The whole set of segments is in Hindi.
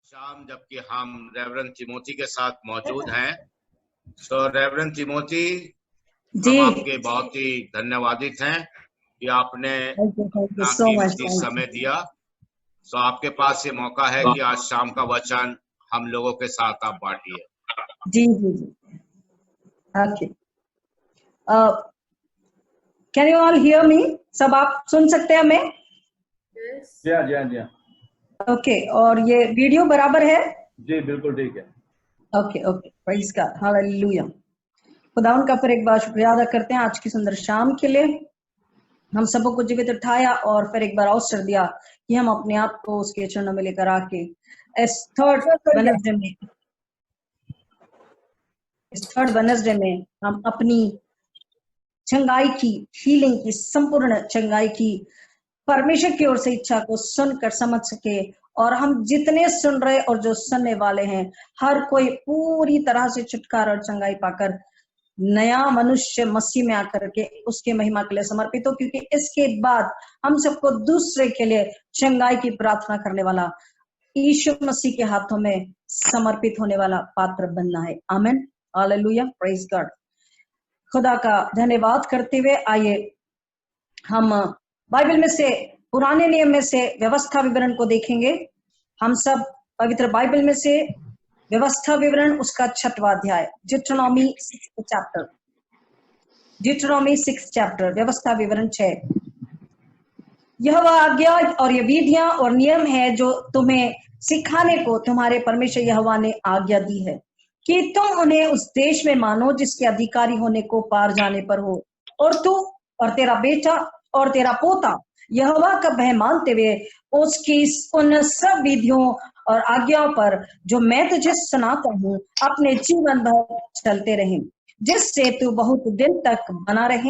शाम जबकि हम रेवरेंड तिमोथी के साथ मौजूद हैं। सो रेवरेंड तिमोथी, हम आपके बहुत ही धन्यवादित हैं कि आपने अपना कीमती समय दिया। सो आपके पास ये मौका है कि आज शाम का वचन हम लोगों के साथ आप बांटिए। जी जी जी। Okay, can you all hear me? सब आप सुन सकते हैं हमें? जी। ओके, और ये वीडियो बराबर है? जी बिल्कुल ठीक है। Okay okay, praise God, hallelujah. खुदावन का फिर एक बार शुक्रिया अदा करते हैं आज की सुंदर शाम के लिए। हम सबों को जीवित उठाया और फिर एक बार अवसर दिया कि हम अपने आप को उसके चरणों में लेकर आके इस थर्ड वेडनेसडे में हम अपनी चंगाई की, हीलिंग की, संपूर्ण चंगाई की परमेश्वर की ओर से इच्छा को सुनकर समझ सके, और हम जितने सुन रहे और जो सुनने वाले हैं, हर कोई पूरी तरह से छुटकारा और चंगाई पाकर नया मनुष्य मसीह में आकर के उसके महिमा के लिए समर्पित हो, क्योंकि इसके बाद हम सबको दूसरे के लिए चंगाई की प्रार्थना करने वाला, यीशु मसीह के हाथों में समर्पित होने वाला पात्र बनना है। आमीन, हालेलुया, प्रेज गॉड। खुदा का धन्यवाद करते हुए आइए हम बाइबल में से, पुराने नियम में से व्यवस्था विवरण को देखेंगे। हम सब पवित्र बाइबल में से व्यवस्था विवरण उसका 6वां अध्याय, डिट्रोनॉमी 6 चैप्टर, व्यवस्था विवरण 6। यह वह आज्ञा और ये विधियां और नियम है जो तुम्हें सिखाने को तुम्हारे परमेश्वर यहोवा ने आज्ञा दी है, कि तुम उन्हें उस देश में मानो जिसके अधिकारी होने को पार जाने पर हो, और तू और तेरा बेटा और तेरा पोता यहोवा का भय मानते हुए उसकी उन सब विधियों और आज्ञाओं पर जो मैं तुझे सुनाता हूँ अपने जीवन भर चलते रहें, जिससे तू बहुत दिन तक बना रहे।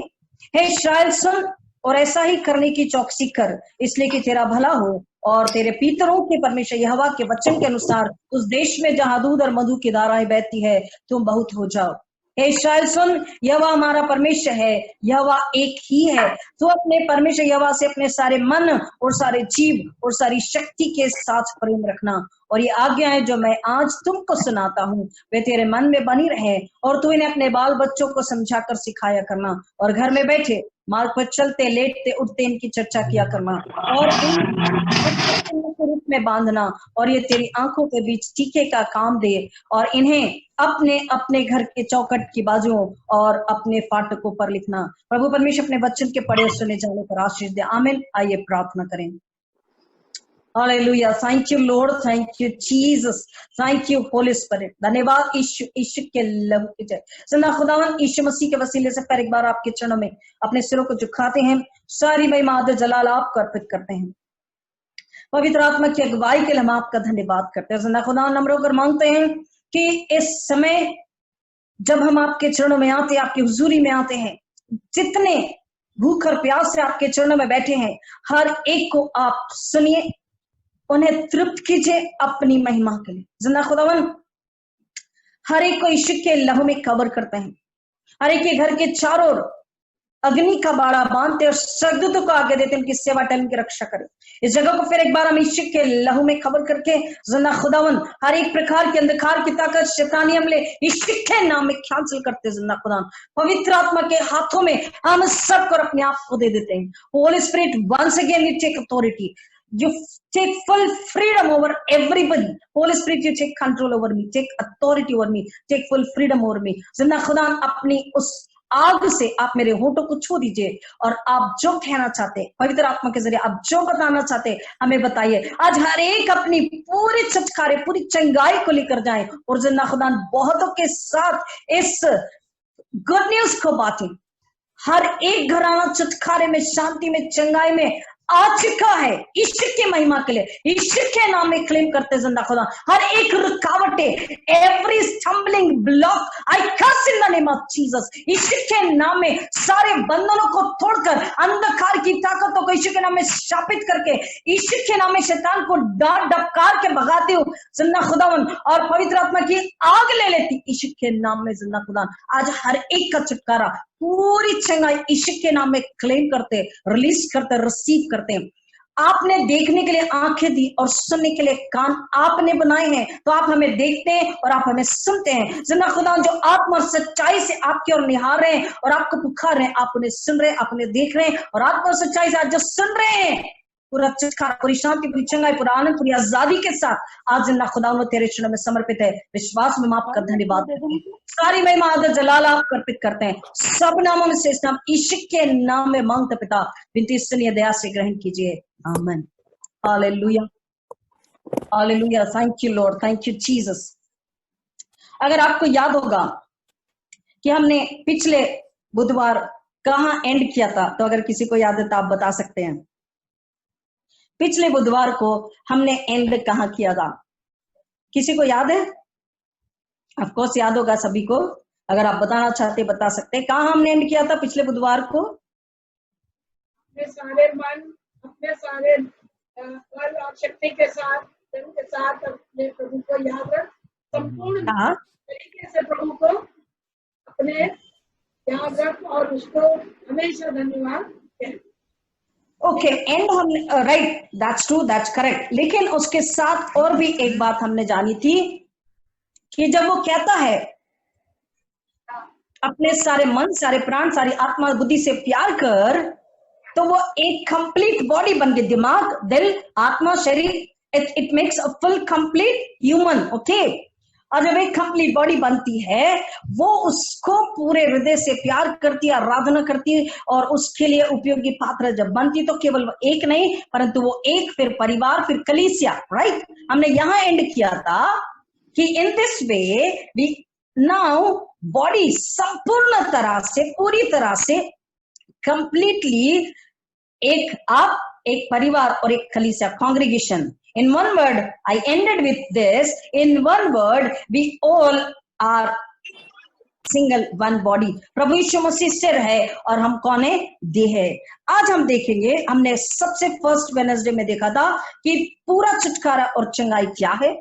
हे इस्राएल, सुन और ऐसा ही करने की चौकसी कर, इसलिए कि तेरा भला हो और तेरे पितरों के परमेश्वर यहोवा के वचन के अनुसार उस देश में जहां दूध और मधु की धाराएं बहती है तुम बहुत हो जाओ। हे इस्राएल, सुन, यहोवा हमारा परमेश्वर है, यहोवा एक ही है। तो अपने परमेश्वर यहोवा से अपने सारे मन और सारे जीव और सारी शक्ति के साथ प्रेम रखना, और ये आज्ञाएं जो मैं आज तुमको सुनाता हूँ वे तेरे मन में बनी रहे, और तू इन्हें अपने बाल बच्चों को समझाकर सिखाया करना, और घर में बैठे मार्ग पर चलते लेटते उठते इनकी चर्चा किया करना, और के रूप में बांधना, और ये तेरी आंखों के बीच टीके का काम दे, और इन्हें अपने अपने घर के चौखट की बाजुओं और अपने फाटकों पर लिखना। प्रभु परमेश्वर अपने वचन के पढ़े सुने जाने पर आशीष दे। आमीन। आइए प्रार्थना करें। Hallelujah, thank you Lord, thank you Jesus, thank you Holi spirit. धन्यवाद यीशु के लहू की जय। जिंदा खुदावन यीशु मसीह के वसीले से फिर एक बार आपके चरणों में अपने सिरों को झुकाते हैं, सारी महिमा आदर जलाल आपको अर्पित करते हैं। पवित्र आत्मा की अगुवाई के लिए हम आपका धन्यवाद करते हैं। जिंदा खुदा नम्र होकर मांगते हैं कि इस समय जब हम आपके चरणों में आते हैं, आपकी हुजूरी में आते हैं, जितने भूख और प्यास से आपके चरणों में बैठे हैं, हर एक को आप सुनिए, उन्हें तृप्त कीजिए अपनी महिमा के लिए। जिंदा खुदावन हर एक को यीशु के लहू में कवर करते हैं, हर एक के घर के चारों ओर अग्नि का बाड़ा बांधते और स्वर्गदूतों को आगे देते उनकी सेवा टहल की रक्षा करें। इस जगह को फिर एक बार हम यीशु के लहू में कवर करके जिंदा खुदावन हर एक प्रकार के अंधकार की ताकत, शैतानी हमले यीशु के नाम में कैंसिल करते। जिंदा खुदावन पवित्र आत्मा के हाथों में हम सबको अपने आप को दे देते हैं। Holy Spirit, once again you take authority, you take full freedom over everybody. Holy Spirit, you take control over me, take authority over me, take full freedom over me. जिंदा खुदा अपनी उस आग से आप मेरे होठों को छू दीजिए, और आप जो कहना चाहते हैं पवित्र आत्मा के जरिए, आप जो बताना चाहते हैं हमें बताइए। आज हर एक अपनी पूरी छुटकारे, पूरी चंगाई को लेकर जाए, और जिंदा खुदा बहुतों के साथ इस गुड न्यूज को बांटे। हर एक घराना छुटकारे में, शांति में, चंगाई में आ चुका है। ईश्वर की महिमा के लिए ईश्वर के नाम में क्लेम करते जिंदा खुदा हर एक रुकावटें, every stumbling block I curse in the name of Jesus. ईश्वर के नाम में सारे बंधनों को तोड़कर अंधकार की ताकतों को ईश्वर के नाम में शापित करके ईश्वर के नाम में शैतान को डांट डबकार के भगाते हो जिंदा खुदावन, और पवित्र आत्मा की आग ले लेती ईश्वर के नाम में। जिंदा खुदा आज हर एक का छुटकारा, पूरी चंगाई ईश्वर के नाम में क्लेम करते, रिलीज करते, रिसीव करते हैं। आपने देखने के लिए आंखें दी और सुनने के लिए कान आपने बनाए हैं, तो आप हमें देखते हैं और आप हमें सुनते हैं। जिंदा खुदा जो आत्मा और सच्चाई से आपकी ओर निहार रहे हैं और आपको पुकार रहे हैं, आप उन्हें सुन रहे हैं, आप उन्हें देख रहे हैं, और आत्मा और सच्चाई से आज जो सुन रहे हैं, पूरा छुटकारा, पूरी शांति, पूरी चंगाई, पूरा आनंद, पूरी आजादी के साथ आज जिंदा खुदा तेरे चरणों में समर्पित है। विश्वास में आपका धन्यवाद, सारी महिमा आदर जलाल आप अर्पित करते हैं। सब नामों में श्रेष्ठ नाम यीशु के नाम में मांगते पिता, विनती सुनिए, दया से ग्रहण कीजिए, आमीन। Hallelujah, hallelujah. Thank you Lord, thank you Jesus. अगर आपको याद होगा कि हमने पिछले बुधवार कहाँ एंड किया था, तो अगर किसी को याद है तो आप बता सकते हैं। पिछले बुधवार को हमने एंड कहाँ किया था? किसी को याद है? ऑफ कोर्स याद होगा सभी को। अगर आप बताना चाहते बता सकते हैं, कहाँ हमने एंड किया था पिछले बुधवार को? अपने सारे मन, अपने सारे बल और शक्ति के साथ, धन के साथ अपने प्रभु को याद रख, संपूर्ण तरीके से प्रभु को अपने याद रख और उसको हमेशा धन्यवाद कह। ओके, एंड हमने right, that's true, that's correct. लेकिन उसके साथ और भी एक बात हमने जानी थी कि जब वो कहता है अपने सारे मन, सारे प्राण, सारी आत्मा, बुद्धि से प्यार कर, तो वो एक कंप्लीट बॉडी बन गई। दिमाग, दिल, आत्मा, शरीर, it makes a full complete human. Okay, और जब एक कंप्लीट बॉडी बनती है, वो उसको पूरे हृदय से प्यार करती है, आराधना करती है, और उसके लिए उपयोगी पात्र जब बनती, तो केवल एक नहीं परंतु वो एक, फिर परिवार, फिर कलीसिया। राइट, हमने यहां एंड किया था कि in this way we now body संपूर्ण तरह से, पूरी तरह से, कंप्लीटली एक आप, एक परिवार और एक कलीसिया, congregation. In one word, I ended with this. In one word, we all are single one body. प्रभु यीशु मसीह सिर है और हम कौन है? देह है। आज हम देखेंगे, हमने सबसे फर्स्ट वेडनेसडे में देखा था कि पूरा छुटकारा और चंगाई क्या है।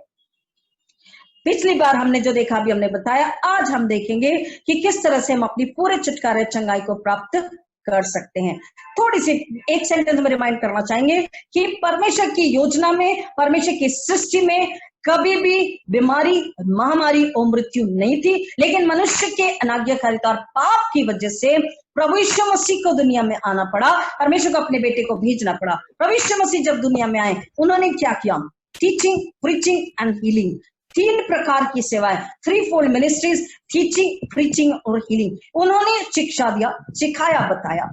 पिछली बार हमने जो देखा अभी हमने बताया। आज हम देखेंगे कि किस तरह से हम अपनी पूरे छुटकारे चंगाई को प्राप्त कर सकते हैं। थोड़ी सी एक सेंटेंस में रिमाइंड करना चाहेंगे कि परमेश्वर की योजना में, परमेश्वर की सृष्टि में कभी भी बीमारी, महामारी और मृत्यु नहीं थी, लेकिन मनुष्य के अनाज्ञाकारिता और पाप की वजह से प्रभु यीशु मसीह को दुनिया में आना पड़ा, परमेश्वर को अपने बेटे को भेजना पड़ा। प्रभु यीशु मसीह जब दुनिया में आए, उन्होंने क्या किया? टीचिंग, प्रीचिंग एंड हीलिंग, तीन प्रकार की सेवाएं, three fold ministries, teaching, preaching और हीलिंग। उन्होंने शिक्षा दिया, सिखाया, बताया।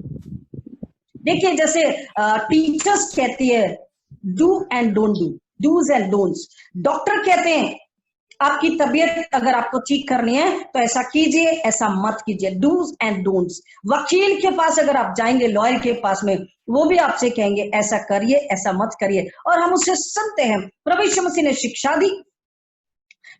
देखिए, जैसे टीचर्स कहती है do and don't do, do's and don'ts. Doctor कहते हैं आपकी तबीयत अगर आपको ठीक करनी है तो ऐसा कीजिए, ऐसा मत कीजिए, डूज एंड डोंट्स। वकील के पास अगर आप जाएंगे, लॉयर के पास में, वो भी आपसे कहेंगे ऐसा करिए, ऐसा मत करिए, और हम उसे सुनते हैं। प्रभु यीशु मसीह ने शिक्षा दी,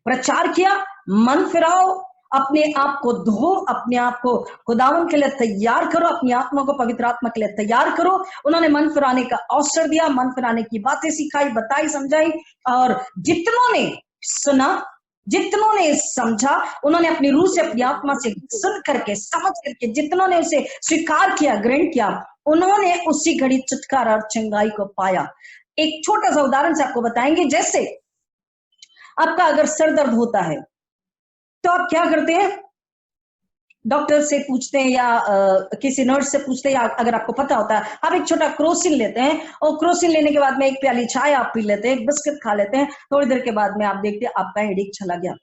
प्रचार किया, मन फिराओ, अपने आप को धो, अपने आप को खुदावन के लिए तैयार करो, अपनी आत्मा को पवित्र आत्मा के लिए तैयार करो। उन्होंने मन फिराने का अवसर दिया, मन फिराने की बातें सिखाई, बताई, समझाई, और जितनों ने सुना, जितनों ने समझा, उन्होंने अपनी रूह से, अपनी आत्मा से सुन करके, समझ करके, जितनों ने उसे स्वीकार किया, ग्रहण किया, उन्होंने उसी घड़ी छुटकारा और चंगाई को पाया। एक छोटा सा उदाहरण से आपको बताएंगे। जैसे आपका अगर सर दर्द होता है तो आप क्या करते हैं? डॉक्टर से पूछते हैं या किसी नर्स से पूछते हैं, या अगर आपको पता होता है आप एक छोटा क्रोसिन लेते हैं, और क्रोसिन लेने के बाद में एक प्याली चाय आप पी लेते हैं, एक बिस्किट खा लेते हैं, थोड़ी देर के बाद में आप देखते हैं आपका हेडेक चला गया।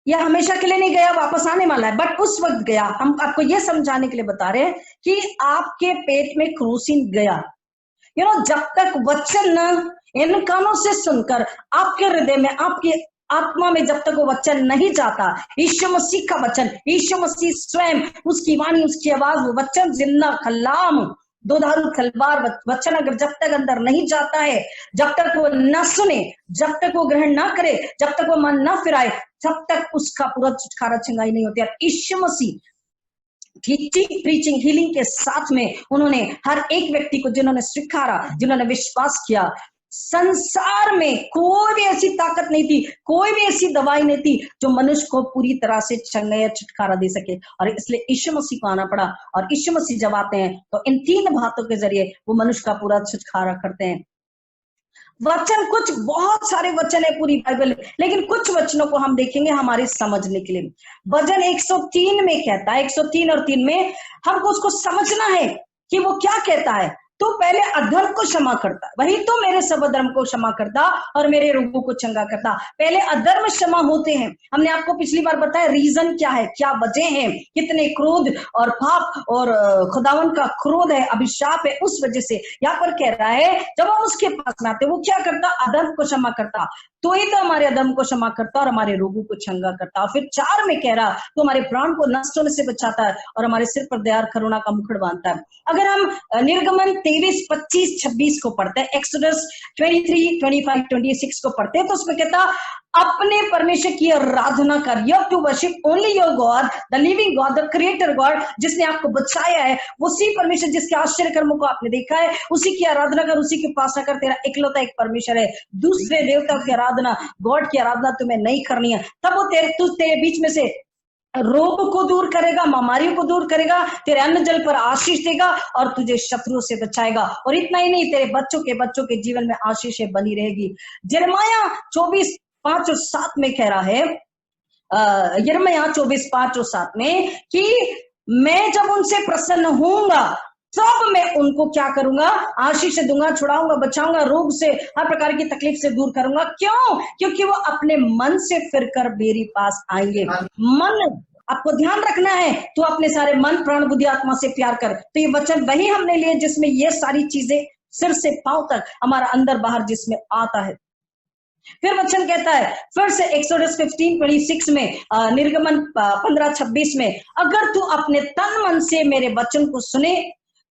यह हमेशा के लिए नहीं गया, वापस आने वाला है, बट उस वक्त गया। हम आपको यह समझाने के लिए बता रहे हैं कि आपके पेट में क्रोसिन गया। जब तक वचन इन कानों से सुनकर आपके हृदय में, आपकी आत्मा में जब तक वो वचन नहीं जाता, यीशु मसीह का वचन, यीशु मसीह स्वयं, उसकी वाणी, उसकी आवाज, वो वचन, जिन्ना कलाम, दोधारू तलवार वचन अगर जब तक अंदर नहीं जाता है, जब तक वो न सुने, जब तक वो ग्रहण ना करे, जब तक वो मन न फिराए, तब तक उसका पूरा छुटकारा चंगाई नहीं होती। यीशु मसीह टीचिंग, प्रीचिंग, हीलिंग के साथ में उन्होंने हर एक व्यक्ति को, जिन्होंने स्वीकारा, जिन्होंने विश्वास किया, संसार में कोई भी ऐसी ताकत नहीं थी, कोई भी ऐसी दवाई नहीं थी जो मनुष्य को पूरी तरह से चंगा या छुटकारा दे सके। और इसलिए यीशु मसीह को आना पड़ा, और यीशु मसीह जब आते हैं तो इन 3 बातों के जरिए वो मनुष्य का पूरा छुटकारा करते हैं। वचन कुछ बहुत सारे वचन है पूरी बाइबल में, लेकिन कुछ वचनों को हम देखेंगे हमारे समझने के लिए। भजन 103 में कहता है, 103 और 3 में हमको उसको समझना है कि वो क्या कहता है। तो पहले अधर्म को क्षमा करता, वही तो मेरे सब अधर्म को क्षमा करता और मेरे रोगों को चंगा करता। पहले अधर्म क्षमा होते हैं। हमने आपको पिछली बार बताया रीजन क्या है, क्या वजह है, कितने क्रोध और पाप और खुदावन का क्रोध है, अभिशाप है, उस वजह से यहाँ पर कह रहा है जब हम उसके पास में आते वो क्या करता, अधर्म को क्षमा करता। तो ही तो हमारे अधर्म को क्षमा करता और हमारे रोगों को चंगा करता। और फिर 4 में कह रहा तो हमारे प्राण को नष्ट होने से बचाता है और हमारे सिर पर दया करुणा का मुकुट बांधता है। अगर हम निर्गमन 23, 25, 26 को पढ़ते हैं, एक्सोडस 23, 25, 26 को पढ़ते हैं, तो उसमें कहता अपने परमेश्वर की आराधना कर, you have to worship only your God the living God the creator God, जिसने आपको बचाया है, उसी परमेश्वर जिसके आश्चर्य कर्मों को आपने देखा है, उसी की आराधना कर, उसी की उपासना कर। तेरा इकलौता एक परमेश्वर है, दूसरे देवता की आराधना, गॉड की आराधना तुम्हें नहीं करनी है। तब वो तेरे बीच में से रोग को दूर करेगा, बीमारियों को दूर करेगा, तेरे अन्न जल पर आशीष देगा और तुझे शत्रुओं से बचाएगा। और इतना ही नहीं, तेरे बच्चों के जीवन में आशीष बनी रहेगी। यिर्मयाह 24, 5 और 7 में कह रहा है, यिर्मयाह 24, 5 और 7 में कि मैं जब उनसे प्रसन्न होऊंगा तब मैं उनको क्या करूंगा, आशीष से दूंगा, छुड़ाऊंगा, बचाऊंगा, रोग से, हर प्रकार की तकलीफ से दूर करूंगा। क्यों? क्योंकि वो अपने मन से फिरकर मेरे पास आएंगे। मन, आपको ध्यान रखना है, तो अपने सारे मन, प्राण, बुद्धि, आत्मा से प्यार कर। तो ये वचन वही हमने लिए जिसमें ये सारी चीजें सिर से पांव तक हमारा अंदर बाहर जिसमें आता है। फिर वचन कहता है फिर से एक्सोडस 15:26 में, निर्गमन 15:26 में, अगर तू अपने तन मन से मेरे वचन को सुने,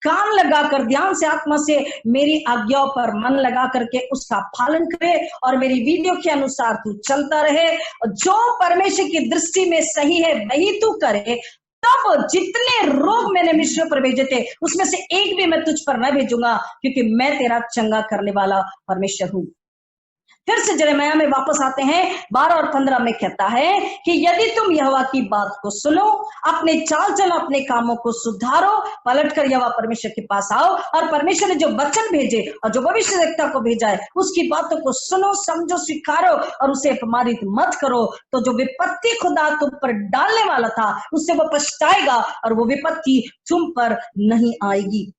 कान लगाकर ध्यान से आत्मा से मेरी आज्ञाओं पर मन लगा करके उसका पालन करे और मेरी विधियों के अनुसार तू चलता रहे, जो परमेश्वर की दृष्टि में सही है वही तू करे, तब जितने रोग मैंने मिस्र पर भेजे थे उसमें से एक भी मैं तुझ पर न भेजूंगा, क्योंकि मैं तेरा चंगा करने वाला परमेश्वर हूं। फिर से यिर्मयाह में वापस आते हैं, 12 और 15 में कहता है कि यदि तुम यहोवा की बात को सुनो, अपने चाल चलो, अपने कामों को सुधारो, पलटकर यहोवा परमेश्वर के पास आओ, और परमेश्वर ने जो वचन भेजे और जो भविष्यद्वक्ता को भेजा है उसकी बातों को सुनो, समझो, स्वीकारो और उसे अपमानित मत करो, तो जो विपत्ति खुदा तुम पर डालने वाला था उससे वो पछताएगा और वो विपत्ति तुम पर नहीं आएगी।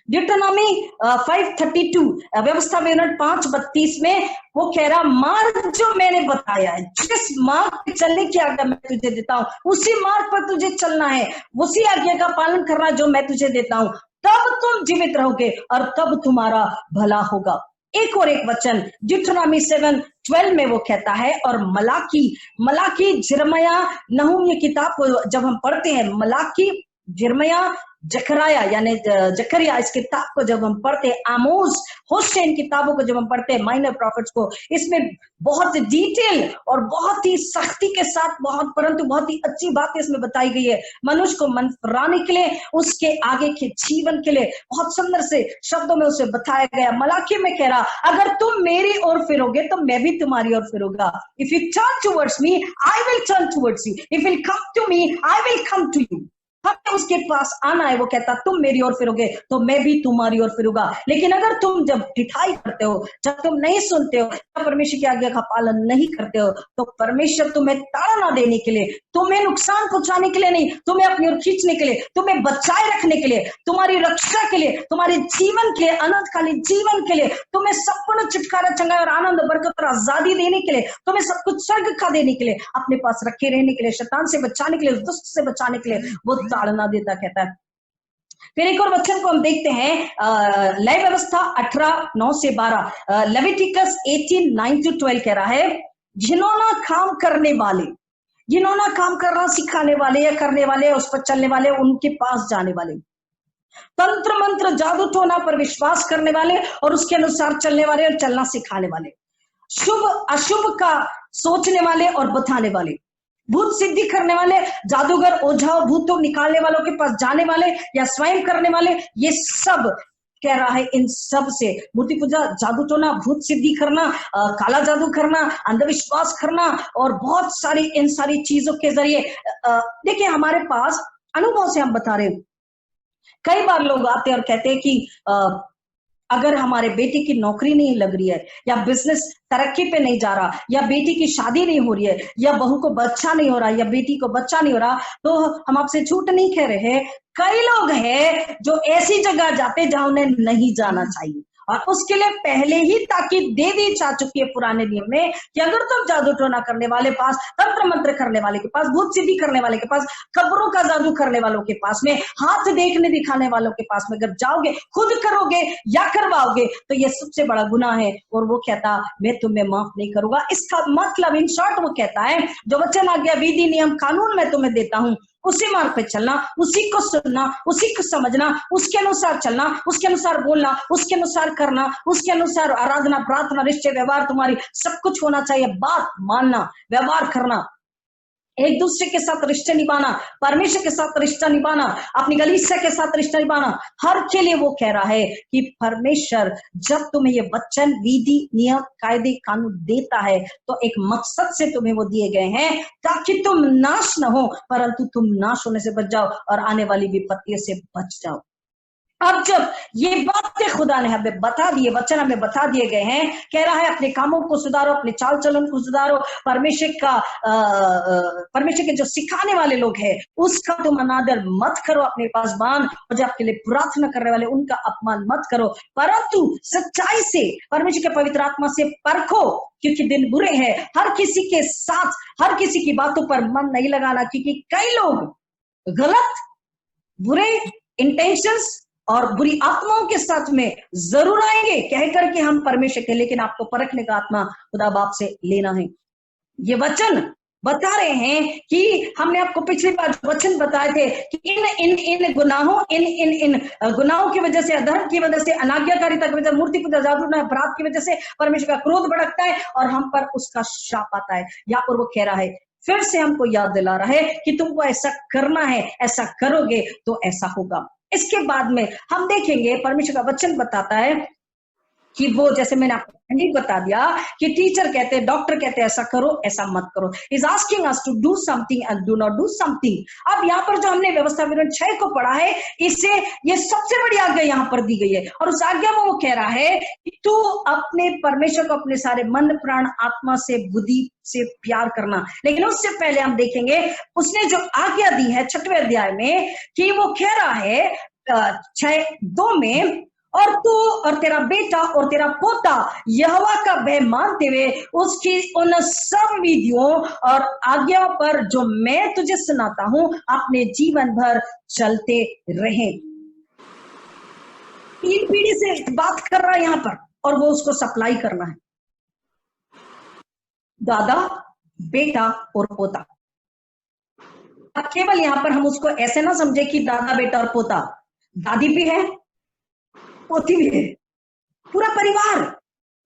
ड्यूटेरोनॉमी 5:32, व्यवस्था विवरण 5:32 में वो कह रहा, मार्ग जो मैंने बताया है, जिस मार्ग पे चलने की आज्ञा मैं तुझे देता हूं, उसी मार्ग पर तुझे चलना है, उसी आज्ञा का पालन करना जो मैं तुझे देता हूं, तब तुम जीवित रहोगे और तब तुम्हारा भला होगा। एक और एक वचन ड्यूटेरोनॉमी 7:12 में वो कहता है, और मलाकी, यिर्मयाह, नहूम, ये किताब को जब हम पढ़ते हैं, मलाकी, यिर्मयाह, जकरिया यानी जकरिया, इस किताब को जब हम पढ़ते हैं, आमोस, होशे, इन किताबों को जब हम पढ़ते हैं, माइनर प्रॉफिट्स को, इसमें बहुत डिटेल और बहुत ही सख्ती के साथ, परंतु बहुत ही अच्छी बातें इसमें बताई गई है, मनुष्य को मन फराने के लिए, उसके आगे के जीवन के लिए बहुत सुंदर से शब्दों में उसे बताया गया। मलाकी में कह रहा, अगर तुम मेरी ओर फिरोगे तो मैं भी तुम्हारी ओर फिरूंगा। If you turn towards me, I will turn towards you, if you come to me, I will come to you. हमें उसके पास आना है। वो कहता तुम मेरी ओर फिरोगे तो मैं भी तुम्हारी ओर फिरूंगा। लेकिन अगर तुम जब ढिठाई करते हो, जब तुम नहीं सुनते हो, जब परमेश्वर की आज्ञा का पालन नहीं करते हो, तो परमेश्वर तुम्हें ताड़ना देने के लिए, तुम्हें नुकसान पहुंचाने के लिए नहीं, तुम्हें अपनी ओर खींचने के लिए, तुम्हें बचाए रखने के लिए, तुम्हारी रक्षा के लिए, तुम्हारे जीवन के लिए, अनंतकालीन जीवन के लिए, तुम्हें संपूर्ण छुटकारा, चंगाई और आनंद, बरकत और आजादी देने के लिए, तुम्हें सब कुछ स्वर्ग का देने के लिए, अपने पास रखे रहने के लिए, शैतान से बचाने के लिए, दुष्ट से बचाने के लिए वो ताड़ना देता कहता है। फिर एक और वचन को हम देखते हैं, लय व्यवस्था 18:9 से 12, लेविटिकस 18:9-12 कह रहा है, घिनौना काम करने वाले, घिनौना काम करना सिखाने वाले या करने वाले, उस पर चलने वाले, उनके पास जाने वाले, तंत्र मंत्र जादू टोना पर विश्वास करने वाले और उसके अनुसार चलने वाले और चलना सिखाने वाले, शुभ अशुभ का सोचने वाले और बताने वाले, भूत सिद्धि करने वाले, जादूगर, ओझा, भूतों निकालने वालों के पास जाने वाले या स्वयं करने वाले, ये सब कह रहा है इन सब से, मूर्ति पूजा, जादू टोना, भूत सिद्धि करना, काला जादू करना, अंधविश्वास करना और बहुत सारी इन सारी चीजों के जरिए देखिए हमारे पास अनुभव से हम बता रहे हैं। कई बार लोग आते हैं और कहते हैं कि अगर हमारे बेटी की नौकरी नहीं लग रही है, या बिजनेस तरक्की पे नहीं जा रहा, या बेटी की शादी नहीं हो रही है, या बहू को बच्चा नहीं हो रहा, या बेटी को बच्चा नहीं हो रहा, तो हम आपसे झूठ नहीं कह रहे। कई लोग हैं जो ऐसी जगह जाते जहां उन्हें नहीं जाना चाहिए, और उसके लिए पहले ही ताकीद दे दी जा चुकी है पुराने नियम में कि अगर तुम जादू टोना करने वाले पास, तंत्र मंत्र करने वाले के पास, भूत सिद्धि करने वाले के पास, कब्रों का जादू करने वालों के पास में, हाथ देखने दिखाने वालों के पास में अगर जाओगे, खुद करोगे या करवाओगे, तो ये सबसे बड़ा गुनाह है। और वो कहता मैं तुम्हें माफ नहीं करूंगा। इसका मतलब इन शॉर्ट वो कहता है जो वचन, आज्ञा, विधि, नियम, कानून मैं तुम्हें देता हूं, उसी मार्ग पे चलना, उसी को सुनना, उसी को समझना, उसके अनुसार चलना, उसके अनुसार बोलना, उसके अनुसार करना, उसके अनुसार आराधना, प्रार्थना, रिश्ते, व्यवहार, तुम्हारी सब कुछ होना चाहिए। बात मानना, व्यवहार करना, एक दूसरे के साथ रिश्ते निभाना, परमेश्वर के साथ रिश्ता निभाना, अपनी कलीसिया के साथ रिश्ता निभाना, हर के लिए वो कह रहा है कि परमेश्वर जब तुम्हें ये वचन, विधि, नियम, कायदे, कानून देता है तो एक मकसद से तुम्हें वो दिए गए हैं ताकि तुम नाश न हो, परंतु तुम नाश होने से बच जाओ और आने वाली विपत्तियों से बच जाओ। अब जब ये बातें खुदा ने हमें बता दिए, वचन हमें बता दिए गए हैं, कह रहा है अपने कामों को सुधारो, अपने चाल चलन को सुधारो, परमेश्वर के जो सिखाने वाले लोग हैं उसका तुम अनादर मत करो, अपने पास बांध, और जो आपके लिए प्रार्थना करने वाले उनका अपमान मत करो, परंतु सच्चाई से परमेश्वर के पवित्र आत्मा से परखो, क्योंकि दिन बुरे हैं। हर किसी के साथ, हर किसी की बातों पर मन नहीं लगाना, क्योंकि कई लोग गलत, बुरे इंटेंशंस और बुरी आत्माओं के साथ में जरूर आएंगे, कह करके हम परमेश्वर के, लेकिन आपको परखने का आत्मा खुदा बाप से लेना है। ये वचन बता रहे हैं कि हमने आपको पिछली बार वचन बताए थे कि इन गुनाहों की वजह से, अधर्म की वजह से, अनाज्ञाकारिता की वजह से, मूर्ति पूजा, जादू, अपराध की वजह से परमेश्वर का क्रोध भड़कता है और हम पर उसका शाप आता है। यहाँ पर वो कह रहा है, फिर से हमको याद दिला रहा है कि तुमको ऐसा करना है, ऐसा करोगे तो ऐसा होगा। इसके बाद में हम देखेंगे परमेश्वर का वचन बताता है कि वो, जैसे मैंने आपको बता दिया कि टीचर कहते हैं, डॉक्टर कहते हैं ऐसा करो, ऐसा मत करो। Is asking us to do something and do not do something. अब यहाँ पर जो हमने व्यवस्था विवरण 6 को पढ़ा है, इससे ये सबसे बड़ी आज्ञा यहाँ पर दी गई है, और उस आज्ञा में वो कह रहा है कि तू अपने परमेश्वर को अपने सारे मन, प्राण, आत्मा से, बुद्धि से प्यार करना। लेकिन उससे पहले हम देखेंगे उसने जो आज्ञा दी है 6वें अध्याय में, कि वो कह रहा है 6:2 में, और तू और तेरा बेटा और तेरा पोता यहोवा का भय मानते हुए उसकी उन सब विधियों और आज्ञाओं पर जो मैं तुझे सुनाता हूं अपने जीवन भर चलते रहे। 3 पीढ़ी से बात कर रहा है यहाँ पर, और वो उसको सप्लाई करना है, दादा, बेटा और पोता। अब केवल यहाँ पर हम उसको ऐसे ना समझे कि दादा, बेटा और पोता, दादी भी है, पोती भी है, पूरा परिवार,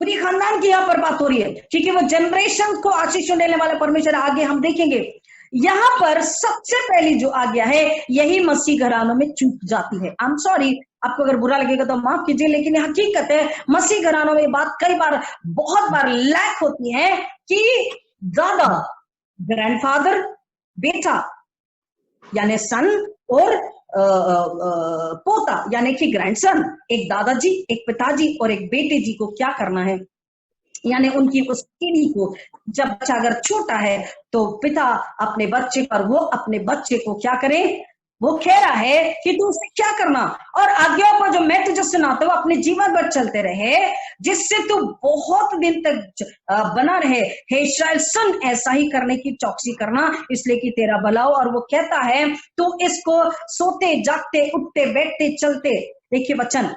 पूरी खानदान की यहाँ पर बात हो रही है, क्योंकि वो जनरेशन को आशीष देने वाला परमेश्वर। आगे हम देखेंगे यहाँ पर सबसे पहली जो आज्ञा है यही मसीह घरानों में चूक जाती है। आई एम सॉरी, आपको अगर बुरा लगेगा तो माफ कीजिए, लेकिन हकीकत है मसीह घरानों में बात कई बार, बहुत बार लैक होती है कि दादा, ग्रैंडफादर, बेटा यानी सन, और पोता यानी कि ग्रैंडसन, एक दादाजी, एक पिताजी और एक बेटे जी को क्या करना है, यानी उनकी उस पीढ़ी को, जब बच्चा अगर छोटा है तो पिता अपने बच्चे पर, वो अपने बच्चे को क्या करे, वो कह रहा है कि तू उसे क्या करना, और आज्ञाओं पर जो मैं तुझे सुनाता हूं अपने जीवन भर चलते रहे, जिससे तू बहुत दिन तक बना रहे। हे इस्राएल, सुन, ऐसा ही करने की चौकसी करना, इसलिए कि तेरा भला हो। और वो कहता है तू इसको सोते, जागते, उठते, बैठते, चलते, देखिए वचन,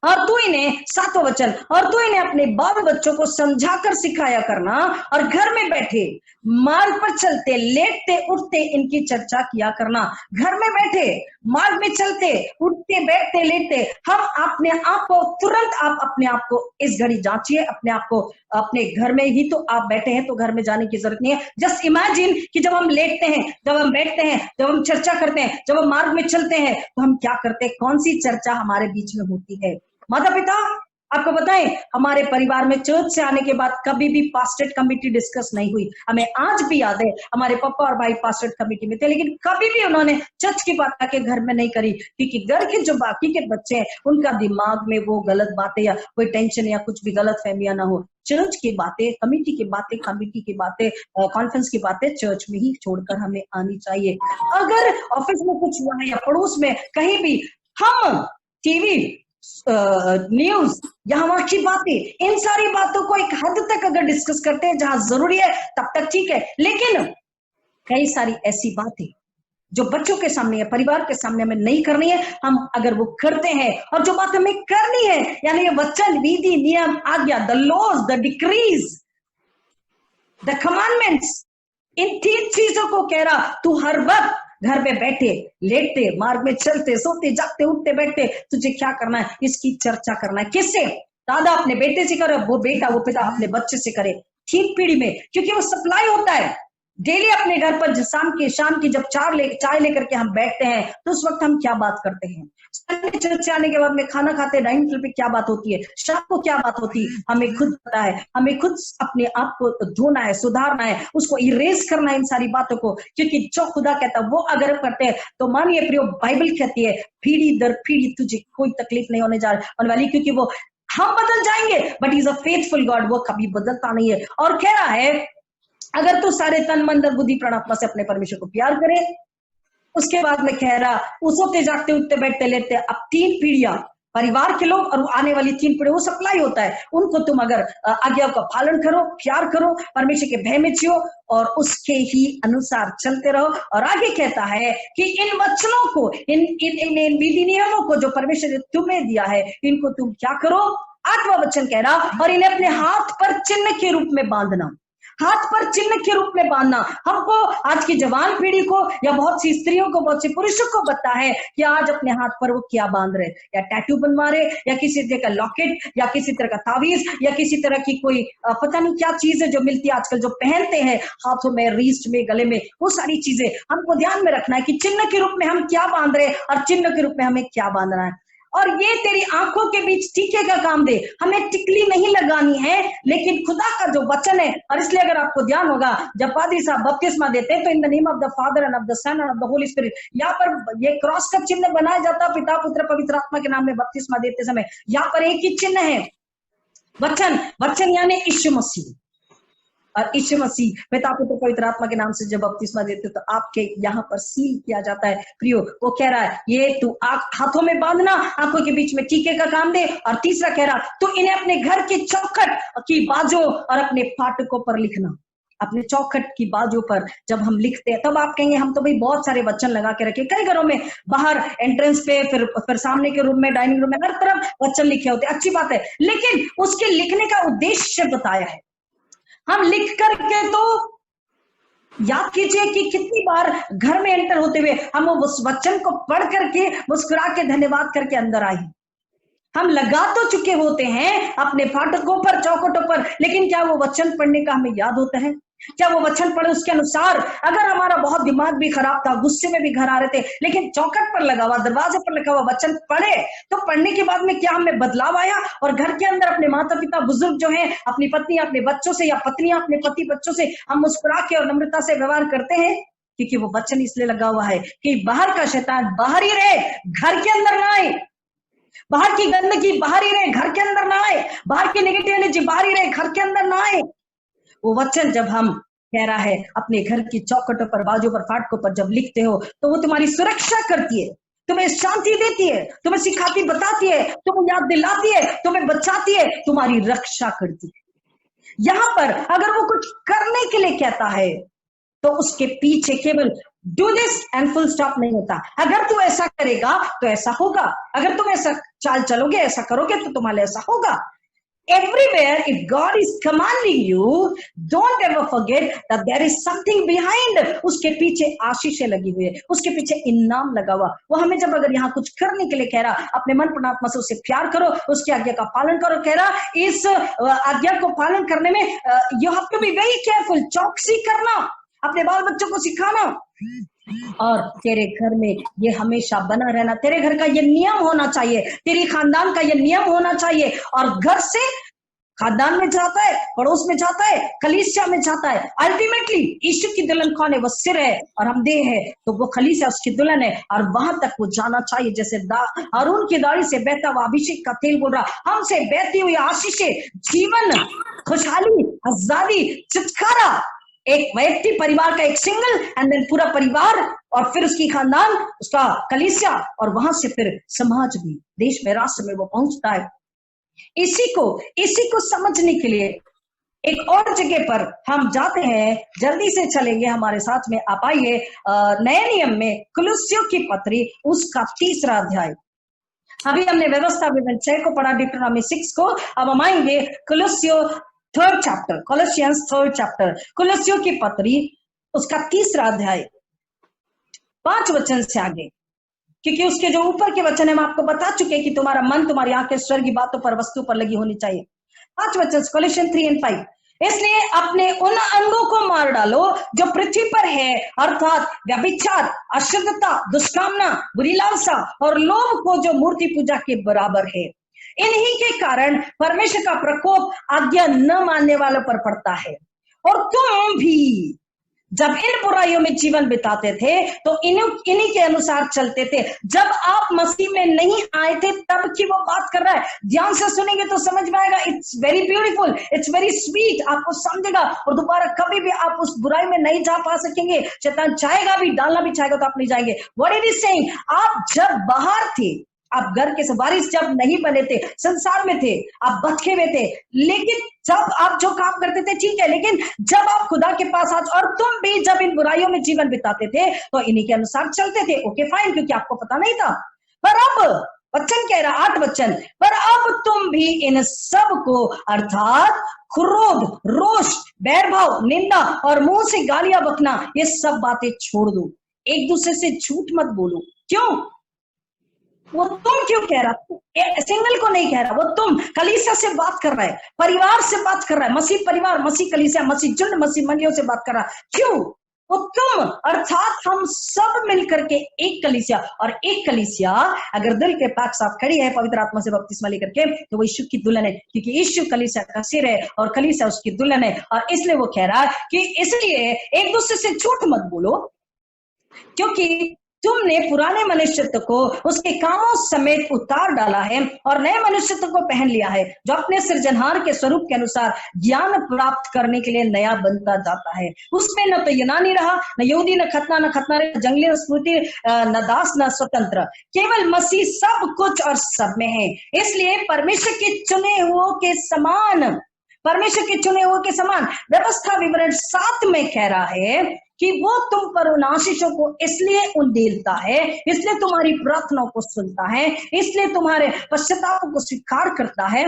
और तू इन्हें, 7वां वचन, और तू इन्हें अपने बाल बच्चों को समझाकर सिखाया करना, और घर में बैठे, मार्ग पर चलते, लेटते, उठते इनकी चर्चा किया करना। घर में बैठे मार्ग में चलते, उठते, बैठते, लेटते, हम अपने आप को तुरंत आप अपने आप को इस घड़ी जांचिए, अपने आप को अपने घर में ही तो आप बैठे हैं तो घर में जाने की जरूरत नहीं है। जस्ट इमेजिन कि जब हम लेटते हैं, जब हम बैठते हैं, जब हम चर्चा करते हैं, जब हम मार्ग में चलते हैं तो हम क्या करते हैं, कौन सी चर्चा हमारे बीच में होती है। माता पिता आपको बताएं, हमारे परिवार में चर्च से आने के बाद कभी भी पास्टेट कमेटी डिस्कस नहीं हुई। हमें आज भी याद है हमारे पापा और भाई पास्टेट कमेटी में थे, लेकिन कभी भी उन्होंने चर्च की बात आके घर में नहीं करी, क्योंकि घर के जो बाकी के बच्चे हैं उनका दिमाग में वो गलत बातें या कोई टेंशन या कुछ भी गलत फहमियां ना हो। चर्च की बातें, कमेटी की बातें, कॉन्फ्रेंस की बातें चर्च में ही छोड़कर हमें आनी चाहिए। अगर ऑफिस में कुछ हुआ है या पड़ोस में कहीं भी, हम टीवी, न्यूज या वहां की बातें, इन सारी बातों को एक हद तक अगर डिस्कस करते हैं जहां जरूरी है तब तक ठीक है, लेकिन कई सारी ऐसी बातें जो बच्चों के सामने है, परिवार के सामने हमें नहीं करनी है, हम अगर वो करते हैं और जो बात हमें करनी है, यानी ये वचन, विधि, नियम, आज्ञा, the laws, the decrees, the commandments, इन 3 चीजों को कह रहा तू हर वक्त घर पे बैठे, लेटते, मार्ग में चलते, सोते, जागते, उठते, बैठते, तुझे क्या करना है, इसकी चर्चा करना है। किससे? दादा अपने बेटे से करे, वो बेटा, वो पिता अपने बच्चे से करे, 3 पीढ़ी में, क्योंकि वो सप्लाई होता है डेली अपने घर पर। शाम की जब चाय लेकर के हम बैठते हैं तो उस वक्त हम क्या बात करते हैं, संडे चर्च से आने के बाद में खाना खाते डाइनिंग टेबल पे क्या बात होती है, शाम को क्या बात होती है, हमें खुद पता है। हमें खुद अपने आप को धोना है, सुधारना है, उसको इरेज करना है इन सारी बातों को, क्योंकि जो खुदा कहता है वो अगर करते हैं तो मानिए प्रियो, बाइबल कहती है पीढ़ी दर पीढ़ी तुझे कोई तकलीफ नहीं होने वाली, क्योंकि वो हम बदल जाएंगे but is a faithful God, वो कभी बदलता नहीं है। और कह रहा है अगर तू सारे तन मन धन बुद्धि प्राण आत्मा से अपने परमेश्वर को प्यार करे, उसके बाद में कह रहा सोते जागते उठते बैठते लेते, अब 3 पीढ़ियां, परिवार के लोग और आने वाली 3 पीढ़ी, वो सप्लाई होता है, उनको तुम अगर आज्ञा का पालन करो, प्यार करो, परमेश्वर के भय में जियो और उसके ही अनुसार चलते रहो। और आगे कहता है कि इन वचनों को, इन विधि नियमों को जो परमेश्वर ने तुम्हें दिया है, इनको तुम क्या करो, 8वां वचन कह रहा, और इन्हें अपने हाथ पर चिन्ह के रूप में बांधना। हाथ पर चिन्ह के रूप में बांधना हमको, आज की जवान पीढ़ी को या बहुत सी स्त्रियों को, बहुत से पुरुषों को पता है कि आज अपने हाथ पर वो क्या बांध रहे, या टैटू बनवा रहे, या किसी तरह का लॉकेट, या किसी तरह का तावीज, या किसी तरह की कोई पता नहीं क्या चीज है जो मिलती है आजकल, जो पहनते हैं हाथों में, रिस्ट में, गले में, वो सारी चीजें हमको ध्यान में रखना है कि चिन्ह के रूप में हम क्या बांध रहे और चिन्ह के रूप में हमें क्या बांधना है। और ये तेरी आंखों के बीच टीके का काम दे, हमें टिकली नहीं लगानी है, लेकिन खुदा का जो वचन है। और इसलिए अगर आपको ध्यान होगा, जब पादरी साहब बपतिस्मा देते हैं तो in the name of the Father and of the Son and of the Holy Spirit, यहाँ पर ये क्रॉस का चिन्ह बनाया जाता है पिता पुत्र पवित्र आत्मा के नाम में बपतिस्मा देते समय। यहाँ पर एक ही चिन्ह है, वचन यानी यीशु मसीह, और यीशु मसीह पिता पुत्र पवित्र आत्मा के नाम से जब बपतिस्मा देते तो आपके यहाँ पर सील किया जाता है। प्रियो, वो कह रहा है ये तू हाथों में बांधना, आंखों के बीच में टीके का काम दे। और तीसरा कह रहा तू इन्हें अपने घर की चौखट की बाजों और अपने फाटकों पर लिखना। अपने चौखट की बाजू पर जब हम लिखते हैं तब आप कहेंगे हम तो भाई बहुत सारे वचन लगा के रखे, कई घरों में बाहर एंट्रेंस पे, फिर सामने के रूम में, डाइनिंग रूम में, हर तरफ वचन लिखे होते, अच्छी बात है, लेकिन उसके लिखने का उद्देश्य बताया है। हम लिख करके तो याद कीजिए कि कितनी बार घर में एंटर होते हुए हम उस वचन को पढ़ करके मुस्कुरा के धन्यवाद करके अंदर आए। हम लगा तो चुके होते हैं अपने फाटकों पर, चौखटों पर, लेकिन क्या वो वचन पढ़ने का हमें याद होता है? क्या वो वचन पढ़े उसके अनुसार? अगर हमारा बहुत दिमाग भी खराब था, गुस्से में भी घर आ रहे थे, लेकिन चौखट पर लगा हुआ, दरवाजे पर लगा हुआ वचन पढ़े, तो पढ़ने के बाद में क्या हमें बदलाव आया? और घर के अंदर अपने माता पिता, बुजुर्ग जो हैं, अपनी पत्नी अपने बच्चों से, या पत्नियां अपने पति बच्चों से हम मुस्कुरा के और नम्रता से व्यवहार करते हैं, क्योंकि वो वचन इसलिए लगा हुआ है कि बाहर का शैतान बाहर ही रहे, घर के अंदर ना आए, बाहर की गंदगी बाहर ही रहे, घर के अंदर ना आए, बाहर की नेगेटिव एनर्जी बाहर ही रहे, घर के अंदर ना आए। वो वचन जब हम, कह रहा है, अपने घर की चौखटों पर, बाजू पर, फाटकों पर जब लिखते हो तो वो तुम्हारी सुरक्षा करती है, तुम्हें शांति देती है, तुम्हें सिखाती, बताती है, तुम्हें याद दिलाती है, तुम्हें बचाती है, तुम्हारी रक्षा करती है। यहां पर अगर वो कुछ करने के लिए कहता है तो उसके पीछे केवल do this and full stop नहीं होता। अगर तू ऐसा करेगा तो ऐसा होगा, अगर तुम ऐसा चाल चलोगे, ऐसा करोगे तो तुम्हारे ऐसा होगा। Everywhere, if God is commanding you, don't ever forget that there is something behind. उसके पीछे आशीषें लगी हुई है, उसके पीछे इनाम लगा हुआ। वो हमें जब अगर यहाँ कुछ करने के लिए कह रहा, अपने मन परमात्मा से उसे प्यार करो, उसकी आज्ञा का पालन करो, कह रहा इस आज्ञा को पालन करने में you have to be very careful, चौकसी करना, अपने बाल बच्चों को सिखाना, और तेरे घर में ये हमेशा बना रहना। तेरे घर का ये नियम होना चाहिए, तेरी खानदान का ये नियम होना चाहिए, और घर से खानदान में जाता है, पड़ोस में जाता है, कलीसिया में जाता है। अल्टीमेटली यीशु की दुल्हन कौन है? वो सिर है और हम देह है, तो वो कलीसिया उसकी दुल्हन है, और वहां तक वो जाना चाहिए। जैसे हारून की दाढ़ी से बहता हुआ अभिषेक का तेल बोल रहा, हमसे बहती हुई आशीषें, जीवन, खुशहाली, आजादी, छुटकारा। एक व्यक्ति, परिवार का एक सिंगल, एंड देन पूरा परिवार, और फिर उसकी खानदान, उसका कलीसिया, और वहां से फिर समाज भी, देश में, राष्ट्र में वो पहुंचता है। इसी को समझने के लिए एक और जगह पर हम जाते हैं, जल्दी से चलेंगे, हमारे साथ में आप आइए नए नियम में कुलुस्सियों की पत्री, उसका 3रा अध्याय। अभी हमने व्यवस्था विवरण 6 को पढ़ा, डिट्रोनॉमी 6 को, अब हम आएंगे कुलुस्सियों 3rd चैप्टर, कोलोसियंस 3rd चैप्टर, कुलुस्सियों की पत्री, उसका 3रा अध्याय, 5 वचन से आगे, क्योंकि उसके जो ऊपर के वचन है हम आपको बता चुके हैं कि तुम्हारा मन, तुम्हारी आंखें स्वर्ग की बातों पर, वस्तु पर लगी होनी चाहिए। 5 वचन, कोलोसियंस 3 and 5। इसलिए अपने उन अंगों को मार डालो जो पृथ्वी पर है, अर्थात व्यभिचार, अशुद्धता, दुष्कामना, बुरी लालसा और लोभ को, जो मूर्ति पूजा के बराबर है। इन्हीं के कारण परमेश्वर का प्रकोप आज्ञा न मानने वालों पर पड़ता है। और तुम भी जब इन बुराइयों में जीवन बिताते थे तो इन्हीं के अनुसार चलते थे। जब आप मसीह में नहीं आए थे तब की वो बात कर रहा है। ध्यान से सुनेंगे तो समझ में आएगा। It's very beautiful, it's very sweet, आपको समझेगा, और दोबारा कभी भी आप उस बुराई में नहीं जा पा सकेंगे। शैतान चाहेगा भी, डालना भी चाहेगा तो आप नहीं जाएंगे। व्हाट इट इज सेइंग, आप जब बाहर थे, आप घर के वारिस जब नहीं बने थे, संसार में थे, आप भटके हुए थे, लेकिन जब आप जो काम करते थे ठीक है, लेकिन जब आप खुदा के पास आज, और तुम भी जब इन बुराइयों में जीवन बिताते थे तो इन्हीं के अनुसार चलते थे। ओके फाइन, क्योंकि आपको पता नहीं था। पर अब वचन कह रहा, 8 वचन, पर अब तुम भी इन सब को, अर्थात क्रोध, रोष, बैरभाव, निंदा और मुंह से गालियां बकना, ये सब बातें छोड़ दो। एक दूसरे से झूठ मत बोलो। क्यों? वो तुम क्यों कह रहा, सिंगल को नहीं कह रहा, वो तुम कलीसिया से बात कर रहा है, परिवार से बात कर रहा है, मसीह परिवार, मसीह कलीसिया, मसीह झुंड, मसीह मंडलियों से बात कर रहा है। क्यों? वो तुम, अर्थात हम सब मिलकर के एक कलीसिया, और एक कलीसिया अगर दिल के पाक साफ खड़ी है, पवित्र आत्मा से बपतिस्मा लेकर के, तो वो यीशु की दुल्हन है, क्योंकि यीशु कलीसिया का सिर है और कलीसिया उसकी दुल्हन है। और इसलिए वो कह रहा है कि इसलिए एक दूसरे से झूठ मत बोलो, क्योंकि तुमने पुराने मनुष्यत्व को उसके कामों समेत उतार डाला है और नए मनुष्यत्व को पहन लिया है, जो अपने सृजनहार के स्वरूप के अनुसार ज्ञान प्राप्त करने के लिए नया बनता जाता है। उसमें न तो यूनानी रहा, न यहूदी, न खतना, जंगली, न स्मृति, न दास, न स्वतंत्र, केवल मसीह सब कुछ और सब में है। इसलिए परमेश्वर के चुने हुओं के समान, परमेश्वर के चुने हुए के समान, व्यवस्था विवरण 7 में कह रहा है कि वो तुम पर उन आशीषों को इसलिए उंडेलता है, इसलिए तुम्हारी प्रार्थनाओं को सुनता है, इसलिए तुम्हारे पश्चाताप को स्वीकार करता है,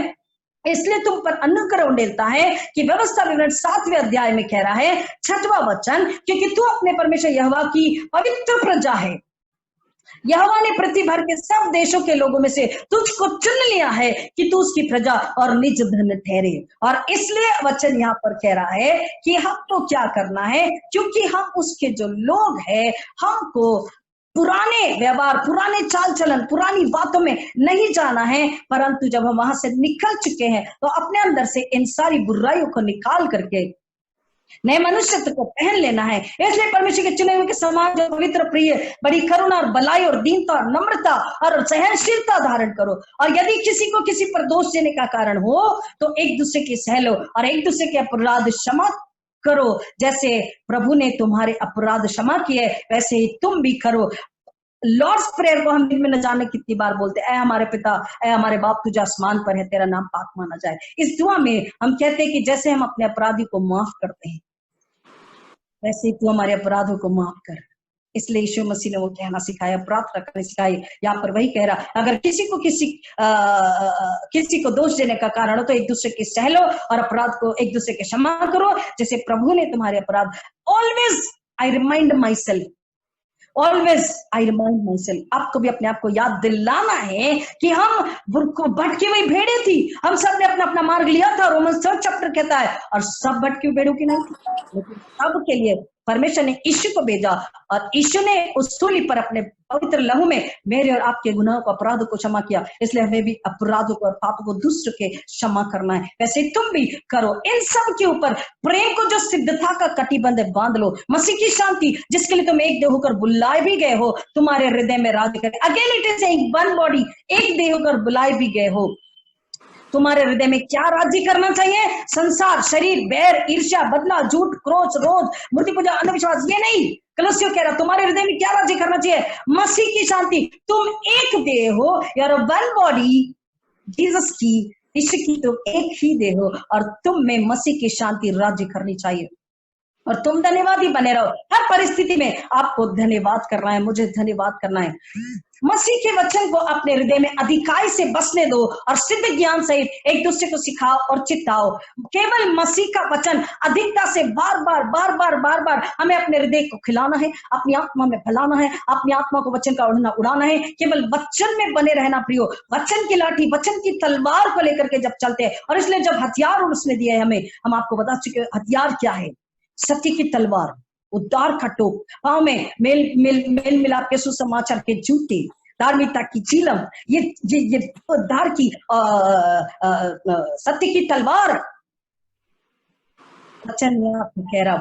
इसलिए तुम पर अनुग्रह उंडेलता है, कि व्यवस्था विवरण 7वें अध्याय में कह रहा है 6वां वचन, क्योंकि तू अपने परमेश्वर यहोवा की पवित्र प्रजा है। यहोवा ने पृथ्वी भर के सब देशों के लोगों में से तुझको चुन लिया है कि तू उसकी प्रजा और निज धन ठहरे। और इसलिए वचन यहाँ पर कह रहा है कि हमको क्या करना है, क्योंकि हम उसके जो लोग हैं, हमको पुराने व्यवहार, पुराने चाल चलन, पुरानी बातों में नहीं जाना है, परंतु जब हम वहां से निकल चुके हैं तो अपने अंदर से इन सारी बुराइयों को निकाल करके नए मनुष्यत्व को पहन लेना है। इसलिए परमेश्वर के चुने हुए के समान जो पवित्र, प्रिय, बड़ी करुणा और भलाई और दीनता और नम्रता और सहनशीलता धारण करो। और यदि किसी को किसी पर दोष देने का कारण हो तो एक दूसरे की सह लो और एक दूसरे के अपराध क्षमा करो। जैसे प्रभु ने तुम्हारे अपराध क्षमा किए वैसे ही तुम भी करो। लॉर्ड्स प्रेयर को हम दिन में न जाने कितनी बार बोलते हैं, ऐ हमारे पिता, ऐ हमारे बाप, तुझे आसमान पर है, तेरा नाम पाक माना जाए। इस दुआ में हम कहते हैं कि जैसे हम अपने अपराधी को माफ करते हैं वैसे ही तू हमारे अपराधों को माफ कर। इसलिए यीशु मसीह ने वो कहना सिखाया, प्रार्थना करने सिखाई। यहाँ पर वही कह रहा, अगर किसी को दोष देने का कारण हो तो एक दूसरे की सह लो और अपराध को एक दूसरे के क्षमा करो, जैसे प्रभु ने तुम्हारे अपराध। Always I remind my self, always I remind my self, आपको भी अपने आप को याद दिलाना है कि हम भटकी हुई भेड़े थी, हम सब ने अपना अपना मार्ग लिया था। रोमन्स 3 चैप्टर कहता है, और सब भटकी हुई भेड़ों की नहीं थी, लेकिन सब के लिए परमेश्वर ने यीशु को भेजा, और यीशु ने उस सूली पर अपने पवित्र लहू में मेरे और आपके गुनाहों को, अपराधों को क्षमा किया। इसलिए हमें भी अपराधों को और पापों को दूसरों के क्षमा करना है, वैसे तुम भी करो। इन सब के ऊपर प्रेम को जो सिद्धता का कटिबंध है बांध लो। मसीह की शांति जिसके लिए तुम एक देह होकर बुलाए भी गए हो, तुम्हारे हृदय में राज करे। अगेन इट इज एक वन बॉडी, एक देह होकर बुलाए भी गए हो। तुम्हारे हृदय में क्या राज्य करना चाहिए? संसार, शरीर, बैर, ईर्ष्या, बदला, झूठ, क्रोध, रोध, मूर्ति पूजा, अंधविश्वास, ये नहीं। कलस्सियों कह रहा, तुम्हारे हृदय में क्या राज्य करना चाहिए? मसीह की शांति। तुम एक देह हो, यार वन बॉडी, जीसस की, यीशु की तुम एक ही देह हो, और तुम में मसीह की शांति राज्य करनी चाहिए, और तुम धन्यवादी बने रहो। हर परिस्थिति में आपको धन्यवाद करना है, मुझे धन्यवाद करना है। मसीह के वचन को अपने हृदय में अधिकाई से बसने दो, और सिद्ध ज्ञान सहित एक दूसरे को सिखाओ और चिताओ। केवल मसीह का वचन अधिकता से बार बार हमें अपने हृदय को खिलाना है, अपनी आत्मा में फैलाना है, अपनी आत्मा को वचन का उड़ाना है। केवल वचन में बने रहना प्रियो। वचन की लाठी, वचन की तलवार को लेकर के जब चलते हैं, और इसलिए जब हथियार उसने दिया है हमें, हम आपको बता चुके हथियार क्या है। सत्य की तलवार, उद्धार का टोप, पांव में मेल मिलाप के सुसमाचार के जूते, धार्मिकता की चीलम, ये उद्धार की सत्य की तलवार। वचन में आप कह रहा,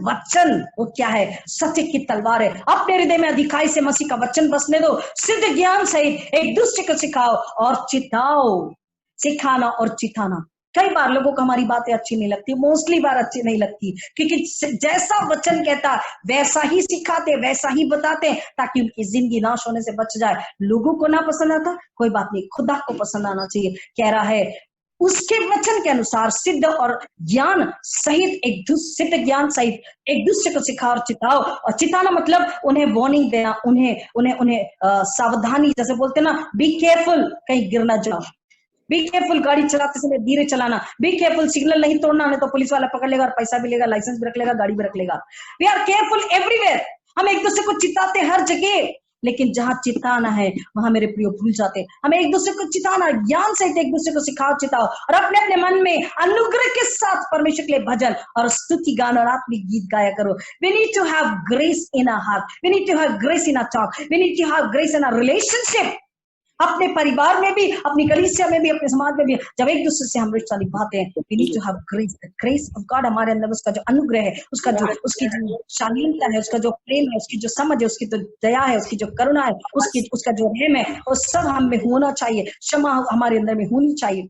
वचन वो क्या है? सत्य की तलवार है। अपने हृदय में अधिकाई से मसीह का वचन बसने दो। सिद्ध ज्ञान सहित एक दूसरे को सिखाओ और चिताओ। सिखाना और चिताना। कई बार लोगों को हमारी बातें अच्छी नहीं लगती, मोस्टली बार अच्छी नहीं लगती, क्योंकि जैसा वचन कहता वैसा ही सिखाते, वैसा ही बताते, ताकि उनकी जिंदगी नाश होने से बच जाए। लोगों को ना पसंद आता, कोई बात नहीं, खुदा को पसंद आना चाहिए। कह रहा है उसके वचन के अनुसार सिद्ध और ज्ञान सहित सिद्ध ज्ञान सहित एक दूसरे को सिखाओ और चिताओ। और चिताना मतलब उन्हें वार्निंग देना, उन्हें सावधानी, जैसे बोलते ना, बी केयरफुल, कहीं गिर ना जाओ। बी केयरफुल, गाड़ी चलाते समय धीरे चलाना। बी केयरफुल, सिग्नल नहीं तोड़ना, नहीं तो पुलिस वाला पकड़ लेगा और पैसा भी लेगा, लाइसेंस भी रख लेगा, गाड़ी भी रख लेगा। We are careful everywhere. हम एक दूसरे को चिताते हर जगह, लेकिन जहां चिताना है वहां मेरे प्रियो भूल जाते। हमें एक दूसरे को चिताना, ज्ञान सहित एक दूसरे को सिखाओ, चिताओ, और अपने अपने मन में अनुग्रह के साथ परमेश्वर के लिए भजन और स्तुति गान और आत्मिक गीत गाया करो। We need to have grace in our heart, we need to have grace in our talk, we need to have grace in our relationship. अपने परिवार में भी, अपनी कलीसिया में भी, अपने समाज में भी, जब एक दूसरे से हम रिश्ता निभाते हैं, we need to have grace, the grace of God. हमारे अंदर उसका जो अनुग्रह है, उसकी जो शालीनता है, उसका जो प्रेम है, उसकी जो समझ है, उसकी जो दया है, उसकी जो करुणा है, उसका जो रहम है, वो सब हम में होना चाहिए। क्षमा हमारे अंदर में होनी चाहिए।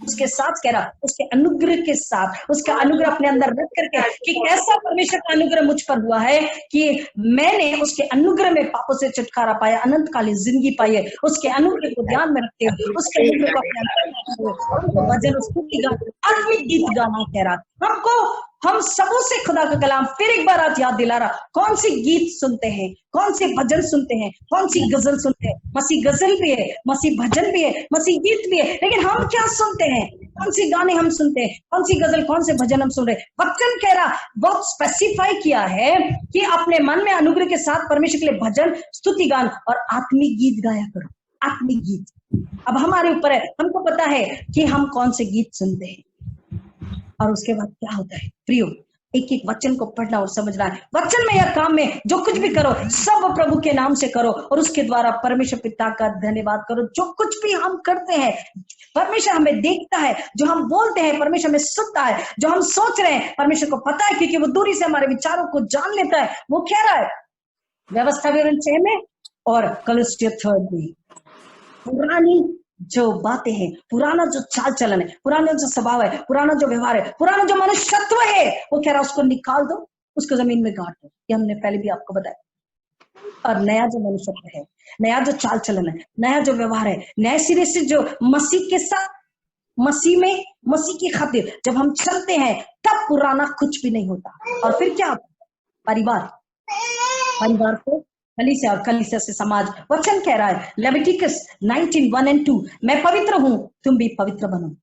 उसके साथ कह रहा, उसके अनुग्रह के साथ, उसका अनुग्रह अपने अंदर रख करके, कि ऐसा परमेश्वर का अनुग्रह मुझ पर हुआ है कि मैंने उसके अनुग्रह में पापों से छुटकारा पाया, अनंत कालीन जिंदगी पाई है। उसके अनुग्रह को ध्यान में रखते हुए, उसके अनुग्रह को अपने भजन, स्तुति, आत्मिक गीत गाना कह रहा। हम सबों से खुदा का कलाम फिर एक बार आज याद दिला रहा। कौन सी गीत सुनते हैं, कौन से भजन सुनते हैं, कौन सी गजल सुनते हैं? मसीह गजल भी है, मसीह भजन भी है, मसीह गीत भी है, लेकिन हम क्या सुनते हैं? कौन सी गाने हम सुनते हैं, कौन सी गजल, कौन से भजन हम सुन रहे हैं? वचन कह रहा, बहुत स्पेसिफाई किया है कि अपने मन में अनुग्रह के साथ परमेश्वर के लिए भजन, स्तुति गान और आत्मिक गीत गाया करो। आत्मिक गीत अब हमारे ऊपर है, हमको पता है कि हम कौन से गीत सुनते हैं। और उसके बाद क्या होता है प्रियो? एक एक वचन को पढ़ना और समझना है। वचन में या काम में जो कुछ भी करो, सब प्रभु के नाम से करो, और उसके द्वारा परमेश्वर पिता का धन्यवाद करो। जो कुछ भी हम करते हैं, परमेश्वर हमें देखता है। जो हम बोलते हैं, परमेश्वर हमें सुनता है। जो हम सोच रहे हैं, परमेश्वर को पता है, क्योंकि वो दूरी से हमारे विचारों को जान लेता है। वो कह रहा है व्यवस्था विवरण 6 में और कलस्सियों 3 में, पुरानी जो बातें हैं, पुराना जो चाल चलन है, पुराना जो स्वभाव है, पुराना जो व्यवहार है, पुराना जो मनुष्यत्व है, वो कह रहा उसको निकाल दो, उसको जमीन में गाड़ दो। ये हमने पहले भी आपको बताया। और नया जो मनुष्यत्व है, नया जो चाल चलन है, नया जो व्यवहार है, नए सिरे से जो मसीह के साथ, मसीह में, मसीह की खातिर जब हम चलते हैं, तब पुराना कुछ भी नहीं होता। और फिर क्या होता है? परिवार, परिवार को, कलीसिया और कलीसिया से समाज। वचन कह रहा है लेविटिकस 19:1-2, मैं पवित्र हूं, तुम भी पवित्र बनो।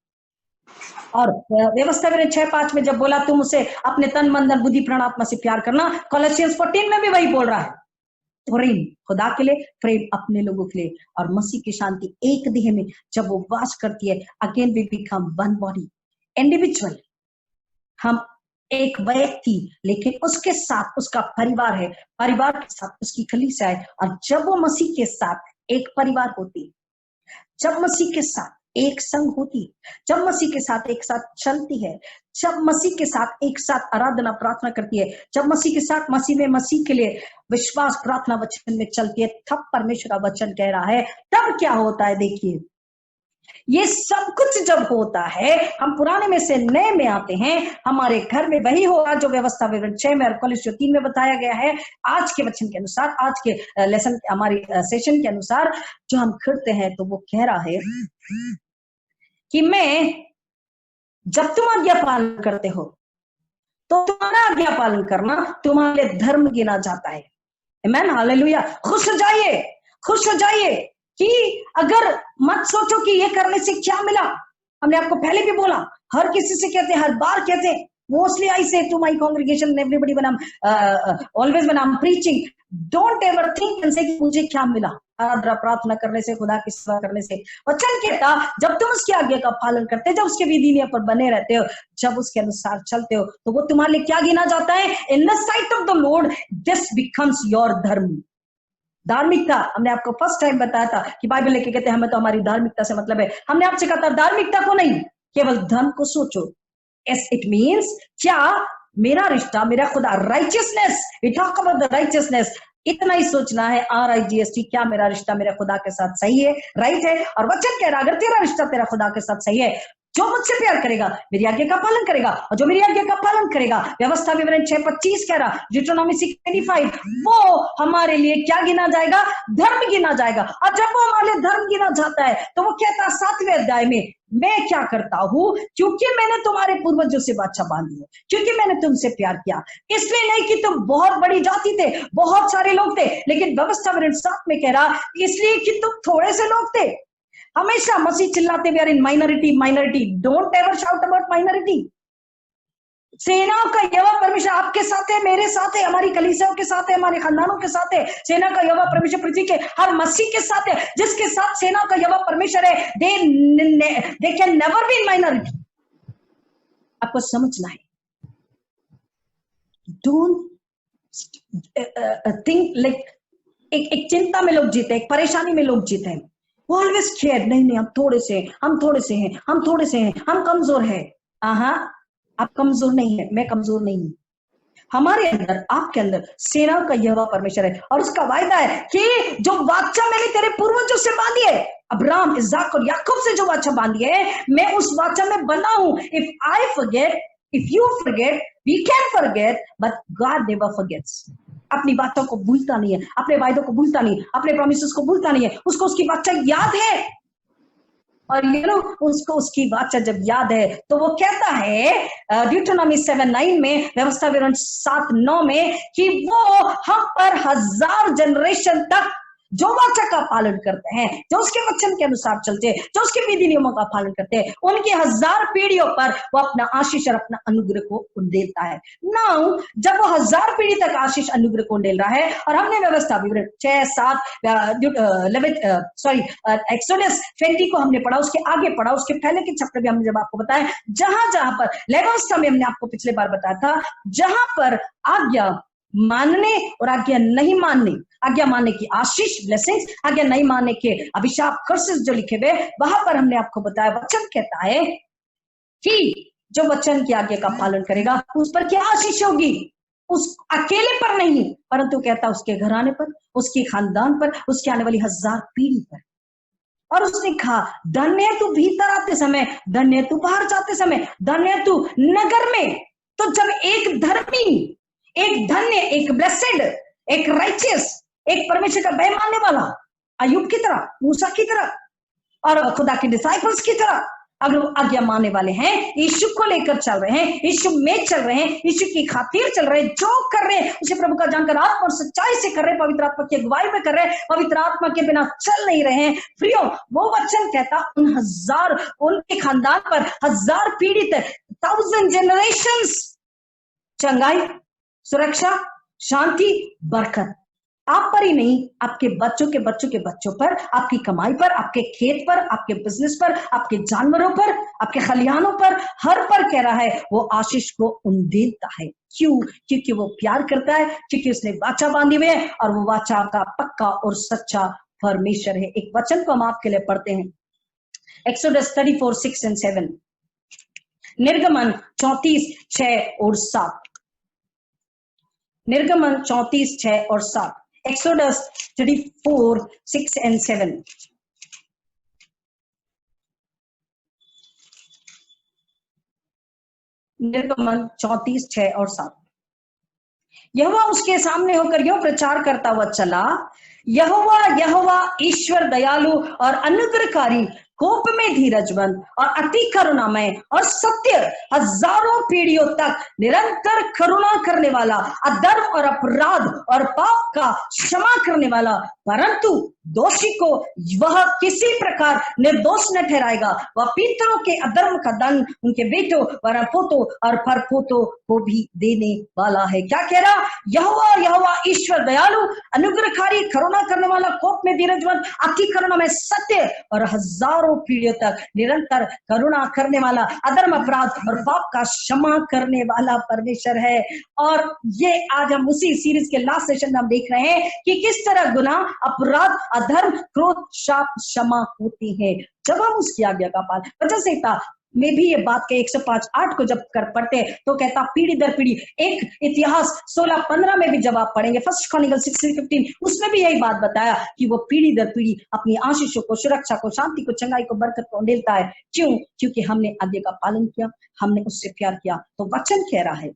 और व्यवस्था में 6:5 में जब बोला तुम उसे अपने तन मन धन बुद्धि प्राण आत्मा से प्यार करना, कोलोसियंस 14 में भी वही बोल रहा है। प्रेम खुदा के लिए, प्रेम अपने लोगों के लिए, और मसीह की शांति एक देह में जब वो वास करती है, again we become one body, individual. हम एक व्यक्ति, लेकिन उसके साथ उसका परिवार है, परिवार के साथ उसकी कलीसिया है। और जब वो मसीह के साथ एक परिवार होती, जब मसीह के साथ एक संग होती, जब मसीह के साथ एक साथ चलती है, जब मसीह के साथ एक साथ आराधना प्रार्थना करती है, जब मसीह के साथ मसीह में मसीह के लिए विश्वास प्रार्थना वचन में चलती है, तब परमेश्वर का वचन कह रहा है तब क्या होता है। देखिए ये सब कुछ जब होता है, हम पुराने में से नए में आते हैं, हमारे घर में वही होगा जो व्यवस्था विवरण 6 में और कोलोसियों 3 में बताया गया है। आज के वचन के अनुसार, आज के लेसन हमारी सेशन के अनुसार जो हम करते हैं, तो वो कह रहा है कि मैं, जब तुम आज्ञा पालन करते हो तो तुम्हारा आज्ञा पालन करना तुम्हारे धर्म गिना जाता है। आमीन, हालेलुया। खुश हो जाइए, खुश हो जाइए कि अगर मत सोचो कि ये करने से क्या मिला। हमने आपको पहले भी बोला, हर किसी से कहते, हर बार कहते, mostly I say to my congregation everybody when I always when I am preaching, don't ever think and say कि मुझे क्या मिला आराधना प्रार्थना करने से, खुदा की सेवा करने से। वचन कहता जब तुम उसकी आज्ञा का पालन करते हो, जब उसके विधि नियम पर बने रहते हो, जब उसके अनुसार चलते हो, तो वो तुम्हारे लिए क्या गिना जाता है। In the site of the Lord this becomes your धर्म। धार्मिकता, हमने आपको फर्स्ट टाइम बताया था कि बाइबल लेके कहते हैं हमें तो हमारी धार्मिकता से मतलब है। हमने आपसे कहा था धार्मिकता को नहीं, केवल धर्म को सोचो। इट मीन्स क्या मेरा रिश्ता, मेरा खुदा, righteousness, we talk about the righteousness, इतना ही सोचना है, RIGST, क्या मेरा रिश्ता मेरा खुदा के साथ सही है, राइट है। और वचन कह रहा अगर तेरा रिश्ता तेरा खुदा के साथ सही है, जो मुझसे प्यार करेगा मेरी आज्ञा का पालन करेगा, और जो मेरी आज्ञा का पालन करेगा, व्यवस्था विवरण 6:25 कह रहा, डिट्रोनॉमी 6:25, वो हमारे लिए क्या गिना जाएगा, धर्म गिना जाएगा। और जब वो हमारे लिए धर्म गिना जाता है, तो वो कहता 7वें अध्याय में, मैं क्या करता हूं, क्योंकि मैंने तुम्हारे पूर्वजों से वाचा बांधी है, क्योंकि मैंने तुमसे प्यार किया। इसलिए नहीं कि तुम बहुत बड़ी जाति थे, बहुत सारे लोग थे, लेकिन व्यवस्था विवरण 7 में कह रहा इसलिए कि तुम थोड़े से लोग थे। हमेशा मसीह चिल्लाते we are in minority, minority, don't ever shout about minority. सेनाओं का यहोवा परमेश्वर आपके साथ है, मेरे साथ है, हमारी कलीसियाओं के साथ है, हमारे खानदानों के साथ है। सेना का यहोवा परमेश्वर पृथ्वी के हर मसीह के साथ है। जिसके साथ सेना का यहोवा परमेश्वर है, they can never be in minority. आपको समझना है, डोंट थिंक लाइक एक चिंता में लोग जीते, एक परेशानी में लोग जीते हैं, ऑलवेज केयर, नहीं हम थोड़े से हैं, हम थोड़े से हैं, हम थोड़े से हैं, हम कमजोर है। आप कमजोर नहीं है, मैं कमजोर नहीं हूं। हमारे अंदर, आपके अंदर सेना का यहोवा परमेश्वर है, और उसका वायदा है कि जो वाचा मैंने तेरे पूर्वजों से बांधी है, अब्राहम, इसहाक और याकूब से जो वाचा बांधी है, मैं उस वाचा में बना हूं। If I forget, if you forget, we can forget, but God never forgets. अपनी बातों को भूलता नहीं है, अपने वायदों को भूलता नहीं, अपने प्रॉमिसेस को भूलता नहीं है। उसको उसकी वाचा याद है, और उसको उसकी वाचा जब याद है, तो वो कहता है ड्यूटोनॉमी 7:9 में, व्यवस्था विवरण 7:9 में, कि वो हम पर 1000 जनरेशन तक जो वाचा का पालन करते हैं, जो उसके वचन के अनुसार चलते हैं, जो उसके विधि नियमों का पालन करते हैं, उनकी 1000 पीढ़ियों पर वो अपना आशीष और अपना अनुग्रह को उंडेलता है। नाउ जब वो 1000 पीढ़ी तक आशीष अनुग्रह को उंडेल रहा है, और हमने व्यवस्था विवरण 6-7 एक्सोडस 20 को हमने पढ़ा, उसके आगे पढ़ा, उसके पहले के चैप्टर भी हमने जब आपको बताया, जहां पर व्यवस्था में हमने आपको पिछले बार बताया था, जहां पर आज्ञा मानने और आज्ञा नहीं मानने, आज्ञा मानने की आशीष ब्लेसिंग्स, आज्ञा नहीं मानने के अभिशाप कर्सेस जो लिखे हुए, वहां पर हमने आपको बताया वचन कहता है कि जो वचन की आज्ञा का पालन करेगा उस पर क्या आशीष होगी, उस अकेले पर नहीं, परंतु कहता उसके घराने पर, उसके खानदान पर, उसके आने वाली 1000 पीढ़ी पर। और उसने कहा धन्य तू भीतर आते समय, धन्य तू बाहर जाते समय, धन्य तू नगर में। तो जब एक धर्मी, एक धन्य, एक ब्लेसेड, एक राइचियस, एक परमेश्वर का भय मानने वाला, अय्यूब की तरह, मूसा की तरह और खुदा के डिसाइपल्स की तरह, अगर वो आज्ञा मानने वाले हैं, यीशु को लेकर चल रहे हैं, यीशु में चल रहे हैं, यीशु की खातिर चल रहे हैं, जो कर रहे हैं उसे प्रभु का जानकर आत्मा और सच्चाई से कर रहे हैं, पवित्र आत्मा की अगुवाई में कर रहे हैं, पवित्र आत्मा के बिना चल नहीं रहे हैं। प्रियो, वो वचन कहता उन हजार, उनके खानदान पर 1000 पीड़ित, 1000 जनरेशंस, चंगाई, सुरक्षा, शांति, बरकत आप पर ही नहीं, आपके बच्चों के बच्चों के बच्चों पर, आपकी कमाई पर, आपके खेत पर, आपके बिजनेस पर, आपके जानवरों पर, आपके खलिहानों पर, हर पर कह रहा है वो आशीष को उंडेलता है। क्यों? क्योंकि वो प्यार करता है, क्योंकि उसने वाचा बांधी हुई है और वो वाचा का पक्का और सच्चा परमेश्वर है। एक वचन को हम आपके लिए पढ़ते हैं, एक्सोडस 34:6-7, निर्गमन 34:6 और 7, निर्गमन 34:6 और 7, Exodus 34:6-7। निर्गमन 34:6 और 7। यहोवा उसके सामने होकर यूं प्रचार करता हुआ चला, यहोवा यहोवा ईश्वर दयालु और अनुग्रहकारी, कोप में धीरजवंत और अति करुणामय और सत्य, हजारों पीढ़ियों तक निरंतर करुणा करने वाला, अधर्म और अपराध और पाप का क्षमा करने वाला, परंतु दोषी को वह किसी प्रकार निर्दोष न ठहराएगा। वह पितरों के अधर्म का दंड उनके बेटों, परपोतों और परपोतों को भी देने वाला है। क्या कह रहा? यहोवा यहोवा ईश्वर दयालु, अनुग्रहकारी, करुणा करने वाला, कोप में धीरजवंत, अति करुणा में सत्य और हजारों पीढ़ियों तक निरंतर करुणा करने वाला, अधर्म, अपराध और पाप का क्षमा करने वाला परमेश्वर है। और ये आज हम उसी सीरीज के लास्ट सेशन में हम देख रहे हैं कि किस तरह गुनाह, अपराध, अधर्म, क्रोध, शाप क्षमा होती है जब हम उसकी आज्ञा का पालन। वचन संहिता में भी ये बात के 105:8 को जब कर पढ़ते हैं तो कहता पीढ़ी दर पीढ़ी। एक इतिहास 16:15 में भी जब आप पढ़ेंगे, फर्स्ट क्रॉनिकल 16:15, उसमें भी यही बात बताया कि वो पीढ़ी दर पीढ़ी अपनी आशीषों को, सुरक्षा को, शांति को, चंगाई को, बरकत को उंडेलता है। क्यों? क्योंकि हमने आज्ञा का पालन किया, हमने उससे प्यार किया। तो वचन कह रहा है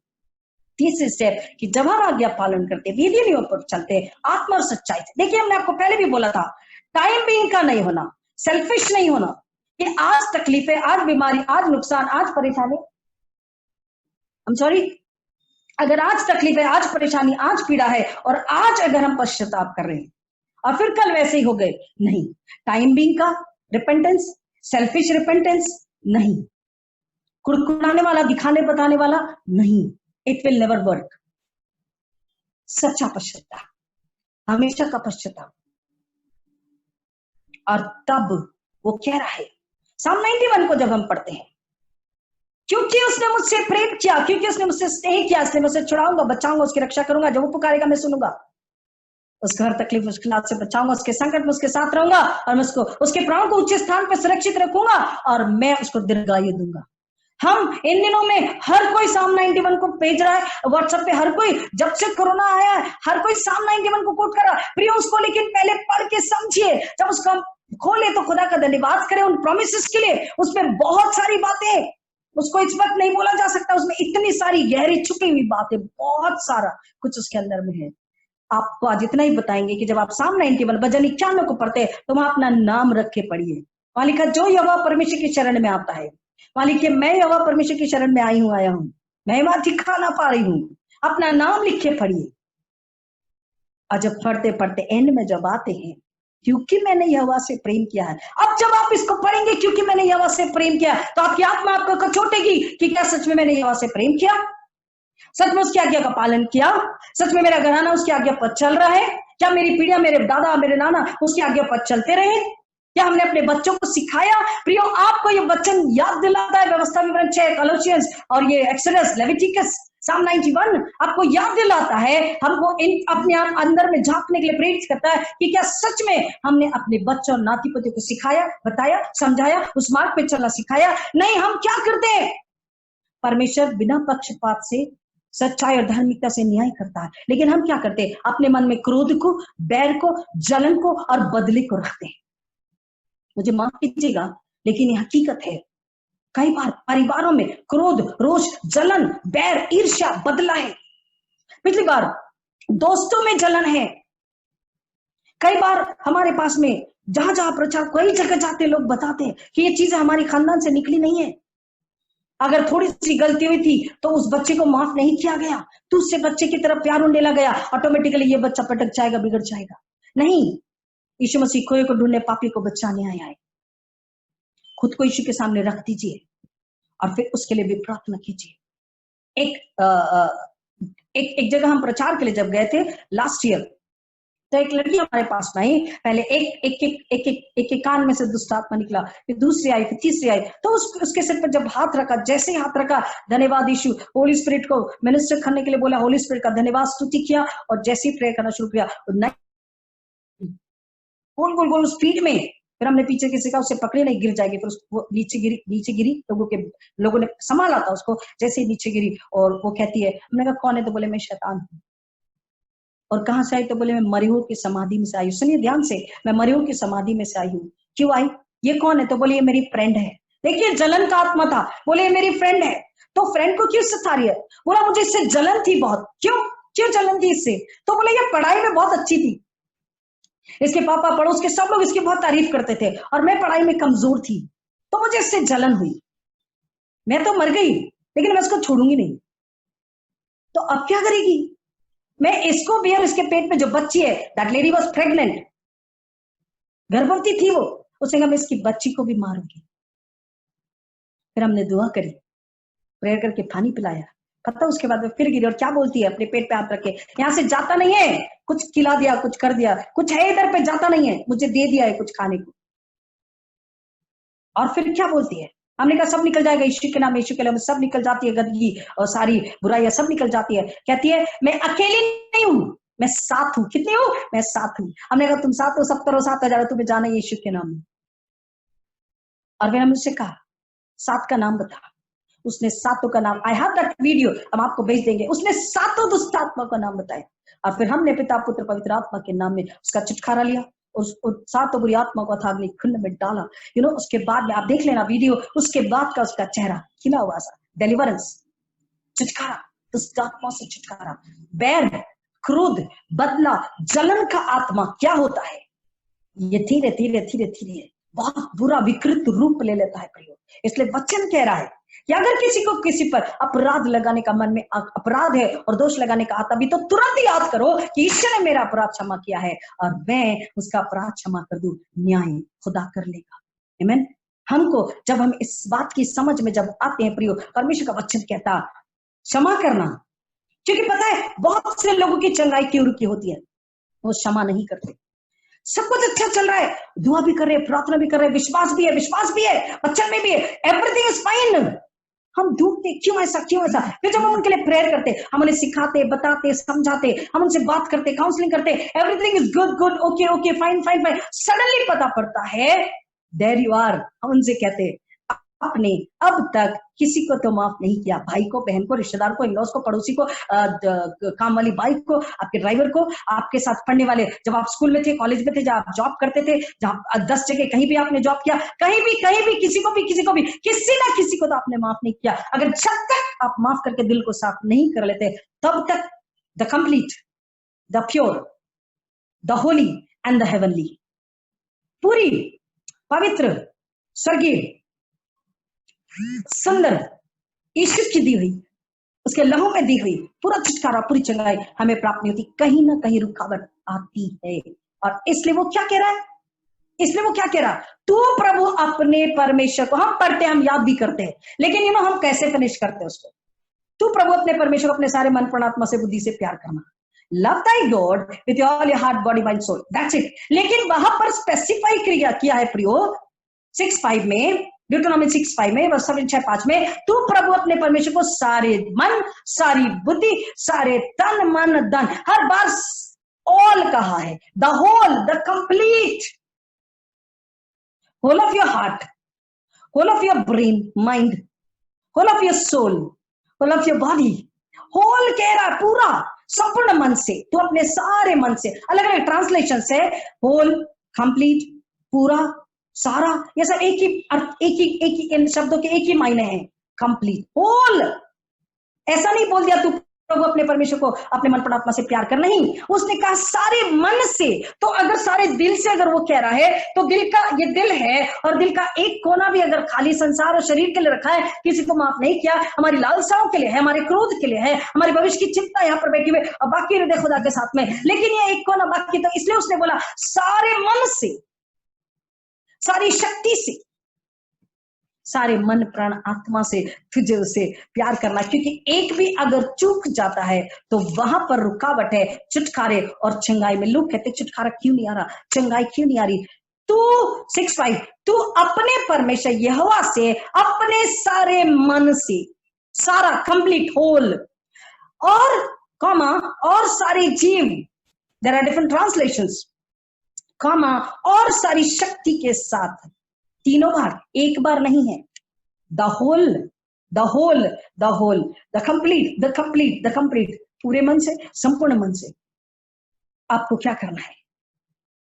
तीसरी स्टेप कि जब हम आज्ञा पालन करते, विधियों पर चलते, आत्मा और सच्चाई से। देखिए, हमने आपको पहले भी बोला था, टाइम बीइंग का नहीं होना, सेल्फिश नहीं होना कि आज तकलीफें, आज बीमारी, आज नुकसान, आज परेशानी, अगर आज तकलीफ है, आज परेशानी, आज पीड़ा है और आज अगर हम पश्चाताप कर रहे हैं और फिर कल वैसे ही हो गए, नहीं। टाइम बीइंग का रिपेंटेंस, सेल्फिश रिपेंटेंस नहीं, कुड़कुड़ाने वाला, दिखाने बताने वाला नहीं, इट विल नेवर वर्क। सच्चा पश्चाताप, हमेशा का पश्चाताप। और तब वो कह रहा है, साम 91 को जब हम पढ़ते हैं, क्योंकि उसने मुझसे प्रेम किया, क्योंकि उसने मुझसे स्नेह किया, इसलिए मैं उसे छुड़ाऊंगा, बचाऊंगा, उसकी रक्षा करूंगा। जब वो पुकारेगा मैं सुनूंगा, उसको हर तकलीफ मुश्किलात से बचाऊंगा, उसके संकट में उसके साथ रहूंगा और मैं उसको, उसके प्राणों को ऊंचे स्थान पर सुरक्षित रखूंगा और मैं उसको दीर्घायु दूंगा। हम इन दिनों में हर कोई साम 91 को भेज रहा है व्हाट्सएप पे, हर कोई, जब से कोरोना आया है हर कोई साम 91 को कोट कर रहा है। प्रिय, उसको लेकिन पहले पढ़ के समझिए, जब उसको हम खोले तो खुदा का धन्यवाद करें उन प्रोमिसेस के लिए। उसमें बहुत सारी बातें, उसको इस वक्त नहीं बोला जा सकता, उसमें इतनी सारी गहरी छुपी हुई बातें, बहुत सारा कुछ उसके अंदर में है। आपको आज इतना ही बताएंगे कि जब आप साम 91 भजन 91 को पढ़ते हैं तो वहां अपना नाम रख के पढ़िए। वहां लिखा, जो यहोवा परमेश्वर की शरण में आता है, वहां लिखे, मैं यहोवा परमेश्वर की शरण में आई हूं, आया हूं, मैं वहां दिखा ना पा रही हूं, अपना नाम लिख के पढ़िए। और जब पढ़ते पढ़ते एंड में जब आते हैं, क्योंकि मैंने यहोवा से प्रेम किया है, अब जब आप इसको पढ़ेंगे क्योंकि मैंने यहोवा से प्रेम किया, तो आपकी आत्मा आपको कचोटेगी कि क्या सच में मैंने यहोवा से प्रेम किया, सच में उसकी आज्ञा का पालन किया, सच में मेरा घराना उसकी आज्ञा पर चल रहा है, क्या मेरी पीढ़ियां, मेरे दादा, मेरे नाना उसकी आज्ञा पर चलते रहे, क्या हमने अपने बच्चों को सिखाया। प्रियो, आपको ये वचन याद दिलाता है, व्यवस्था विवरण 6, कोलोसियंस और ये एक्सोडस, लेविटिकस, साम 91 आपको याद दिलाता है, हमको इन अपने आप अंदर में झांकने के लिए प्रेरित करता है कि क्या सच में हमने अपने बच्चों और नाती पोते को सिखाया, बताया, समझाया, उस मार्ग पे चलना सिखाया। नहीं, हम क्या करते हैं, परमेश्वर बिना पक्षपात से, सच्चाई और धार्मिकता से न्याय करता है, लेकिन हम क्या करते हैं, अपने मन में क्रोध को, बैर को, जलन को और बदले को रखते हैं। मुझे माफ कीजिएगा, लेकिन ये हकीकत है। कई बार परिवारों में क्रोध, रोष, जलन, बैर, ईर्ष्या, बदला है। पिछली बार दोस्तों में जलन है, कई बार हमारे पास में जहां जहां प्रचार, कई जगह जाते लोग बताते हैं कि ये चीजें हमारी खानदान से निकली नहीं है। अगर थोड़ी सी गलती हुई थी तो उस बच्चे को माफ नहीं किया गया, दूसरे बच्चे की तरफ प्यार होने लग गया, ऑटोमेटिकली ये बच्चा पटक जाएगा, बिगड़ जाएगा। नहीं, यीशु मसीह खोए को ढूंढने, पापी को बचाने आया है। खुद को यीशु के सामने रख दीजिए और फिर उसके लिए भी प्रार्थना कीजिए। एक जगह हम प्रचार के लिए जब गए थे लास्ट ईयर, तो एक लड़की हमारे पास में आई। पहले एक कान में से दुष्ट आत्मा निकला, फिर दूसरी आई, फिर तीसरी आई। तो उसके सिर पर जब हाथ रखा, जैसे ही हाथ रखा, धन्यवाद यीशु, होली स्पिरिट को मिनिस्टर करने के लिए बोला, होली स्पिरिट का धन्यवाद स्तुति किया और जैसे ही प्रे करना शुरू किया, गोल गोल गोल स्पीड में। फिर हमने पीछे किसी का, उसे पकड़े नहीं, गिर जाएगी। फिर वो नीचे गिरी। लोगों ने संभाला था उसको, जैसे ही नीचे गिरी और वो कहती है, हमने कहा कौन है? तो बोले मैं शैतान हूँ। और कहां से आई? तो बोले मैं मरियम की समाधि में से आई। सुनिए ध्यान से, मैं मरियम की समाधि में से आई हूँ। क्यों आई? ये कौन है? तो बोले ये मेरी फ्रेंड है। देखिए, जलन का आत्मा था। बोले ये मेरी फ्रेंड है। तो फ्रेंड को क्यों सता रही है? बोला मुझे इससे जलन थी बहुत। क्यों जलन थी इससे? तो बोले ये पढ़ाई में बहुत अच्छी थी, इसके पापा पड़ोस के सब लोग इसकी बहुत तारीफ करते थे और मैं पढ़ाई में कमजोर थी, तो मुझे इससे जलन हुई। मैं तो मर गई लेकिन मैं उसको छोड़ूंगी नहीं। तो अब क्या करेगी? मैं इसको भी, और इसके पेट में जो बच्ची है, दैट लेडी वाज प्रेग्नेंट, गर्भवती थी वो, उसने कहा मैं इसकी बच्ची को भी मारूंगी। फिर हमने दुआ करी, प्रेयर करके पानी पिलाया। पता उसके बाद में फिर गिरी और क्या बोलती है, अपने पेट पे हाथ रखे, यहाँ से जाता नहीं है, कुछ खिला दिया, कुछ कर दिया, कुछ है इधर पे, जाता नहीं है, मुझे दे दिया है कुछ खाने को। और फिर क्या बोलती है? हमने कहा सब निकल जाएगा यीशु के नाम, यीशु के नाम, सब निकल जाती है, गंदगी और सारी बुराइयां सब निकल जाती है। कहती है मैं अकेली नहीं हूँ, मैं साथ हूँ। कितनी हूँ? मैं साथ हूँ। हमने कहा तुम साथ हो, 70 साथ हो, तुम्हें जाना यीशु के नाम में। और फिर हमने उससे कहा 7 का नाम बता। उसने 7 का नाम, आई हैव दैट वीडियो, हम आपको भेज देंगे। उसने 7 दुष्ट आत्मा का नाम बताया और फिर हमने पिता पुत्र पवित्र आत्मा के नाम में उसका छुटकारा लिया और 7 बुरी आत्मा को अथाग्नि कुंड में डाला। उसके बाद में आप देख लेना वीडियो, उसके बाद का उसका चेहरा खिला हुआ सा, डिलीवरेंस, छुटकारा, दुष्ट आत्मा से छुटकारा। बैर, क्रोध, बदला, जलन का आत्मा क्या होता है? ये धीरे धीरे धीरे धीरे बहुत बुरा विकृत रूप ले लेता है प्रियो। इसलिए वचन कह रहा है कि अगर किसी को किसी पर अपराध लगाने का मन में अपराध है और दोष लगाने का आता भी, तो तुरंत याद करो कि ईश्वर ने मेरा अपराध क्षमा किया है और मैं उसका अपराध क्षमा कर दूं, न्याय खुदा कर लेगा। आमीन। हमको जब हम इस बात की समझ में जब आते हैं प्रियो, परमेश्वर का वचन कहता क्षमा करना, क्योंकि पता है बहुत से लोगों की चंगाई क्यों रुकी होती है, वो क्षमा नहीं करते। सब कुछ अच्छा चल रहा है, दुआ भी कर रहे, प्रार्थना भी कर रहे, विश्वास भी है, वचन में भी है, एवरीथिंग इज फाइन। हम ढूंढते क्यों ऐसा। फिर जब हम उनके लिए प्रेयर करते, हम उन्हें सिखाते, बताते, समझाते, हम उनसे बात करते, काउंसलिंग करते, everything is good, okay, fine. Suddenly पता पड़ता है देयर यू आर। हम उनसे कहते आपने अब तक किसी को तो माफ नहीं किया, भाई को, बहन को, रिश्तेदार को, इन-लॉज को, पड़ोसी को, काम वाली बाई को, आपके ड्राइवर को, आपके साथ पढ़ने वाले, जब आप स्कूल में थे, कॉलेज में थे, जब आप जॉब करते थे, जहां 10 जगह कहीं भी आपने जॉब किया, कहीं भी किसी को भी किसी ना किसी को तो आपने माफ नहीं किया। अगर जब तक आप माफ करके दिल को साफ नहीं कर लेते, तब तक the complete, the pure, the holy and the heavenly, पूरी पवित्र, स्वर्गीय, सुंदर, ईश्वर की दी हुई, उसके लहू में दी हुई पूरा छुटकारा, पूरी चंगाई हमें प्राप्त नहीं होती, कहीं ना कहीं रुकावट आती है। और इसलिए वो क्या कह रहा है? तू प्रभु अपने परमेश्वर को, हम पढ़ते हैं, हम याद भी करते हैं, लेकिन हम कैसे फिनिश करते हैं उसको? तू प्रभु अपने परमेश्वर को अपने सारे मन, प्राण, आत्मा से, बुद्धि से प्यार करना। Love thy God with all your heart, body, mind, soul, that's it. लेकिन वहां पर स्पेसिफाई किया है प्रियो 6:5 में, ड्यूटोनॉमी 6:5 में, वर्ष 7:5 में, तू प्रभु अपने परमेश्वर को सारे मन, सारी बुद्धि, सारे तन, मन, धन, हर बार ऑल कहा है, the whole, the complete, whole of your heart, whole of your brain, mind, whole of your soul, whole of your body. Whole कह रहा पूरा, संपूर्ण मन से, तू अपने सारे मन से, अलग अलग ट्रांसलेशन से, होल, कंप्लीट, पूरा, सारा, ये सब एक ही इन शब्दों के एक ही मायने हैं, कंप्लीट, होल। ऐसा नहीं बोल दिया तू प्रभु अपने परमेश्वर को अपने मन परमात्मा से प्यार कर, नहीं, उसने कहा सारे मन से। तो अगर सारे दिल से अगर वो कह रहा है तो दिल का, ये दिल है और दिल का एक कोना भी अगर खाली संसार और शरीर के लिए रखा है, किसी को माफ नहीं किया, हमारी लालसाओं के लिए है, हमारे क्रोध के लिए है, हमारे भविष्य की चिंता यहाँ पर बैठी हुई और बाकी हृदय खुदा के साथ में, लेकिन ये एक कोना बाकी। तो इसलिए उसने बोला सारे मन से, सारी शक्ति से, सारे मन प्राण आत्मा से तुझे उसे प्यार करना, क्योंकि एक भी अगर चूक जाता है तो वहां पर रुकावट है छुटकारे और चंगाई में। लोग कहते छुटकारा क्यों नहीं आ रहा, चंगाई क्यों नहीं आ रही? तू 6:5 तू अपने परमेश्वर यहोवा से अपने सारे मन से, सारा कंप्लीट होल, और कॉमा और सारे जीव, there are different translations, comma और सारी शक्ति के साथ, तीनों बार, एक बार नहीं है, the whole, the whole, the whole, the complete, the complete, the complete, पूरे मन से, संपूर्ण मन से। आपको क्या करना है?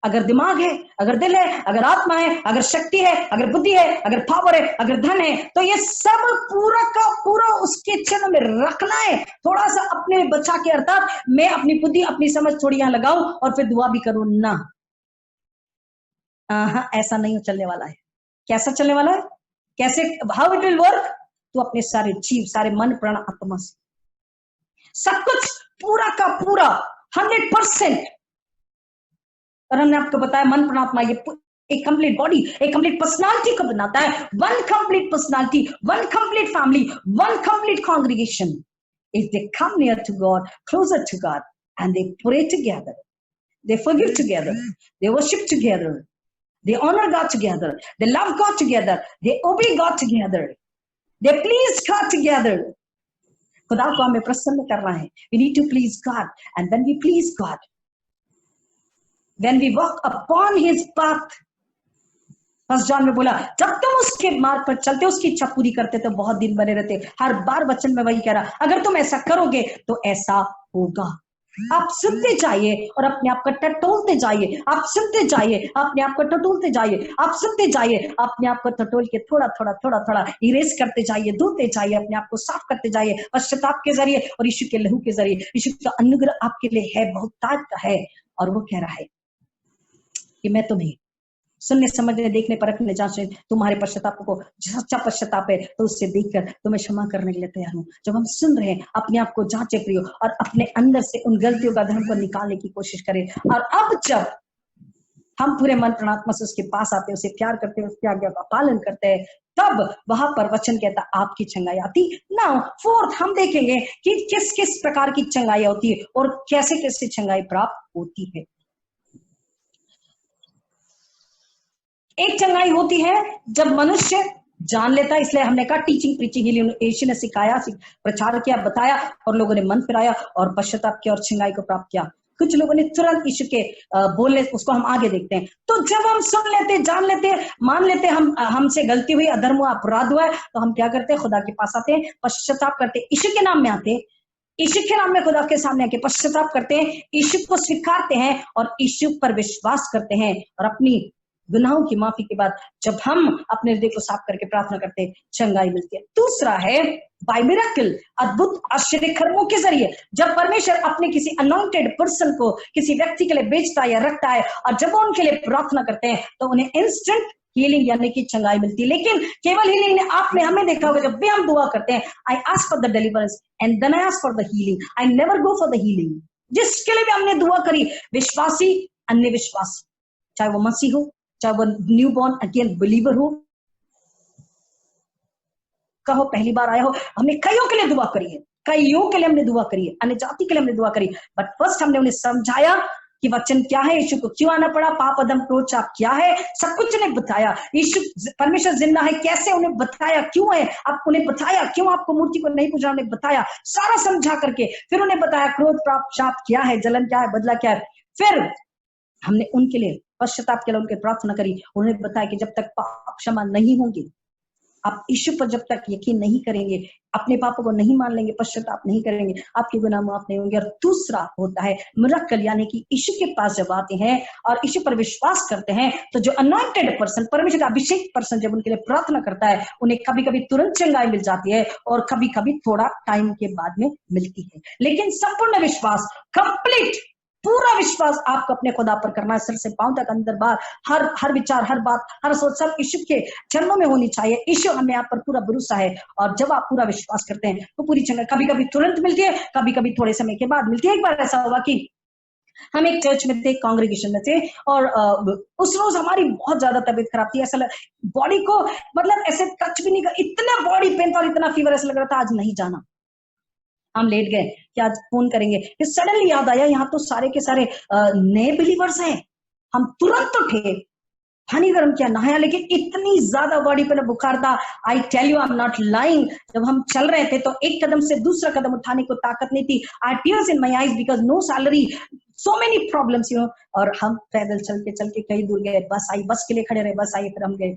अगर दिमाग है, अगर दिल है, अगर आत्मा है, अगर शक्ति है, अगर बुद्धि है, अगर पावर है, अगर धन है, तो ये सब पूरा का पूरा उसके चरण में रखना है। थोड़ा सा अपने बचा के, अर्थात मैं अपनी बुद्धि, अपनी समझ थोड़ी यहां लगाऊं और फिर दुआ भी करूं ना, ऐसा नहीं चलने वाला है। कैसा चलने वाला है? कैसे? How it will work? तो अपने सारे जीव, सारे मन प्राण आत्मा से, सब कुछ पूरा का पूरा 100%। और हमने आपको बताया मन प्राण आत्मा ये एक कंप्लीट बॉडी, एक कंप्लीट पर्सनालिटी को बनाता है। One complete personality, one complete family, one complete congregation. If they come near to God, closer to God, and they pray together, they forgive together, they worship together, they honor God together, they love God together, they obey God together, they please God together. खुदा को हमें प्रसन्न करना है। We need to please God, and when we please God, when we walk upon His path, first John में बोला जब तुम उसके मार्ग पर चलते, उसकी इच्छा पूरी करते तो बहुत दिन बने रहते। हर बार वचन में वही कह रहा, अगर तुम ऐसा करोगे तो ऐसा होगा। आप सुनते जाइए और अपने आप को टटोलते जाइए, आप सुनते जाइए, अपने आप को टटोलते जाइए, आप सुनते जाइए, अपने आप को टटोल के थोड़ा थोड़ा थोड़ा थोड़ा इरेज करते जाइए, धोते जाइए, अपने आप को साफ करते जाइए पश्चाताप के जरिए और यीशु के लहू के जरिए। यीशु का अनुग्रह आपके लिए है, बहुत ताज का है, और वो कह रहा है कि मैं तुम्हें सुनने, समझने, देखने, परखने, जांचने, तुम्हारे पश्चाताप को, सच्चा पश्चाताप है तो उससे देखकर तुम्हें क्षमा करने के लिए तैयार हूं। जब हम सुन रहे हैं, अपने आप को जांचे प्रियो, और अपने अंदर से उन गलतियों का धर्म को निकालने की कोशिश करें। और अब जब हम पूरे मन प्राणात्मा से उसके पास आते हैं, उसे प्यार करते हैं, उसकी आज्ञा का पालन करते हैं, तब वहां पर वचन कहता आपकी चंगाई आती। नाउ फोर्थ हम देखेंगे कि किस किस प्रकार की चंगाई होती है और कैसे कैसे चंगाई प्राप्त होती है। एक चंगाई होती है जब मनुष्य जान लेता है, इसलिए हमने कहा टीचिंग, प्रीचिंग, हीलिंग, यीशु ने सिखाया, प्रचार किया, बताया, और लोगों ने मन फिराया और पश्चाताप किया और चंगाई को प्राप्त किया। कुछ लोगों ने तुरंत यीशु के बोलने, उसको हम आगे देखते हैं। तो जब हम सुन लेते, जान लेते, मान लेते हमसे गलती हुई, अधर्म हुआ, अपराध हुआ है, तो हम क्या करते हैं? खुदा के पास आते हैं, पश्चाताप करते हैं, यीशु के नाम में आते हैं, यीशु के नाम में खुदा के सामने आके पश्चाताप करते हैं, यीशु को स्वीकारते हैं और यीशु पर विश्वास करते हैं, और अपनी गुनाहों की माफी के बाद जब हम अपने हृदय को साफ करके प्रार्थना करते हैं, चंगाई मिलती है। दूसरा है बाय मिरेकल, अद्भुत आश्चर्य कर्मों के जरिए। जब परमेश्वर अपने किसी अनॉइंटेड पर्सन को किसी व्यक्ति के लिए बेचता है या रखता है, और जब वो उनके लिए प्रार्थना करते हैं तो उन्हें इंस्टेंट हीलिंग यानी कि चंगाई मिलती है। लेकिन केवल हीलिंग ने, आपने हमें देखा होगा जब भी हम दुआ करते हैं, I ask for the deliverance and then I ask for the healing, I never go for the healing. जिसके लिए भी हमने दुआ करी, विश्वासी, अन्य विश्वासी, चाहे वो मसीह हो, चाहे वो न्यू बॉर्न अगेन बिलीवर हो, कहो पहली बार आया हो, हमने कईयों के लिए दुआ करी है, कईयों के लिए हमने दुआ करी है, अन्य जाति के लिए हमने दुआ करी, बट फर्स्ट हमने उन्हें समझाया कि वचन क्या है, यीशु को क्यों आना पड़ा, पाप अदम क्रोध चाप क्या है, सब कुछ उन्हें बताया। यीशु परमेश्वर जिंदा है कैसे, उन्हें बताया, क्यों है, आप उन्हें बताया, क्यों आपको मूर्ति को नहीं पूजना, उन्हें बताया, सारा समझा करके फिर उन्हें बताया क्रोध पाप चाप क्या है, जलन क्या है, बदला क्या है। फिर हमने उनके लिए पश्चाताप के लिए उनके प्रार्थना करी, उन्हें बताया कि जब तक पाप क्षमा नहीं होंगे, आप यीशु पर जब तक यकीन नहीं करेंगे, अपने पापों को नहीं मान लेंगे, पश्चाताप नहीं करेंगे, आपके गुनाह माफ नहीं होंगे। और दूसरा होता है मिरेकल, यानी कि यीशु के पास जब आते हैं और यीशु पर विश्वास करते हैं, तो जो अनॉइंटेड पर्सन, परमेश्वर का अभिषेक पर्सन जब उनके लिए प्रार्थना करता है, उन्हें कभी कभी तुरंत चंगाई मिल जाती है और कभी कभी थोड़ा टाइम के बाद में मिलती है। लेकिन संपूर्ण विश्वास, कंप्लीट पूरा विश्वास आपको अपने खुदा पर करना है, सिर से पांव तक, अंदर बाहर, हर विचार, हर बात, हर सोच सब यीशु के चरणों में होनी चाहिए। यीशु हमें आप पर पूरा भरोसा है, और जब आप पूरा विश्वास करते हैं तो पूरी चंगाई कभी कभी तुरंत मिलती है, कभी कभी थोड़े समय के बाद मिलती है। एक बार ऐसा हुआ कि हम एक चर्च में थे, कांग्रेगेशन में थे, और उस रोज हमारी बहुत ज्यादा तबीयत खराब थी। ऐसा बॉडी को मतलब ऐसे टच भी नहीं कर, इतना बॉडी पेन था और इतना फीवर, ऐसा लग रहा था आज नहीं जाना। हम लेट गए कि आज फोन करेंगे, फिर सडनली याद आया यहाँ तो सारे के सारे नए बिलीवर्स हैं। हम तुरंत उठे, पानी गर्म किया, नहाया, लेकिन इतनी ज्यादा बॉडी पे बुखार था, I tell you, I am not lying. जब हम चल रहे थे तो एक कदम से दूसरा कदम उठाने को ताकत नहीं थी। I tears in my eyes because no salary, so many problems, you know. और हम पैदल चल के कई दूर गए, बस आई, बस के लिए खड़े रहे, बस आई, फिर हम गए।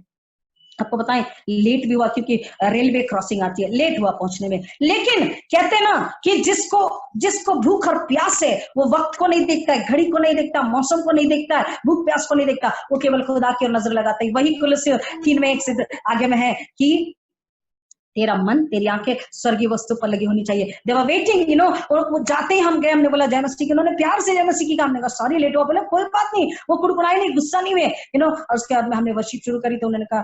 आपको बताएं लेट भी हुआ क्योंकि रेलवे क्रॉसिंग आती है, लेट हुआ पहुंचने में। लेकिन कहते हैं ना कि जिसको भूख और प्यास है वो वक्त को नहीं देखता है, घड़ी को नहीं देखता, मौसम को नहीं देखता है, भूख प्यास को नहीं देखता, वो केवल खुदा की ओर नजर लगाता है। वही कुलस्सी 3:1 से आगे में है कि तेरा मन, तेरी आंखें स्वर्गीय वस्तु पर लगी होनी चाहिए। दे वर वेटिंग, यू नो। और वो जाते ही हम गए, हमने बोला जय मसीह की, उन्होंने प्यार से जय मसीह की, हमने कहा सॉरी लेट हुआ, बोला कोई बात नहीं, वो कुड़कुड़ाई नहीं, गुस्सा नहीं हुए, यू नो। और उसके बाद में हमने वर्शिप शुरू करी तो उन्होंने कहा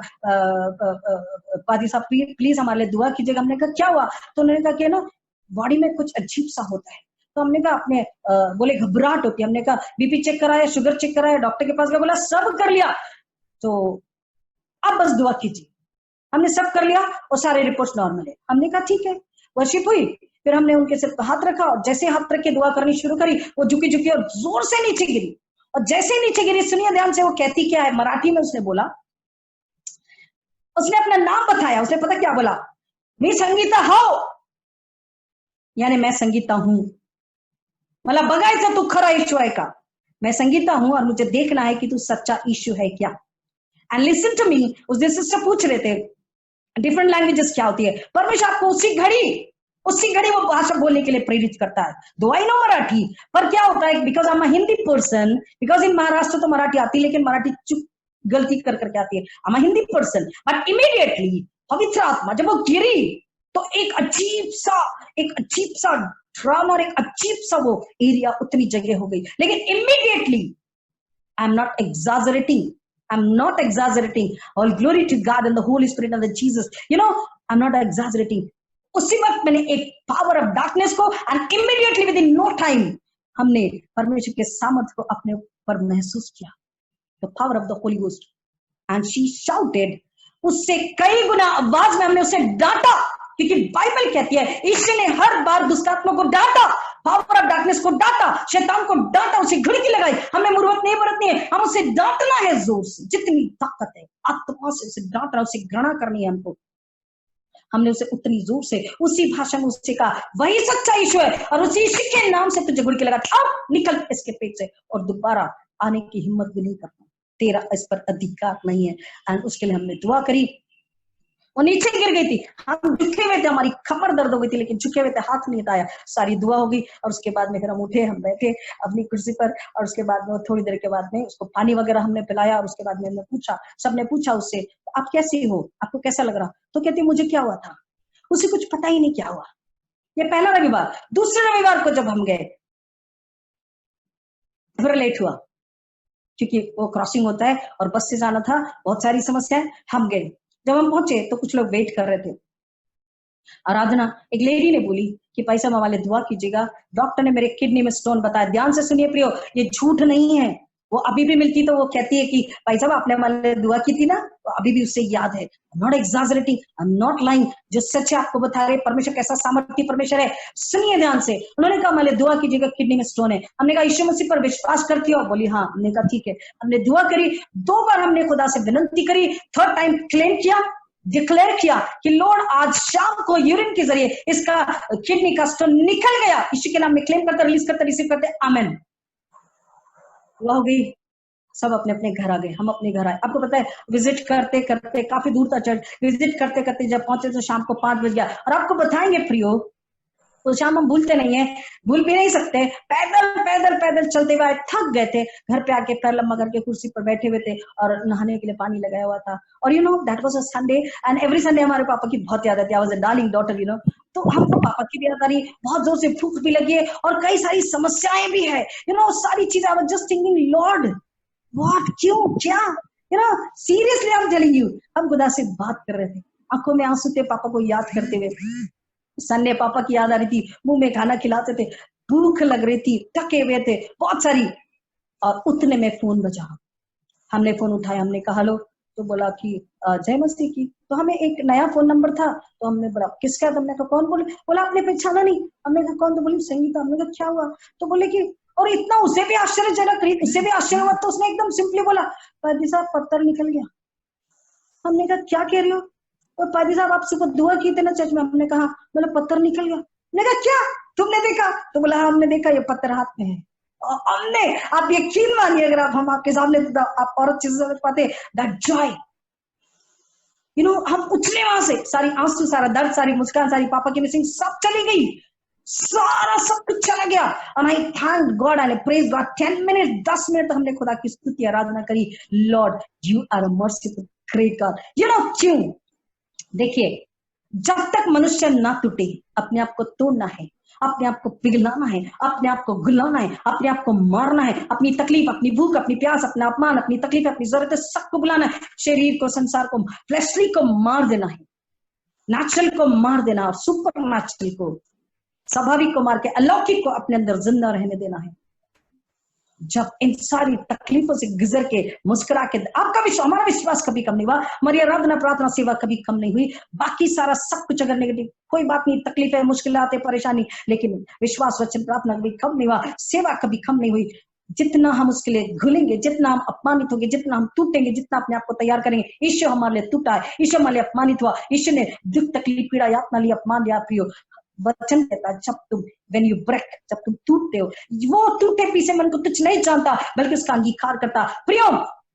पादी साहब प्लीज हमारे लिए दुआ कीजिएगा। हमने कहा क्या हुआ? तो उन्होंने कहा कि ना बॉडी में कुछ अजीब सा होता है। तो हमने कहा अपने बोले घबराहट होती है। हमने कहा बीपी चेक कराया, शुगर चेक कराया, डॉक्टर के पास गया, बोला सब कर लिया, तो अब बस दुआ कीजिए। हमने सब कर लिया और सारे रिपोर्ट्स नॉर्मल है। हमने कहा ठीक है, वर्शिप हुई, फिर हमने उनके सिर पर हाथ रखा और जैसे हाथ रख के दुआ करनी शुरू करी, वो झुकी और जोर से नीचे गिरी। और जैसे नीचे गिरी, सुनिए ध्यान से, वो कहती क्या है मराठी में, उसने बोला, उसने अपना नाम बताया, उसने पता क्या बोला, मैं संगीता हाउ, यानी मैं संगीता हूं। मतलब बघायचं तू खरा यीशु आहे का, मैं संगीता हूं और मुझे देखना है कि तू सच्चा यीशु है क्या। एंड लिसन टू मी, उस दिन सिस्टर पूछ रहे थे डिफरेंट लैंग्वेजेस क्या होती है। परमेश्वर आपको उसी घड़ी वो भाषा बोलने के लिए प्रेरित करता है। दो आई नो मराठी, पर क्या होता है, because I am a Hindi person, because in Maharashtra तो मराठी आती है, लेकिन मराठी चुप गलती कर करके आती है। I am a Hindi person, but immediately पवित्र आत्मा जब वो गिरी तो एक अजीब सा ड्रामा और एक अजीब सा वो एरिया, उतनी जगह हो गई। लेकिन immediately, I am not exaggerating, I'm not exaggerating. All glory to God and the Holy Spirit and the Jesus. You know, I'm not exaggerating. उसी वक्त मैंने एक पावर ऑफ डार्कनेस को and immediately within no time हमने परमेश्वर के सामर्थ को अपने ऊपर महसूस किया, the power of the Holy Ghost, and she shouted. उससे कई गुना आवाज में हमने उसे डांटा, क्योंकि बाइबल कहती है ईश्वर ने हर बार दुष्टात्मा को डांटा, पावर ऑफ डार्कनेस को डांटा, शैतान को डांटा, उसे घुड़की लगाई। हमें मुर्वत नहीं बरतनी है, हम उसे डांटना है जोर से, जितनी ताकत है आत्मा से उसे डांटना, उसे घृणा करनी है हमको। हमने उसे उतनी जोर से उसी भाषा में उससे कहा वही सच्चा यीशु है और उसी यीशु के नाम से तुझे घुड़की लगा, अब निकल इसके पेट से और दोबारा आने की हिम्मत भी नहीं करता, तेरा इस पर अधिकार नहीं है। एंड उसके लिए हमने दुआ करी, वो नीचे गिर गई थी, हम झुके हुए थे, हमारी कमर दर्द हो गई थी, लेकिन झुके हुए थे, हाथ नहीं उठाया, सारी दुआ हो गई। और उसके बाद में फिर हम उठे, हम बैठे अपनी कुर्सी पर, और उसके बाद में थोड़ी देर के बाद में उसको पानी वगैरह हमने पिलाया। और उसके बाद में हमने पूछा, सबने पूछा उससे आप कैसी हो, आपको कैसा लग रहा? तो कहती मुझे क्या हुआ था, उसे कुछ पता ही नहीं क्या हुआ। ये पहला रविवार। दूसरे रविवार को जब हम गए, फिर लेट हुआ क्योंकि वो क्रॉसिंग होता है और बस से जाना था, बहुत सारी समस्याएं। हम गए, जब हम पहुंचे तो कुछ लोग वेट कर रहे थे। आराधना एक लेडी ने बोली कि भाई साहब हमारे दुआ कीजिएगा, डॉक्टर ने मेरे किडनी में स्टोन बताया। ध्यान से सुनिए प्रियो, ये झूठ नहीं है। वो अभी भी मिलती तो वो कहती है कि भाई साहब आपने हमारे दुआ की थी ना, तो अभी भी उससे याद है। Not exaggerating, I am not lying, जो सच है आपको बता रहे। परमेश्वर कैसा सामर्थ्य परमेश्वर है, सुनिए ध्यान से। उन्होंने कहा हमारे दुआ कीजिएगा, किडनी में स्टोन है। हमने कहा यीशु मसीह पर विश्वास करती हो? बोली हाँ। हमने कहा ठीक है। हमने दुआ करी, 2 बार हमने खुदा से विनती करी, 3rd टाइम क्लेम किया, डिक्लेयर किया कि लॉर्ड आज शाम को यूरिन के जरिए इसका किडनी का स्टोन निकल गया। यीशु के नाम में क्लेम करते, रिलीज करते, रिसीव करते, आमेन। दुआ हो गई। सब अपने अपने घर आ गए, हम अपने घर आए। आपको पता है विजिट करते करते काफी दूर था चर्च, विजिट करते करते जब पहुंचे तो शाम को 5 बज गया। और आपको बताएंगे प्रियो, वो शाम हम भूलते नहीं है, भूल भी नहीं सकते। पैदल पैदल पैदल चलते हुए थक गए थे, घर पे आके पैर लंबा करके कुर्सी पर बैठे हुए थे और नहाने के लिए पानी लगाया हुआ था। और you know that was a Sunday, and every Sunday हमारे पापा की बहुत याद आती है। I was a darling daughter, you know. तो हमको पापा की भी याद आ रही, बहुत जोर से भूख भी लगी है और कई सारी समस्याएं भी है, यू नो सारी चीजें। I was just thinking Lord what, क्यों, क्या, you know seriously I am telling you. हम खुदा से बात कर रहे थे, आंखों में आंसू थे पापा को याद करते हुए। संडे पापा की याद आ रही थी, मुंह में खाना खिलाते थे, भूख लग रही थी, थके हुए थे बहुत सारी। और उतने में फोन बजा, हमने फोन उठाया, हमने कहा हेलो, तो बोला कि जय मसीह की। तो हमें एक नया फोन नंबर था, तो हमने बोला किसका, तो हमने कहा कौन बोले, बोला आपने पहचाना नहीं। हमने कहा कौन, तो बोली संगीता। हमने कहा क्या हुआ, तो बोले कि, और इतना उसे भी आश्चर्यजनक, उसे भी आश्चर्य हुआ, तो उसने एकदम सिंपली बोला पादी साहब पत्थर निकल गया। हमने कहा क्या कह रही हो, और पादी साहब आपसे को दुआ की थी ना चर्च में। हमने कहा, बोला पत्थर निकल गया। मैंने कहा क्या, तुमने देखा, तो बोला हमने देखा, ये पत्थर हाथ में है। हमने, आप यकीन मानिए अगर आप हम आपके सामने, आप औरत चीजें समझ पाते, दैट जॉय, यू नो। हम उछले वहां से, सारी आंसू, सारा दर्द, सारी मुस्कान, सारी पापा की मिसिंग सब चली गई, सारा सब कुछ चला गया। And I thank God and praise God. 10 minute तक हमने खुदा की स्तुति आराधना करी। Lord you are a merciful great God. You know क्यों, देखिए जब तक मनुष्य ना टूटे, अपने आप को तोड़ना है, अपने आप को पिघलाना है, अपने आप को गुलाना है, अपने आप को मारना है, अपनी तकलीफ, अपनी भूख, अपनी प्यास, अपना अपमान, अपनी तकलीफ, अपनी जरूरत, सबको बुलाना है। शरीर को, संसार को, फ्लैशली को मार देना है, नेचुरल को मार देना और सुपर नेचुरल को, स्वाभाविक को मार के अलौकिक को अपने अंदर जिंदा रहने देना है। जब इन सारी तकलीफों से गुजर के मुस्कुरा के, आपका विश्वास, हमारा विश्वास कभी कम नहीं हुआ, हमारी आराधना प्रार्थना सेवा कभी कम नहीं हुई। बाकी सारा सब कुछ अगर नेगेटिव, कोई बात नहीं, तकलीफ है, मुश्किलात है, परेशानी, लेकिन विश्वास, वचन, प्रार्थना कभी कम नहीं हुआ, सेवा कभी कम नहीं हुई। जितना हम उसके लिए घुलेंगे, जितना हम अपमानित होंगे, जितना हम टूटेंगे, जितना अपने आप को तैयार करेंगे, ईश्वर हमारे लिए टूटा है, ईश्वर हमारे लिए अपमानित हुआ, ईश्वर ने दुख, तकलीफ, पीड़ा, यातना लिया, अपमान लिया। प्रियो वचन कहता है जब तुम, when you break, जब तुम टूटते हो, वो टूटे पीछे मन को तुच्छ नहीं जानता बल्कि उसका अंगीकार करता। प्रियो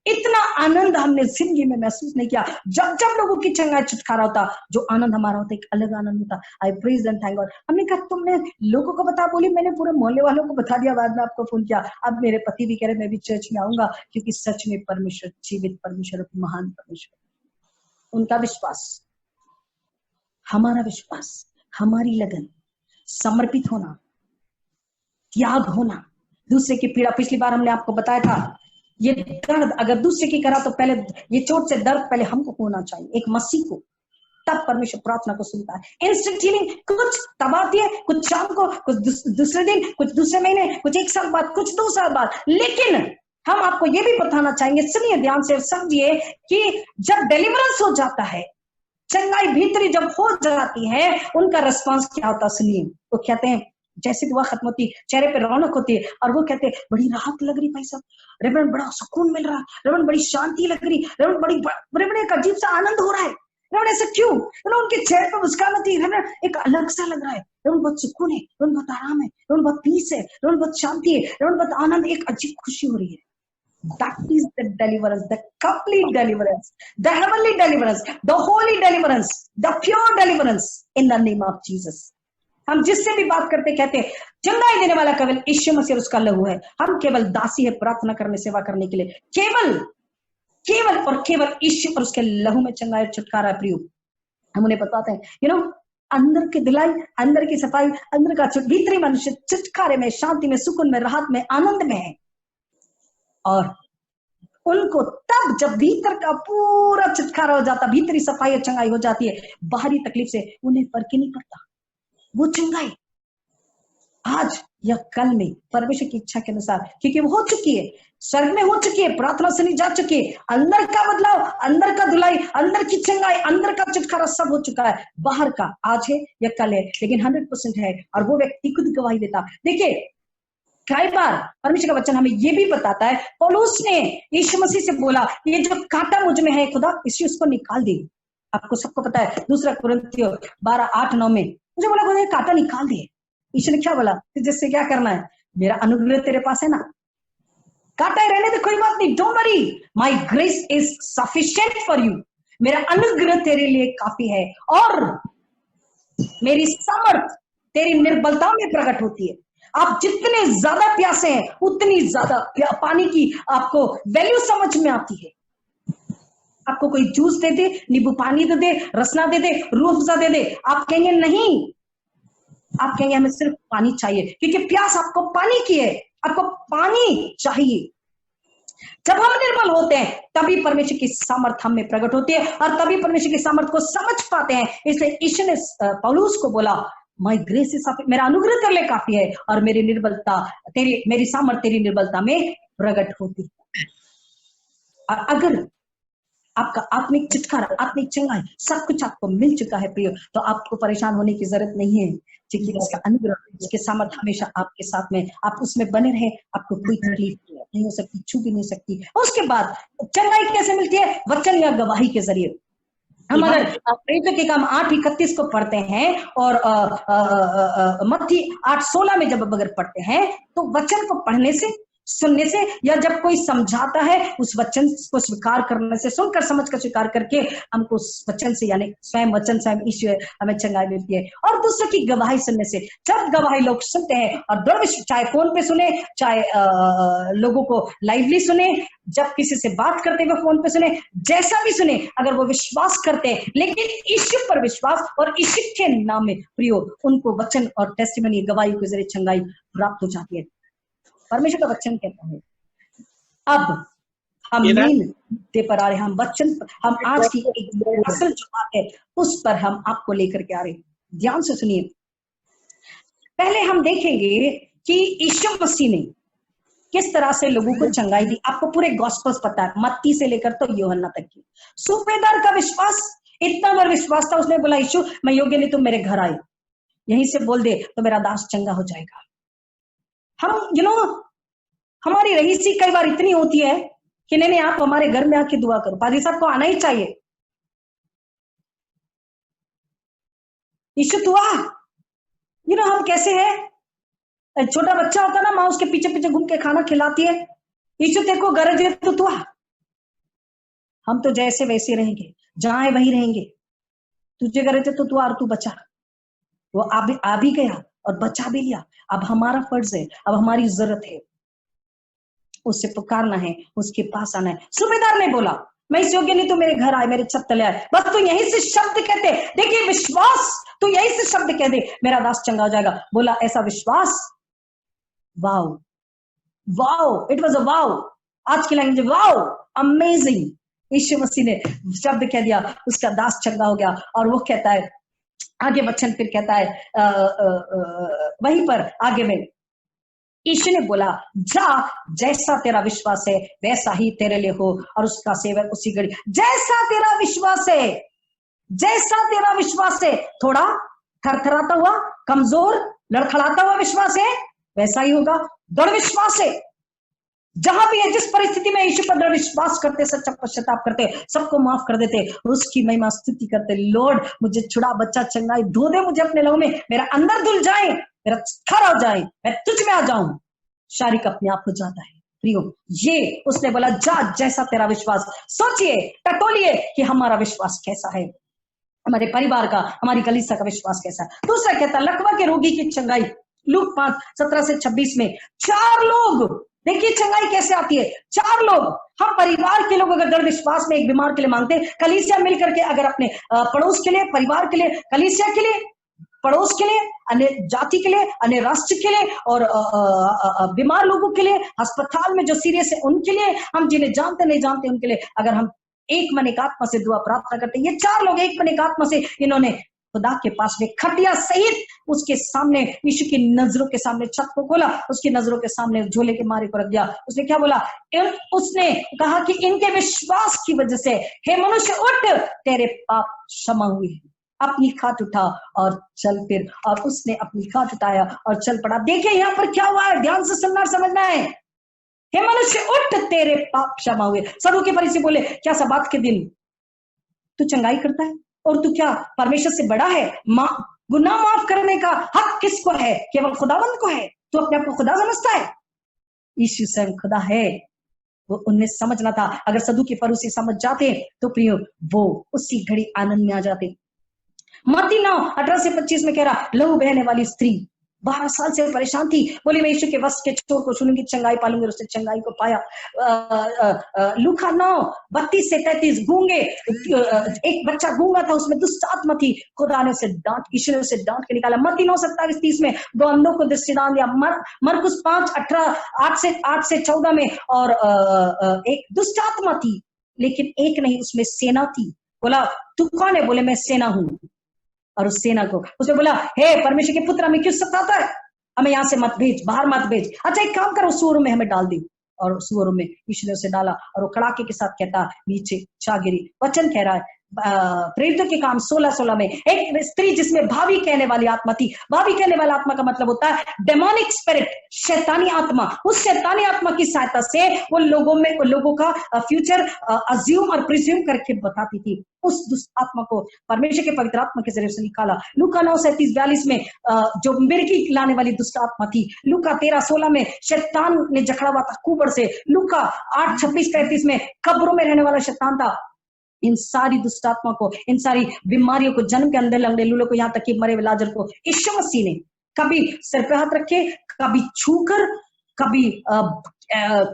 इतना आनंद हमने जिंदगी में महसूस नहीं किया। जब जब लोगों की चंगाई, छुटकारा होता, जो आनंद हमारा होता, एक अलग आनंद होता। आई प्रेज एंड थैंक गॉड। हमने कहा तुमने लोगों को बता, बोली मैंने पूरे मोहल्ले वालों को बता दिया, बाद में आपको फोन किया। अब मेरे पति भी कह रहे मैं भी चर्च में आऊंगा, क्योंकि सच में परमेश्वर जीवित परमेश्वर, महान परमेश्वर। उनका विश्वास, हमारा विश्वास, हमारी लगन, समर्पित होना, त्याग होना, दूसरे की पीड़ा। पिछली बार हमने आपको बताया था, ये दर्द अगर दूसरे की करा तो पहले ये चोट से दर्द पहले हमको होना चाहिए, एक मसीह को, तब परमेश्वर प्रार्थना को सुनता है। इंस्टेंट हीलिंग कुछ तब आती है, कुछ शाम को, कुछ दूसरे दिन, कुछ दूसरे महीने, कुछ 1 साल बाद, कुछ 2 साल बाद। लेकिन हम आपको ये भी बताना चाहेंगे, सुनिए ध्यान से, समझिए कि जब डिलीवरेंस हो जाता है, चंगाई भीतरी जब हो जाती है, उनका रिस्पांस क्या होता, सुनिए। वो कहते हैं जैसे दुआ खत्म होती, चेहरे पे रौनक होती है, और वो कहते हैं बड़ी राहत लग रही भाई साहब, रेवरेंड बड़ा सुकून मिल रहा है, रेवरेंड बड़ी शांति लग रही, रेवरेंड रेवरेंड एक अजीब सा आनंद हो रहा है। रेवरेंड ऐसा क्यों, उनके चेहरे पे मुस्कान होती है, रेवरेंड एक अलग सा लग रहा है, रेवरेंड बहुत सुकून है, रेवरेंड बहुत आराम है, रेवरेंड बहुत पीस है, रेवरेंड बहुत शांति है, रेवरेंड बहुत आनंद, एक अजीब खुशी हो रही है। That is the deliverance, the complete deliverance, the heavenly deliverance, the holy deliverance, the pure deliverance in the name of Jesus. हम जिससे भी बात करते कहते हैं चंगाई देने वाला केवल यीशु मसीह और उसका लहू है। हम केवल दासी है प्रार्थना करने, सेवा करने के लिए, केवल और केवल यीशु और उसके लहू में चंगाई और छुटकारा है। प्रियो हम उन्हें बताते हैं, यू नो, अंदर की धुलाई, अंदर की सफाई, अंदर का भीतरी मनुष्य छुटकारे में, शांति में, सुकून में, राहत में, आनंद में है। और उनको तब जब भीतर का पूरा छुटकारा हो जाता, भीतरी सफाई और चंगाई हो जाती है, बाहरी तकलीफ से उन्हें फर्क ही नहीं पड़ता। वो चंगाई आज या कल में परमेश्वर की इच्छा के अनुसार, क्योंकि वो हो चुकी है, स्वर्ग में हो चुकी है, प्रार्थना सुनी जा चुकी है, अंदर का बदलाव, अंदर का धुलाई, अंदर की चंगाई, अंदर का छुटकारा सब हो चुका है। बाहर का आज है या कल है, लेकिन 100% है, और वो व्यक्ति खुद गवाही देता। देखिए कई बार परमेश्वर का वचन हमें ये भी बताता है, पौलुस ने यीशु मसीह से बोला, ये जो कांटा मुझ में है खुदा, इसी उसको निकाल दे। आपको सबको पता है, 2 कुरिन्थियों 12:8-9 में मुझे बोला खुदा ये कांटा निकाल दे। यीशु ने क्या बोला, जिससे क्या करना है, मेरा अनुग्रह तेरे पास है ना, काटा है रहने दे, कोई बात नहीं, don't worry, my grace is sufficient for you, मेरा अनुग्रह तेरे लिए काफी है, और मेरी सामर्थ तेरी निर्बलता में प्रकट होती है। आप जितने ज्यादा प्यासे हैं उतनी ज्यादा पानी की आपको वैल्यू समझ में आती है। आपको कोई जूस दे दे, नींबू पानी दे दे, रसना दे दे, रूह अफ़ज़ा दे दे, आप कहेंगे नहीं, आप कहेंगे हमें सिर्फ पानी चाहिए, क्योंकि प्यास आपको पानी की है, आपको पानी चाहिए। जब हम निर्बल होते हैं तभी परमेश्वर की सामर्थ हम में प्रकट होती है, और तभी परमेश्वर की सामर्थ को समझ पाते हैं। इसलिए यीशु ने पौलुस को बोला, माय ग्रेस इज सफिशिएंट, मेरा अनुग्रह तेरे लिए काफी है, और मेरी सामर्थ तेरी निर्बलता में प्रकट होती है। और अगर आपका आत्मिक छुटकारा, आत्मिक चंगाई, सब कुछ आपको मिल चुका है प्रियो, तो आपको परेशान होने की जरूरत नहीं है, क्योंकि उसका अनुग्रह, उसके सामर्थ हमेशा आपके साथ में, आप उसमें बने रहे, आपको कोई तकलीफ नहीं हो सकती, छू भी नहीं सकती। उसके बाद चंगाई कैसे मिलती है? वचन या गवाही के जरिए। हम अगर प्रेरितों के काम 8:31 को पढ़ते हैं और मत्ती 8:16 में जब अगर पढ़ते हैं, तो वचन को पढ़ने से, सुनने से, या जब कोई समझाता है उस वचन को स्वीकार करने से, सुनकर समझ कर स्वीकार करके हमको उस वचन से, यानी स्वयं वचन, स्वयं ईश्वर हमें चंगाई मिलती है। और दूसरे की गवाही सुनने से, जब गवाही लोग सुनते हैं और दृढ़, चाहे फोन पे सुने, चाहे लोगों को लाइवली सुने, जब किसी से बात करते हुए फोन पे सुने, जैसा भी सुने, अगर वो विश्वास करते हैं, लेकिन ईश्वर पर विश्वास और ईश्वर के नाम में प्रियो, उनको वचन और टेस्टिमनी, गवाही के जरिए चंगाई प्राप्त हो जाती है। परमेश्वर का वचन कहता है। अब हम मेन मुद्दे पर आ रहे, हम वचन, हम आज की एक असल जो बात है उस पर हम आपको लेकर के आ रहे। ध्यान से सुनिए। पहले हम देखेंगे कि यीशु मसीह ने किस तरह से लोगों को चंगाई दी। आपको पूरे गॉस्पेल्स पता है, मत्ती से लेकर तो यूहन्ना तक की। सूबेदार का विश्वास, इतना बड़ा विश्वास था, उसने बोला यीशु मैं योग्य नहीं, तुम मेरे घर आए, यहीं से बोल दे तो मेरा दास चंगा हो जाएगा। हम हमारी रईसी कई बार इतनी होती है कि नहीं आप हमारे घर में आके दुआ करो, पादरी साहब को आना ही चाहिए, यीशु तू आ। हम कैसे हैं, छोटा बच्चा होता ना, माँ उसके पीछे पीछे घूम के खाना खिलाती है, यीशु तेरे को गरज है तो तू आ। हम तो जैसे वैसे रहेंगे, जहां है वहीं रहेंगे, तुझे गरज है तो तू आ और तू बचा। वो आ भी गया और बचा भी लिया। अब हमारा फर्ज है, अब हमारी जरूरत है, उससे पुकारना है, उसके पास आना है। सूबेदार ने बोला मैं इस योग्य नहीं, तो मेरे घर आए, मेरे छत तले आए, बस तू यहीं से शब्द कहते, देखिए विश्वास, तू यहीं से शब्द कह दे, मेरा दास चंगा हो जाएगा। बोला ऐसा विश्वास, wow wow, it was a wow, आज की लैंग्वेज वाओ, अमेजिंग। यीशु मसीह ने शब्द कह दिया, उसका दास चंगा हो गया। और वो कहता है आगे वचन, फिर कहता है वहीं पर आगे में यीशु ने बोला जा, जैसा तेरा विश्वास है वैसा ही तेरे लिए हो। और उसका सेवक उसी घड़ी, जैसा तेरा विश्वास है, जैसा तेरा विश्वास है, थोड़ा थरथराता हुआ, कमजोर, लड़खड़ाता हुआ विश्वास है, वैसा ही होगा। दृढ़ विश्वास है, जहां भी है, जिस परिस्थिति में यीशु पर दृढ़ विश्वास करते, सच्चा पश्चाताप करते, सबको माफ कर देते, उसकी महिमा स्तुति करते, लॉर्ड मुझे छुड़ा, बच्चा चंगाई, धो दे मुझे अपने लहू में, मेरा अंदर धुल जाए, मेरा खरा हो जाए, मैं तुझ में आ जाऊं। शारीरिक अपने आप हो जाता है प्रियो। ये उसने बोला जा, जैसा तेरा विश्वास। सोचिए, टटोलिए कि हमारा विश्वास कैसा है, हमारे परिवार का, हमारी कलीसिया का विश्वास कैसा है। दूसरा कहता लकवा के रोगी की चंगाई, लूक 5:17-26 में 4 लोग, देखिए चंगाई कैसे आती है। 4 लोग, हम परिवार के लोग अगर दृढ़ विश्वास में एक बीमार के लिए मांगते, कलीसिया मिलकर के अगर अपने पड़ोस के लिए, परिवार के लिए, कलीसिया के लिए, पड़ोस के लिए, अन्य जाति के लिए, अन्य राष्ट्र के लिए, और बीमार लोगों के लिए, अस्पताल में जो सीरियस है उनके लिए, हम जिन्हें जानते नहीं जानते उनके लिए, अगर हम एक मन एक आत्मा से दुआ प्रार्थना करते, ये 4 लोग एक मन एक आत्मा से, इन्होंने खुदा के पास में खटिया सहित उसके सामने, यीशु की नजरों के सामने छत को खोला, उसकी नजरों के सामने झोले के मारे को रख दिया। उसने क्या बोला, उसने कहा कि इनके विश्वास की वजह से हे मनुष्य उठ, तेरे पाप क्षमा हुए, अपनी खाट उठा और चल फिर। और उसने अपनी खाट उठाया और चल पड़ा। देखिए यहाँ पर क्या हुआ है, ध्यान से सुनना समझना है। हे मनुष्य उठ, तेरे पाप क्षमा हुए। सदूकी फरीसी बोले क्या सब्बात के दिन तू चंगाई करता है, और तू क्या परमेश्वर से बड़ा है? गुनाह माफ करने का हक किसको है? केवल खुदावंद को है। तू अपने आप को खुदा समझता है? यीशु स्वयं खुदा है, वो उन्हें समझना था। अगर सदूकी फरीसी समझ जाते तो प्रियो वो उसी घड़ी आनंद में आ जाते। मत्ती 9:18 से 25 में कह रहा, लहू बहने वाली स्त्री 12 साल से परेशान थी, बोली मैं यीशु के वस्त्र के छोर को छूलूंगी, चंगाई पालूंगी, और उसने चंगाई को पाया। लूका 9:32 से 33, गूंगे, एक बच्चा गूंगा था, उसमें दुष्ट आत्मा थी, खुदा ने उसे यीशु ने उसे डांट के निकाला। मत्ती 9:27-30 में 2 अंधों को दृष्टिदान दिया। मरकुस 5:8 से 14 में, और एक दुष्ट आत्मा थी, लेकिन एक नहीं, उसमें सेना थी। बोला तू कौन है? बोले मैं सेना हूं। और उस सेना को उसने बोला, हे परमेश्वर के पुत्र, हमें क्यों सताता है? हमें यहाँ से मत भेज, बाहर मत भेज। अच्छा एक काम करो, सूअरों में हमें डाल दी। और सूअरों में यीशु ने उसे डाला, और वो कड़ाके के साथ कहता नीचे छा गिरी। वचन कह रहा है प्रेरितों के काम 16:16 में, एक स्त्री जिसमें भावी कहने वाली आत्मा थी। भावी कहने वाला आत्मा का मतलब होता है डेमोनिक स्पिरिट, शैतानी आत्मा। उस शैतानी आत्मा की सहायता से वो लोगों का फ्यूचर अज्यूम और प्रिज्यूम करके बताती थी। उस दुष्ट आत्मा को परमेश्वर के पवित्र आत्मा के जरिए से निकाला। लूका 9:37-42 में जो मिर्गी लाने वाली दुष्ट आत्मा थी। लूका 13:16 में शैतान ने जकड़ा हुआ था कुबड़ से। लूका 8:26-33 में कब्रों में रहने वाला शैतान था। इन सारी दुष्ट आत्मा को, इन सारी बीमारियों को, जन्म के अंदर लंगड़े लूलों को, यहाँ तक कि मरे हुए लाजर को यीशु मसीह ने कभी सिर पे हाथ रखे, कभी छूकर, कभी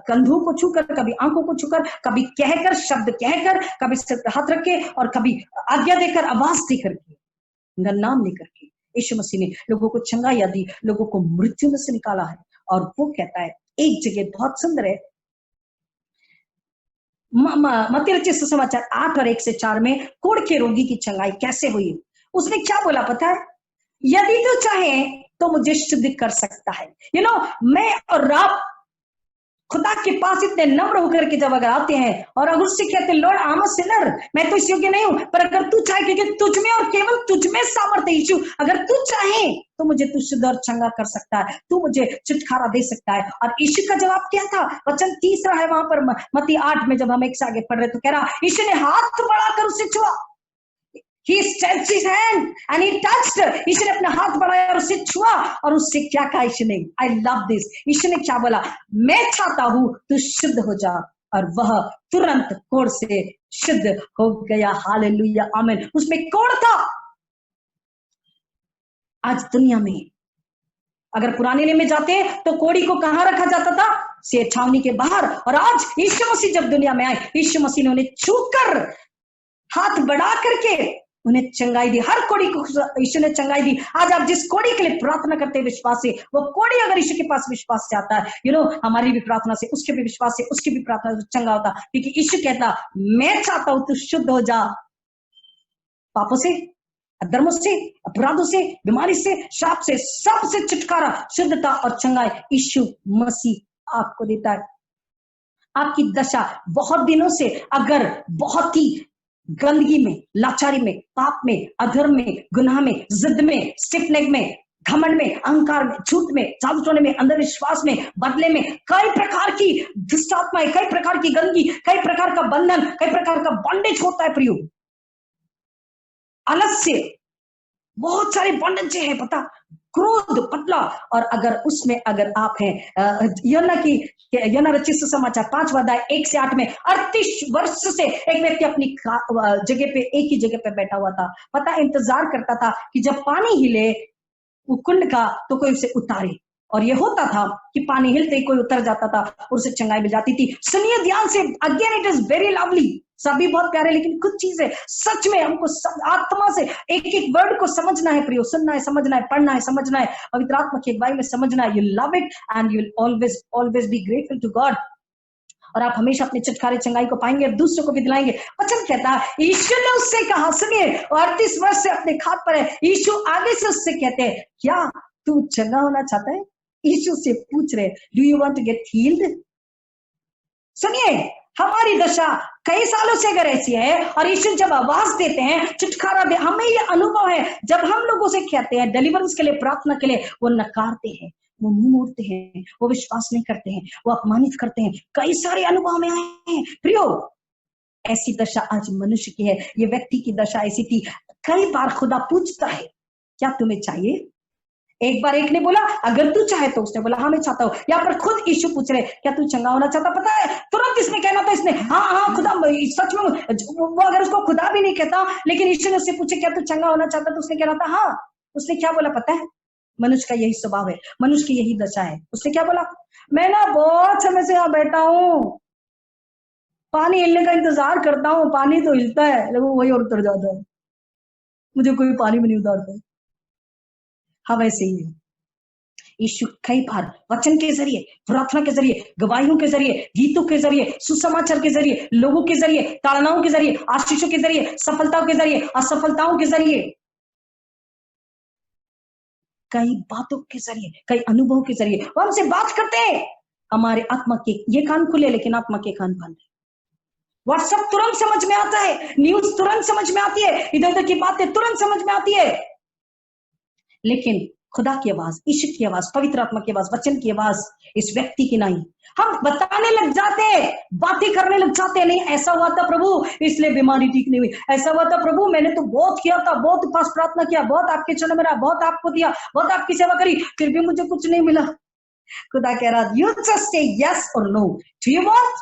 कंधों को छूकर, कभी आंखों को छूकर, कभी कहकर, शब्द कहकर, कभी सिर पे हाथ रखे, और कभी आज्ञा देकर, आवाज देकर के, उनका नाम लेकर के यीशु मसीह ने लोगों को चंगाइयां दी, लोगों को मृत्यु में से निकाला है। और वो कहता है एक जगह बहुत सुंदर है, मत्ती रचित सुसमाचार 8:1-4 में कोढ़ के रोगी की चंगाई कैसे हुई। उसने क्या बोला पता है? यदि तू चाहे तो मुझे शुद्ध कर सकता है। मैं और रब खुदा के पास इतने नम्र होकर के जब अगर आते हैं और अगर उससे कहते हैं Lord I am a Sinner, मैं तो इस योग्य नहीं हूं, पर अगर तू चाहे, क्योंकि तुझ में और केवल तुझ में सामर्थ्य यीशु, अगर तू चाहे तो मुझे तू शुद्ध और चंगा कर सकता है, तू मुझे छुटकारा दे सकता है। और यीशु का जवाब क्या था? वचन 3 है वहां पर मत्ती 8 में, जब हम एक से आगे पढ़ रहे तो कह रहा, यीशु ने हाथ बढ़ाकर उसे छुआ। He stretched his hand and he touched her. यीशु ने अपना हाथ बढ़ाया और उसे छुआ, और उससे क्या कहा यीशु ने? I love this. यीशु ने क्या बोला? मैं चाहता हूं तू शुद्ध हो जा, और वह तुरंत कोढ़ से शुद्ध हो गया। हालेलुया, आमीन। उसमें कोढ़ था। आज दुनिया में अगर पुराने नियम में जाते तो कोढ़ी को कहां रखा जाता था? से छावनी के बाहर। और आज यीशु मसीह जब दुनिया में आए, यीशु मसीह ने उन्हें छूकर, हाथ बढ़ा करके उन्हें चंगाई दी। हर कोड़ी को यीशु ने चंगाई दी। आज आप जिस कोड़ी के लिए प्रार्थना करते हैं विश्वास से, वो कोड़ी अगर यीशु के पास विश्वास से आता है, हमारी भी प्रार्थना से, उसके भी विश्वास से, उसकी भी प्रार्थना से चंगा होता। क्योंकि यीशु कहता, मैं चाहता हूं तू शुद्ध हो जा, पापों से, अधर्मों से, अपराधों से, बीमारी से, श्राप से, सबसे छुटकारा, शुद्धता और चंगाई यीशु मसीह आपको देता है। आपकी दशा बहुत दिनों से अगर बहुत ही गंदगी में, लाचारी में, पाप में, अधर्म में, गुनाह में, जिद में, स्टिफ नेक में, घमंड में, अहंकार में, झूठ में, जादू टोने में, अंधविश्वास में, बदले में, कई प्रकार की दुष्ट आत्माएं, कई प्रकार की गंदगी, कई प्रकार का बंधन, कई प्रकार का बॉन्डेज होता है प्रियो। अलग से बहुत सारे बॉन्डेज है, पता, क्रोध, पतला। और अगर उसमें अगर आप हैं, योना रचित सुसमाचार 5:1-8 में 38 वर्ष से एक व्यक्ति अपनी जगह पे, एक ही जगह पे बैठा हुआ था। पता, इंतजार करता था कि जब पानी हिले वो कुंड का तो कोई उसे उतारे। और ये होता था कि पानी हिलते ही कोई उतर जाता था और उसे चंगाई मिल जाती थी। सुनिए ध्यान से, again it is very lovely, सभी बहुत प्यारे, लेकिन कुछ चीजें सच में हमको आत्मा से एक एक वर्ड को समझना है प्रियो, सुनना है, समझना है, पढ़ना है, समझना है, पवित्र आत्मा की अगुवाई में समझना है। You love it and you will always be grateful to God. और आप हमेशा अपने छुटकारे चंगाई को पाएंगे और दूसरों को भी दिलाएंगे। वचन कहता है यीशु ने उससे कहा, सुनिए, 38 वर्ष से अपने खाट पर है। यीशु आगे से उससे कहते हैं, क्या तू चंगा होना चाहता है? यीशु से पूछ रहे, do you want to get healed? सुनिए, हमारी दशा कई सालों से अगर ऐसी है और यीशु जब आवाज देते हैं छुटकारा दे, हमें ये अनुभव है जब हम लोगों से कहते हैं डिलीवरेंस के लिए, प्रार्थना के लिए, वो नकारते हैं, वो मुंह मोड़ते हैं, वो विश्वास नहीं करते हैं, वो अपमानित करते हैं। कई सारे अनुभव में आए हैं प्रियो। ऐसी दशा आज मनुष्य की है, ये व्यक्ति की दशा ऐसी थी। कई बार खुदा पूछता है, क्या तुम्हें चाहिए? एक बार एक ने बोला अगर तू चाहे तो, उसने बोला हाँ मैं चाहता हूँ। यहाँ पर खुद यीशु पूछ रहे क्या तू चंगा होना चाहता? पता है तुरंत इसने कहना था, इसने हाँ खुदा, सच में वो अगर उसको खुदा भी नहीं कहता, लेकिन यीशु ने उससे पूछे क्या तू चंगा होना चाहता, तो उसने कहना था हाँ। उसने क्या बोला पता है? मनुष्य का यही स्वभाव है, मनुष्य की यही दशा है। उसने क्या बोला? मैं ना बहुत समय से यहाँ बैठा हूँ, पानी हिलने का इंतजार करता हूँ, पानी तो हिलता है लेकिन वही और उतर जाता है, मुझे कोई पानी में नहीं उतारता। हाँ वैसे ही है यीशु कई बार वचन के जरिए, प्रार्थना के जरिए, गवाहियों के जरिए, गीतों के जरिए, सुसमाचार के जरिए, लोगों के जरिए, ताड़नाओं के जरिए, आशीषों के जरिए, सफलताओं के जरिए, असफलताओं के जरिए, कई बातों के जरिए, कई अनुभव के जरिए वो हमसे बात करते हैं। हमारे आत्मा के ये कान खुले लेकिन आत्मा के कान बंद है। व्हाट्सएप तुरंत समझ में आता है, न्यूज तुरंत समझ में आती है, इधर उधर की बातें तुरंत समझ में आती है, लेकिन खुदा की आवाज, ईश्वर की आवाज, पवित्र आत्मा की आवाज, वचन की आवाज इस व्यक्ति की नहीं। हम बताने लग जाते हैं, बातें करने लग जाते हैं, नहीं ऐसा हुआ था प्रभु इसलिए बीमारी ठीक नहीं हुई, ऐसा हुआ था प्रभु मैंने तो बहुत किया था, बहुत उपास प्रार्थना किया, बहुत आपके चरणों में रहा, बहुत आपको दिया, बहुत आपकी सेवा करी, फिर भी मुझे कुछ नहीं मिला। खुदा कह रहा यू जस्ट से यस और no, do you want?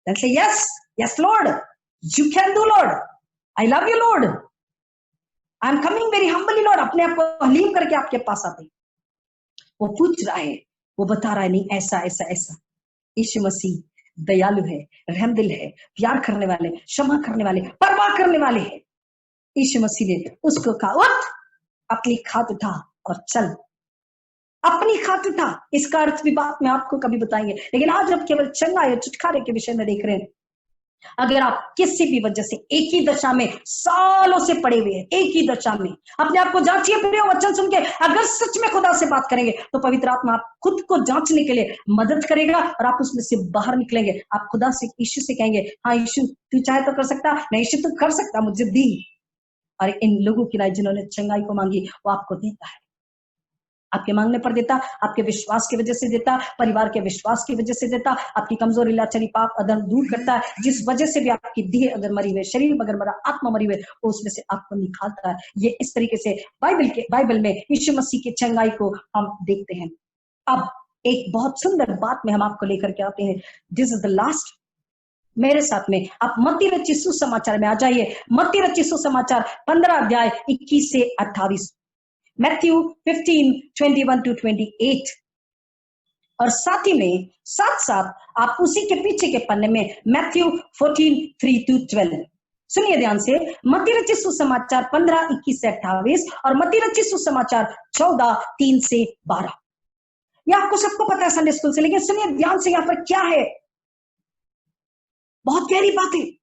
Then say yes, yes lord, you can do lord, I love you lord, I am coming very humbly lord. अपने आप को हलीम करके आपके पास आते। वो पूछ रहा है, वो बता रहा है नहीं ऐसा ऐसा ऐसा। यीशु मसीह दयालु है, रहमदिल है, प्यार करने वाले, क्षमा करने वाले, परवाह करने वाले है। यीशु मसीह ने उसको कहा उठ, अपनी खाट उठा और चल। अपनी खाट उठा, इसका अर्थ भी बात में आपको कभी बताएंगे, लेकिन आज हम केवल चंगाई और छुटकारे के विषय में देख रहे हैं। अगर आप किसी भी वजह से एक ही दशा में सालों से पड़े हुए हैं, एक ही दशा में, अपने आप को जांचिए, प्रिय वचन सुन के अगर सच में खुदा से बात करेंगे तो पवित्र आत्मा आप खुद को जांचने के लिए मदद करेगा और आप उसमें से बाहर निकलेंगे। आप खुदा से, यीशु से कहेंगे हाँ यीशु तू चाहे तो कर सकता, नहीं यीशु तू कर सकता, मुझे दी। और इन लोगों की राय जिन्होंने चंगाई को मांगी वो आपको देता है, आपके मांगने पर देता, आपके विश्वास की वजह से देता, परिवार के विश्वास की वजह से देता, आपकी कमजोरी, लाचारी, पाप, अधर्म दूर करता है। जिस वजह से भी आपकी देह अगर मरी हुई, शरीर अगर मरा, आत्मा मरी हुई, वो उसमें से आपको निकालता है। ये इस तरीके से बाइबल में यीशु मसीह की चंगाई को हम देखते हैं। अब एक बहुत सुंदर बात में हम आपको लेकर के आते हैं। This is the last. मेरे साथ में आप मत्ती रचित सुसमाचार में आ जाइए। मत्ती रचित सुसमाचार 15 अध्याय 21 से 28, मैथ्यू 15:21-28। और साथ ही में साथ आप उसी के पीछे के पन्ने में मैथ्यू 14:3-12 सुनिए ध्यान से। मत्ती रचित सुसमाचार 15:21 से 28 और मत्ती रचित सुसमाचार 14:3 से 12। ये आपको सबको पता है संडे स्कूल से, लेकिन सुनिए ध्यान से यहाँ पर क्या है, बहुत गहरी बात है।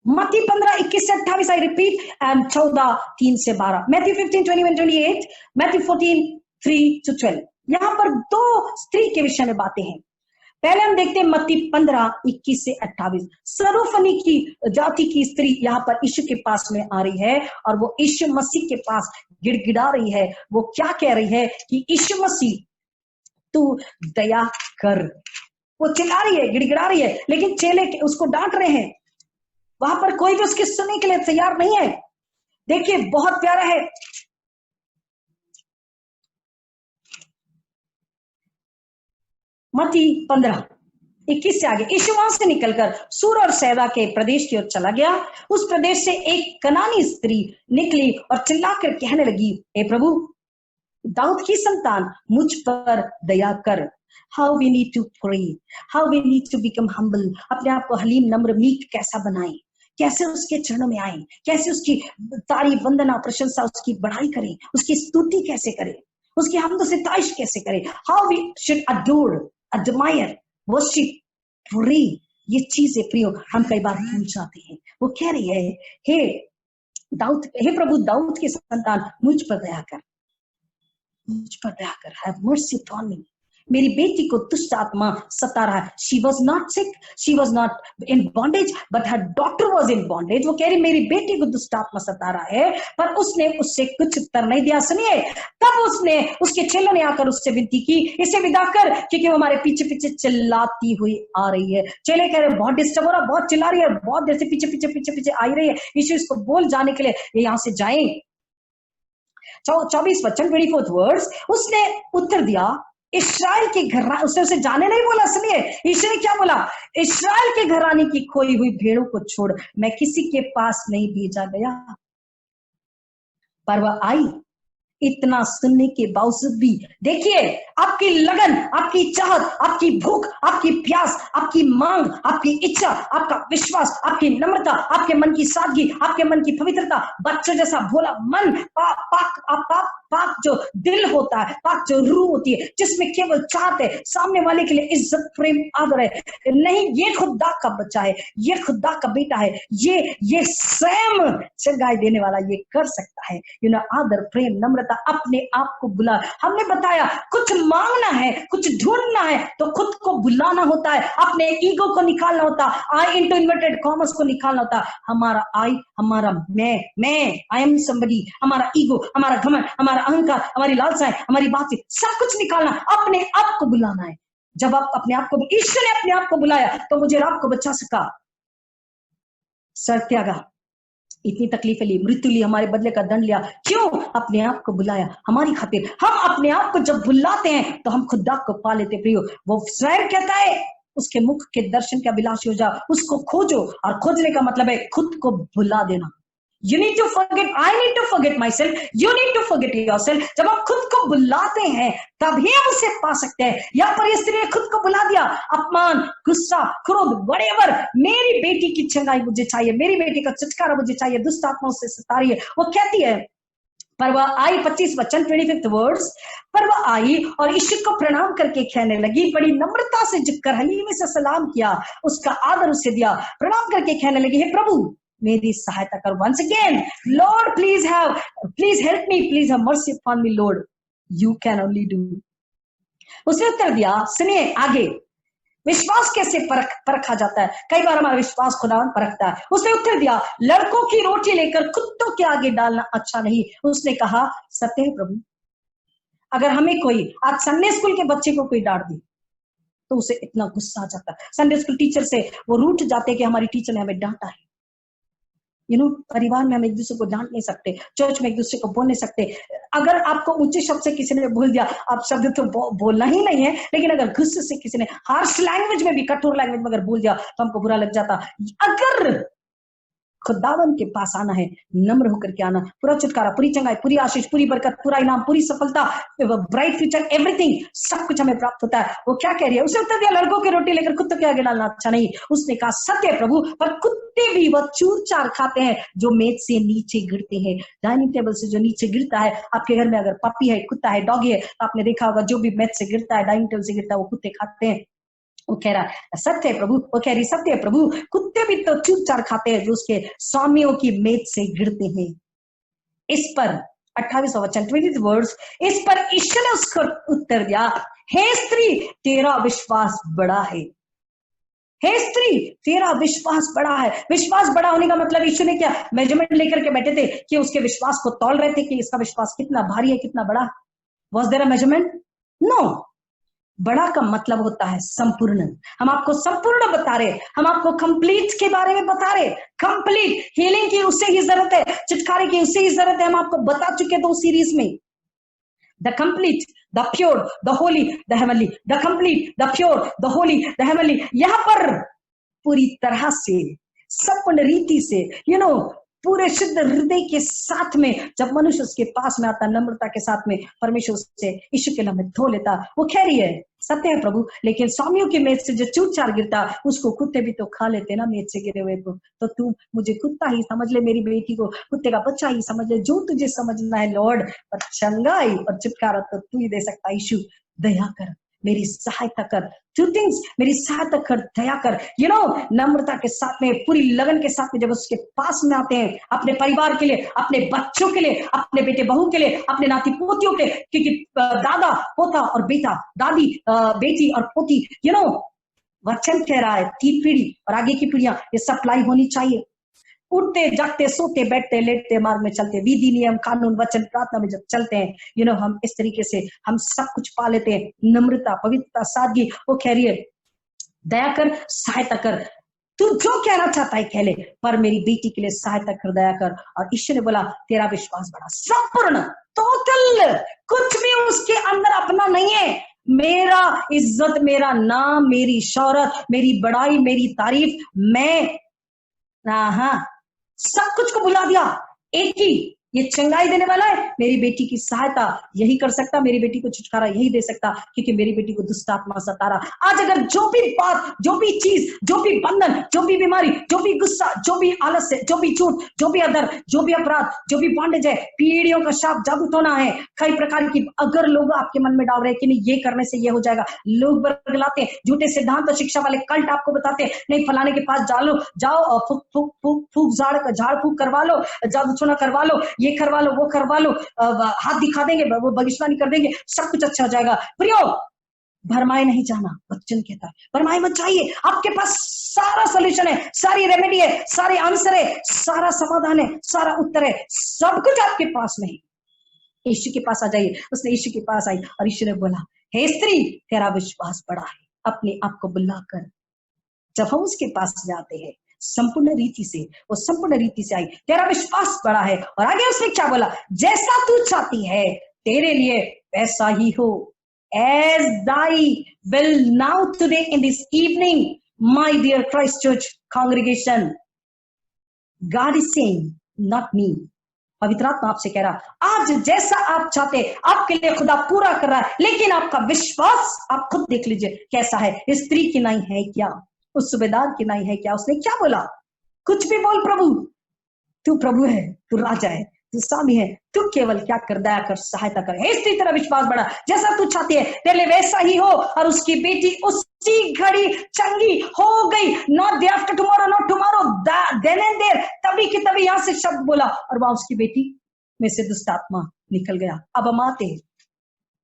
मत्ती 15:21 से 28, आई रिपीट, एंड 14:3 से 12। Matthew 15:21-28, Matthew 14:3-12। यहाँ पर दो स्त्री के विषय में बातें हैं। पहले हम देखते हैं मत्ती 15:21 से 28। सरूफनी की जाति की स्त्री यहाँ पर यीशु के पास में आ रही है और वो यीशु मसीह के पास गिड़गिड़ा रही है। वो क्या कह रही है कि यीशु मसीह तू दया कर। वो चिल्ला रही है, गिड़गिड़ा रही है, लेकिन चेले उसको डांट रहे हैं। वहां पर कोई भी उसकी सुनने के लिए तैयार नहीं है। देखिए बहुत प्यारा है, मत्ती 15:21 से आगे। यीशु वहां से निकलकर सूर और सैदा के प्रदेश की ओर चला गया। उस प्रदेश से एक कनानी स्त्री निकली और चिल्लाकर कहने लगी, हे प्रभु दाऊद की संतान मुझ पर दया कर। How we need to pray, how we need to become humble. अपने आप को हलीम, नम्र, मीक कैसा बनाए, कैसे उसके चरणों में आए, कैसे उसकी तारीफ, वंदना, प्रशंसा, उसकी बढ़ाई करें, उसकी स्तुति कैसे करें, उसकी हमद से ताइश कैसे करें। How we should adore, admire, worship, pray. ये चीजें प्रियो हम कई बार भूल जाते हैं। वो कह रही है, हे दाऊद, हे प्रभु दाऊद की संतान मुझ पर दया कर, मुझ पर दया कर। हैव मर्सी अपॉन मी। मेरी बेटी को दुष्ट आत्मा सता रहा है। She was not sick, she was not in bondage, but her daughter was in bondage। वो कह रही मेरी बेटी को दुष्ट आत्मा सता रहा है, पर उसने उससे कुछ उत्तर नहीं दिया। सुनिए, तब उसने, उसके चेलों ने आकर उससे विनती की, इसे विदा कर, क्योंकि वो हमारे पीछे पीछे चिल्लाती हुई आ रही है। चेले कह रहे बहुत डिस्टर्ब हो रहा, बहुत चिल्ला रही है, बहुत देर से पीछे पीछे आ रही है। यीशु इसको बोल जाने के लिए यहाँ से जाए। 24 वचन 24 वर्ड्स, उसने उत्तर दिया, इस्राएल के घराने, उसने उसे जाने नहीं बोला। सुनिए ईश्वर ने क्या बोला, इस्राएल के घराने की खोई हुई भेड़ों को छोड़ मैं किसी के पास नहीं भेजा गया। पर वह आई, इतना सुनने के बावजूद भी देखिए, आपकी लगन, आपकी चाहत, आपकी भूख, आपकी प्यास, आपकी मांग, आपकी इच्छा, आपका विश्वास, आपकी नम्रता, आपके मन की सादगी, आपके मन की पवित्रता, बच्चों जैसा भोला मन, पाक जो दिल होता है, पाक जो रूह होती है, जिसमें केवल चाहते है सामने वाले के लिए इज्जत, प्रेम, आदर है। नहीं, ये खुदा का बच्चा है, ये खुदा का बेटा है, ये स्वयं चंगाई देने वाला ये कर सकता है। आदर, प्रेम, नम्रता, अपने आप को बुला। हमने बताया कुछ मांगना है, कुछ ढूंढना है तो खुद को बुलाना होता है, अपने ईगो को निकालना होता, आई इंटू इन्वर्टेड कॉमर्स को निकालना होता। हमारा आई, हमारा मैं आई एम समबडी, हमारा ईगो, हमारा घमंड, हमारा अहंकार, हमारी लालसाएं, हमारी बातें, सब कुछ निकालना, अपने आप को बुलाना है। जब आप अपने आप को, ईश्वर ने अपने आप को बुलाया तो मुझे रात को बचा सका। सर त्यागा, इतनी तकलीफें ली, मृत्यु ली, हमारे बदले का दंड लिया, क्यों? अपने आप को बुलाया हमारी खातिर। हम अपने आप को जब बुलाते हैं तो हम खुदा को पा लेते। प्रियो, वो स्वयं कहता है उसके मुख के दर्शन के अभिलाषी हो जाओ, उसको खोजो, और खोजने का मतलब है खुद को भुला देना। You need to forget, I need to forget myself, you need to forget yourself। जब हम खुद को बुलाते हैं तभी हम उसे पा सकते हैं। यहाँ पर स्त्री ने खुद को बुला दिया, अपमान, गुस्सा, क्रोध, whatever, मेरी बेटी की चंगाई मुझे चाहिए, मेरी बेटी का छुटकारा मुझे चाहिए, दुष्ट आत्माओं से सता रही है। वो कहती है, पर वह आई, 25 वचन 25 वर्ड्स, पर वह आई और ईश्वर को प्रणाम करके कहने लगी, बड़ी नम्रता से झुककर हलीमे से सलाम किया, उसका आदर उसे दिया, प्रणाम करके कहने लगी, हे प्रभु मेरी सहायता कर। Once again, Lord please help me, please have mercy upon me, Lord you can only do. उसने उत्तर दिया, सुनिए आगे, विश्वास कैसे परखा जाता है। कई बार हमारा विश्वास खुदावन परखता है। उसने उत्तर दिया, लड़कों की रोटी लेकर कुत्तों के आगे डालना अच्छा नहीं। उसने कहा, सत्य है प्रभु, अगर हमें कोई आज संडे स्कूल के बच्चे को कोई डांट दे तो उसे इतना गुस्सा आ जाता है। संडे स्कूल टीचर से वो रूठ जाते कि हमारी टीचर ने हमें डांटा है। परिवार में हम एक दूसरे को डांट नहीं सकते, चर्च में एक दूसरे को बोल नहीं सकते। अगर आपको ऊंचे शब्द से किसी ने बोल दिया, आप शब्द तो बोलना ही नहीं है, लेकिन अगर गुस्से से किसी ने हार्श लैंग्वेज में भी, कठोर लैंग्वेज में अगर बोल दिया तो हमको बुरा लग जाता। अगर खुदावन के पास आना है, नम्र होकर के आना, पूरा छुटकारा, पूरी चंगाई, पूरी आशीष, पूरी बरकत, पूरा इनाम, पूरी सफलता, ब्राइट फ्यूचर, एवरीथिंग, सब कुछ हमें प्राप्त होता है। वो क्या कह रही है? उसे उत्तर दिया, लड़कों की रोटी लेकर कुत्तों के आगे डालना अच्छा नहीं। उसने कहा, सत्य है प्रभु, पर कुत्ते भी वह चूर चार खाते हैं जो मेज से नीचे गिरते हैं। डाइनिंग टेबल से जो नीचे गिरता है, आपके घर में अगर पपी है, कुत्ता है, डॉगी है, तो आपने देखा होगा जो भी मेज से गिरता है, डाइनिंग टेबल से गिरता है, वो कुत्ते खाते हैं। वो कह रहा सत्य है प्रभु, वो कह रही सत्य है प्रभु, कुत्ते भी तो चूर चार खाते हैं जो उसके स्वामियों की मेज से गिरते हैं। इस पर 28वां वचन 20 वर्ड्स, इस पर ईश्वर ने उसको उत्तर दिया, हे स्त्री तेरा विश्वास बड़ा है। हे स्त्री तेरा विश्वास बड़ा है। विश्वास बड़ा होने का मतलब ईश्वर ने क्या मेजरमेंट लेकर के बैठे थे कि उसके विश्वास को तौल रहे थे कि इसका विश्वास कितना भारी है, कितना बड़ा। Was there a measurement? No. बड़ा का मतलब होता है संपूर्ण। हम आपको संपूर्ण बता रहे, हम आपको कंप्लीट के बारे में बता रहे। कंप्लीट हीलिंग की उससे ही जरूरत है, छुटकारे की उससे ही जरूरत है। हम आपको बता चुके 2 सीरीज में, the complete, the pure, the Holi, the heavenly, the complete, the pure, the Holi, the heavenly. यहां पर पूरी तरह से, संपूर्ण रीति से, पूरे शुद्ध हृदय के साथ में जब मनुष्य उसके पास में आता, नम्रता के साथ में, परमेश्वर उससे यीशु के नाम में धो लेता। वो कह रही है, सत्य है प्रभु, लेकिन स्वामियों की मेज से जो चूर चार गिरता, उसको कुत्ते भी तो खा लेते ना, मेज से गिरे हुए को। तो तू मुझे कुत्ता ही समझ ले, मेरी बेटी को कुत्ते का बच्चा ही समझ ले, जो तुझे समझना है लॉर्ड। पर चंगाई और छुटकारा तो तू ही दे सकता। यीशु दया कर, मेरी सहायता कर। 2 थिंग्स, मेरी सहायता कर, दया कर। नम्रता के साथ में, पूरी लगन के साथ में जब उसके पास में आते हैं, अपने परिवार के लिए, अपने बच्चों के लिए, अपने बेटे बहू के लिए, अपने नाती पोतियों के, क्योंकि दादा पोता और बेटा, दादी बेटी और पोती, वचन कह रहा है 3 पीढ़ी और आगे की पीढ़ियां ये सप्लाई होनी चाहिए। उठते जागते सोते बैठते लेटते मार्ग में चलते, विधि नियम कानून वचन प्रार्थना में जब चलते हैं, हम इस तरीके से हम सब कुछ पा लेते हैं। नम्रता, पवित्रता, सादगी। वो कह रही है, दया कर, सहायता कर। तू जो कहना चाहता है कह ले, पर मेरी बेटी के लिए सहायता कर, दया कर। और ईश्वर ने बोला तेरा विश्वास बड़ा, संपूर्ण, टोटल, कुछ भी उसके अंदर अपना नहीं है। मेरा इज्जत, मेरा नाम, मेरी शौहरत, मेरी बड़ाई, मेरी तारीफ, मैं सब कुछ को भुला दिया। एक ही ये चंगाई देने वाला है, मेरी बेटी की सहायता यही कर सकता, मेरी बेटी को छुटकारा यही दे सकता, क्योंकि मेरी बेटी को दुष्ट आत्मा सता रहा। आज अगर जो भी बात, जो भी चीज, जो भी बंधन, जो भी बीमारी, जो भी गुस्सा, जो भी आलस्य, जो भी झूठ, जो भी अदर, जो भी अपराध, जो भी बॉन्डेज है, पीढ़ियों का शाप जादू टोना है, कई प्रकार की, अगर लोग आपके मन में डाल रहे हैं कि नहीं ये करने से ये हो जाएगा, लोग बरगलाते हैं, झूठे सिद्धांत और शिक्षा वाले कल्ट आपको बताते हैं नहीं फलाने के पास जाओ और फूक झाड़ फूक करवा लो, जादू टोना करवा लो, ये करवा लो, वो करवा लो, हाथ दिखा देंगे, वो भविष्यवाणी कर देंगे, सब कुछ अच्छा हो जाएगा। प्रियो, भरमाए नहीं जाना, वचन कहता है भरमाए मत जाइए। आपके पास सारा सोल्यूशन है, सारी रेमेडी है, सारे आंसर है, सारा समाधान है, सारा उत्तर है, सब कुछ आपके पास नहीं। यीशु के पास आ जाइए। उसने यीशु के पास आई और यीशु ने बोला, हे स्त्री, तेरा विश्वास बड़ा है। अपने आप को बुलाकर जब हम उसके पास जाते हैं संपूर्ण रीति से, वो संपूर्ण रीति से आई, तेरा विश्वास बड़ा है। और आगे उसने क्या बोला, जैसा तू चाहती है तेरे लिए वैसा ही हो। As thy will now today in this evening, my dear Christ Church congregation, God is saying, not me. पवित्र आत्मा आपसे कह रहा, आज जैसा आप चाहते आपके लिए खुदा पूरा कर रहा है, लेकिन आपका विश्वास आप खुद देख लीजिए कैसा है। स्त्री की नाई है क्या, उस सूबेदार की नाई है क्या? उसने क्या बोला, कुछ भी बोल प्रभु, तू प्रभु है, तू राजा है, तू स्वामी है, तू केवल क्या कर, दया कर, सहायता कर। हे स्त्री, तेरा विश्वास बड़ा, जैसा तू चाहती है तेरे लिए वैसा ही हो। और उसकी बेटी उसी घड़ी चंगी हो गई। Not day after tomorrow, not tomorrow, then and there, तभी की तभी यहां से शब्द बोला और वहां उसकी बेटी में से दुष्ट आत्मा निकल गया। अब हम आते हैं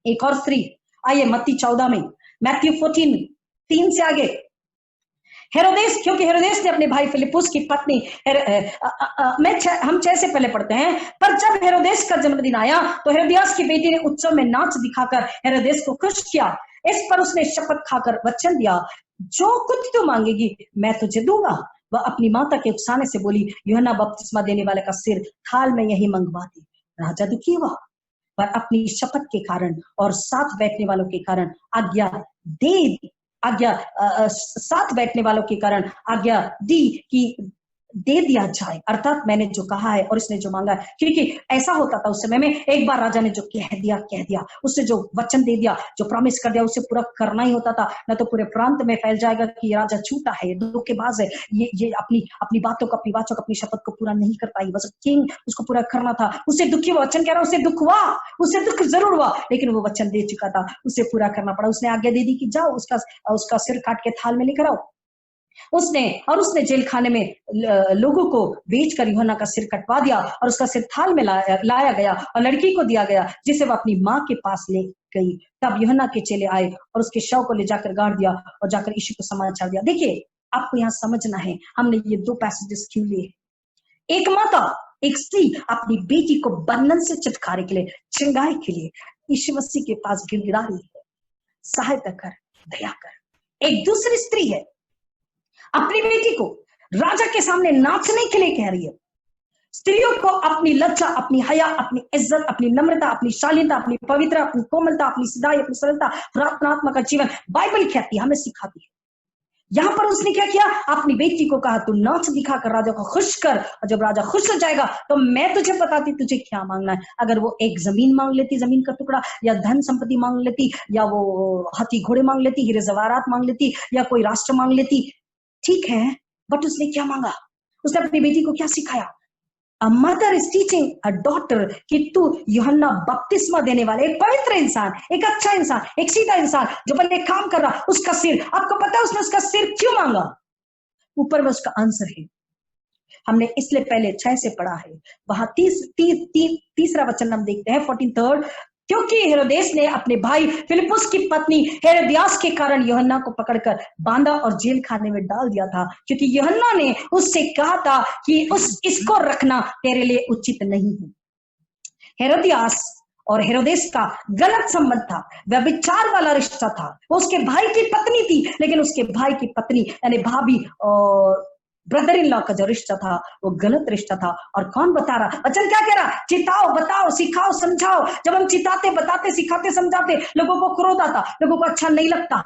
एक और स्त्री, आइए मत्ती 14 में, मैथ्यू 14 3 से आगे। हेरोदेस, क्योंकि हेरोदेस ने अपने भाई फिलिपुस की पत्नी हम 6 से पहले पढ़ते हैं, पर जब हेरोदेस का जन्मदिन आया तो हेरोदियास की बेटी ने उत्सव में नाच दिखाकर हेरोदेस को खुश किया। इस पर उसने शपथ खाकर वचन दिया, जो कुछ तू मांगेगी मैं तुझे दूंगा। वह अपनी माता के उकसाने से बोली, यूहन्ना बपतिस्मा देने वाले का सिर थाल में यही मंगवा दी। राजा दुखी हुआ, पर अपनी शपथ के कारण और साथ बैठने वालों के कारण साथ बैठने वालों के कारण आज्ञा दी कि दे दिया जाए, अर्थात मैंने जो कहा है और इसने जो मांगा है। क्योंकि ऐसा होता था उस समय में, एक बार राजा ने जो कह दिया, उससे जो वचन दे दिया, जो प्रॉमिस कर दिया, उसे पूरा करना ही होता था। न तो पूरे प्रांत में फैल जाएगा कि ये राजा झूठा है, धोखेबाज है, ये अपनी बातों को, अपनी वाचों को, अपनी शपथ को पूरा नहीं करता। ही बस किंग, उसको पूरा करना था। उसे दुखी वचन कह रहा, उसे दुख हुआ, उसे दुख जरूर हुआ, लेकिन वो वचन दे चुका था, उसे पूरा करना पड़ा। उसने आज्ञा दे दी कि जाओ उसका सिर काट के थाल में लेकर आओ। उसने जेल खाने में लोगों को बेचकर यूहन्ना का सिर कटवा दिया और उसका सिर थाल में लाया गया और लड़की को दिया गया, जिसे वह अपनी माँ के पास ले गई। तब यूहन्ना के चेले आए और उसके शव को ले जाकर गाड़ दिया और जाकर यीशु को समाचार दिया। देखिए, आपको यहाँ समझना है, हमने ये 2 पैसेजेस क्यों लिए। एक माता, एक स्त्री अपनी बेटी को बंधन से छुटकारे के लिए, चंगाई के लिए यीशु मसीह के पास गिड़गिड़ा रही है, सहायता कर, दया कर। एक दूसरी स्त्री है, अपनी बेटी को राजा के सामने नाचने के लिए कह रही है। स्त्रियों को अपनी लज्जा, अपनी हया, अपनी इज्जत, अपनी नम्रता, अपनी शालीनता, अपनी पवित्रता, अपनी कोमलता, अपनी सिधाई, अपनी सरलता, प्रार्थनात्मक का जीवन बाइबल कहती है, हमें सिखाती है। यहाँ पर उसने क्या किया, अपनी बेटी को कहा तू नाच दिखाकर राजा को खुश कर, और जब राजा खुश हो जाएगा तो मैं तुझे बताती तुझे क्या मांगना है। अगर वो एक जमीन मांग लेती, जमीन का टुकड़ा, या धन संपत्ति मांग लेती, या वो हाथी घोड़े मांग लेती, हीरे जवाहरात मांग लेती, या कोई राष्ट्र मांग लेती, ठीक है, बट उसने क्या मांगा? उसने अपनी बेटी को क्या सिखाया? A mother is teaching a daughter कि तू यूहन्ना बपतिस्मा देने वाले एक पवित्र इंसान, एक अच्छा इंसान, एक सीधा इंसान जो पहले काम कर रहा, उसका सिर, आपको पता है उसने उसका सिर क्यों मांगा? ऊपर में उसका आंसर है, हमने इसलिए पहले 6 से पढ़ा है, वहां तीसरा वचन हम देखते हैं 43rd, क्योंकि हेरोदेस ने अपने भाई फिलिपुस की पत्नी हेरोदियास के कारण यूहन्ना को पकड़कर बांधा और जेल खाने में डाल दिया था, क्योंकि यूहन्ना ने उससे कहा था कि इसको रखना तेरे लिए उचित नहीं है। हेरोदियास और हेरोदेस का गलत संबंध था, व्यभिचार वाला रिश्ता था। वो उसके भाई की पत्नी थी, लेकिन उसके भाई की पत्नी यानी भाभी और ब्रदर इन लॉ का जो रिश्ता था वो गलत रिश्ता था। और कौन बता रहा? वचन क्या कह रहा? चिताओ, बताओ, सिखाओ, समझाओ। जब हम चिताते, बताते, सिखाते, समझाते, लोगों को क्रोध आता, लोगों को अच्छा नहीं लगता।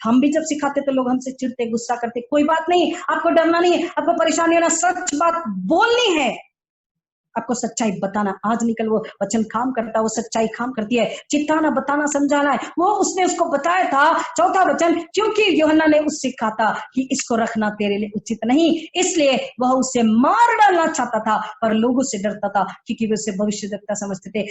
हम भी जब सिखाते तो लोग हमसे चिढ़ते, गुस्सा करते। कोई बात नहीं, आपको डरना नहीं है, आपको परेशानी होना, सच बात बोलनी है, आपको सच्चाई बताना। आज निकल वो वचन काम करता है, वो सच्चाई काम करती है। चिताना, बताना, समझाना है। वो उसने उसको बताया था। चौथा वचन, क्योंकि यूहन्ना ने उससे कहा था कि इसको रखना तेरे लिए उचित नहीं, इसलिए वह उसे मार डालना चाहता था, पर लोगों से डरता था क्योंकि वे उसे भविष्यद्वक्ता समझते थे।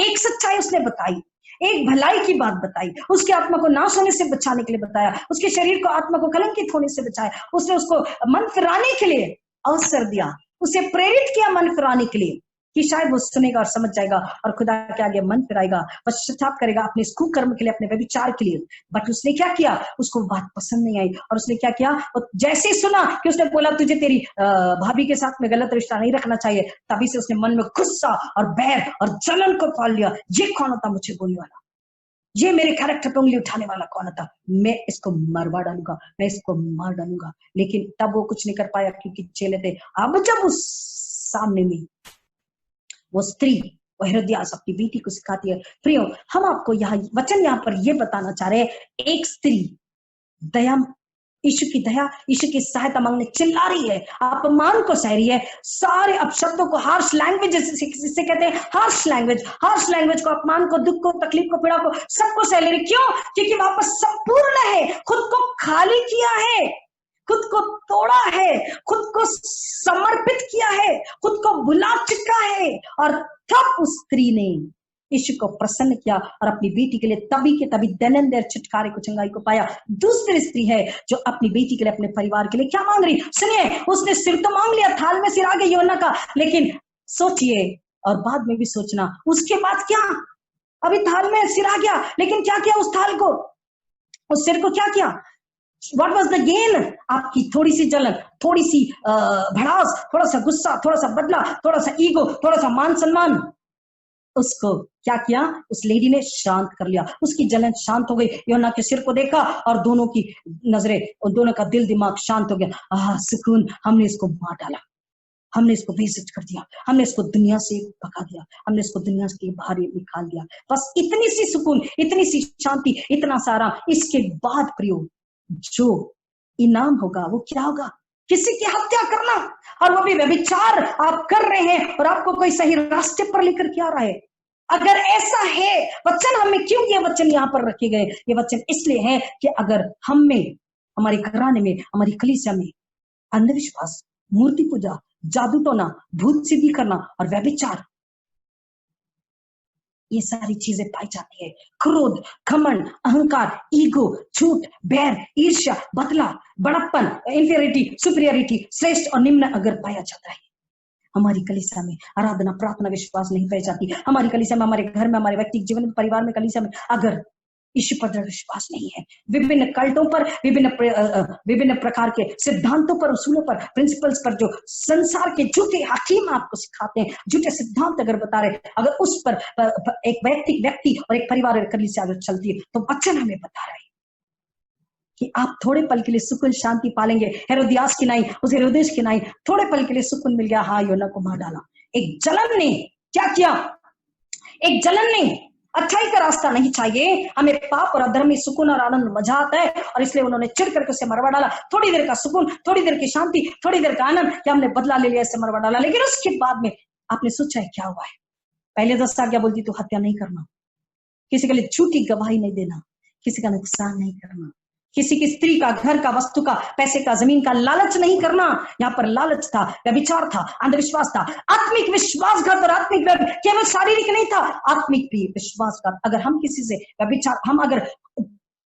एक सच्चाई उसने बताई, एक भलाई की बात बताई, उसकी आत्मा को नाश होने से बचाने के लिए बताया, उसके शरीर को, आत्मा को कलंकित होने से बचाया, उसने उसको मन फिराने के लिए अवसर दिया, उसे प्रेरित किया मन फिराने के लिए कि शायद वो सुनेगा और समझ जाएगा और खुदा के आगे मन फिराएगा, पश्चाताप करेगा अपने इस कुकर्म के लिए, अपने व्यभिचार के लिए। बट उसने क्या किया? उसको बात पसंद नहीं आई और उसने क्या किया? जैसे ही सुना कि उसने बोला तुझे तेरी भाभी के साथ में गलत रिश्ता नहीं रखना चाहिए, तभी से उसने मन में गुस्सा और बैर और जलन को पाल लिया। ये कौन होता मुझे बोलने वाला? ये मेरे कैरेक्टर पे उंगली उठाने वाला कौन होता? मैं इसको मरवा डालूंगा, मैं इसको मार डालूंगा। लेकिन तब वो कुछ नहीं कर पाया क्योंकि चेले थे। अब जब उस सामने में वो स्त्री, वो हेरोदियास अपनी बेटी को सिखाती है। प्रियो, हम आपको वचन यहाँ पर ये बताना चाह रहे हैं, एक स्त्री दया, यीशु की दया, यीशु की सहायता मांगने चिल्ला रही है, अपमान को सह रही है, सारे अपशब्दों को, हार्श लैंग्वेज जिसे कहते हैं, हार्श लैंग्वेज को, अपमान को, दुख को, तकलीफ को, पीड़ा को, सबको सह ले रही। क्यों? क्योंकि वापस संपूर्ण है, खुद को खाली किया है, खुद को तोड़ा है, खुद को समर्पित किया है, खुद को भुला चुका है। और तब उस स्त्री ने यीशु को प्रसन्न किया और अपनी बेटी के लिए तभी के तभी दैनंदेर छुटकारे को, चंगाई को पाया। दूसरी स्त्री है जो अपनी बेटी के लिए, अपने परिवार के लिए क्या मांग रही? सुनिए, उसने सिर तो मांग लिया, थाल में सिर आ गया यूहन्ना का, लेकिन सोचिए और बाद में भी सोचना, उसके बाद क्या? अभी थाल में सिर आ गया, लेकिन क्या किया उस थाल को, उस सिर को क्या किया? What was the gain? आपकी थोड़ी सी जलन, थोड़ी सी भड़ास, थोड़ा सा गुस्सा, थोड़ा सा बदला, थोड़ा सा ईगो, थोड़ा सा मान सम्मान, उसको क्या किया? उस लेडी ने शांत कर लिया, उसकी जलन शांत हो गई। यूहन्ना के सिर को देखा और दोनों की नजरें और दोनों का दिल दिमाग शांत हो गया। सुकून, हमने इसको मार डाला, हमने इसको बेइज्जत कर दिया, हमने इसको दुनिया से भगा दिया, हमने इसको दुनिया के बाहर निकाल दिया। बस इतनी सी सुकून, इतनी सी शांति, इतना सारा। इसके बाद प्रियो, जो इनाम होगा वो क्या होगा? किसी की हत्या करना, और वो भी व्यभिचार आप कर रहे हैं और आपको कोई सही रास्ते पर लेकर के आ रहा है। अगर ऐसा है, वचन हमें क्यों ये वचन यहाँ पर रखे गए? ये वचन इसलिए है कि अगर हम में, हमारे घराने में, हमारी कलीसिया में अंधविश्वास, मूर्ति पूजा, जादू टोना, भूत सिद्धि करना और व्यभिचार, ये सारी चीजें पाई जाती है। क्रोध, घमंड, अहंकार, ईगो, झूठ, बैर, ईर्ष्या, बदला, बड़प्पन, इंफीरियरिटी, सुपीरियरिटी, श्रेष्ठ और निम्न अगर पाया जाता है, हमारी कलीसिया में आराधना, प्रार्थना, विश्वास नहीं पाई जाती। हमारी कलीसिया में, हमारे घर में, हमारे व्यक्तिगत जीवन में, परिवार में, कलीसिया में अगर यीशु पर विश्वास नहीं है, विभिन्न कल्टों पर, विभिन्न प्रकार के सिद्धांतों पर, उसूलों पर, प्रिंसिपल्स पर, जो संसार के झूठे हकीम आपको सिखाते हैं, झूठे सिद्धांत अगर बता रहे, अगर उस पर एक व्यक्ति और एक परिवार कलीसिया अगर चलती है, तो वचन हमें बता रहे हैं कि आप थोड़े पल के लिए सुकून, शांति पालेंगे। हेरोदियास की नाई, उस हेरोदेस की नाई, थोड़े पल के लिए सुकून मिल गया। हाँ, यूहन्ना को मार डाला। एक जलन ने क्या किया? एक जलन ने, अच्छाई का रास्ता नहीं चाहिए हमें, पाप और अधर्म में सुकून और आनंद मजा आता है, और इसलिए उन्होंने चिढ़ करके उसे मरवा डाला। थोड़ी देर का सुकून, थोड़ी देर की शांति, थोड़ी देर का आनंद, क्या हमने बदला ले लिया, इससे मरवा डाला। लेकिन उसके बाद में आपने सोचा है क्या हुआ है? पहले 10 आज्ञा बोलती तू हत्या नहीं करना, किसी के लिए झूठी गवाही नहीं देना, किसी का नुकसान नहीं करना, किसी की स्त्री का, घर का, वस्तु का, पैसे का, जमीन का लालच नहीं करना। यहाँ पर लालच था, व्यभिचार था, अंधविश्वास था, आत्मिक विश्वासघात और आत्मिक केवल शारीरिक नहीं था, आत्मिक भी विश्वासघात। अगर हम किसी से व्यभिचार, हम अगर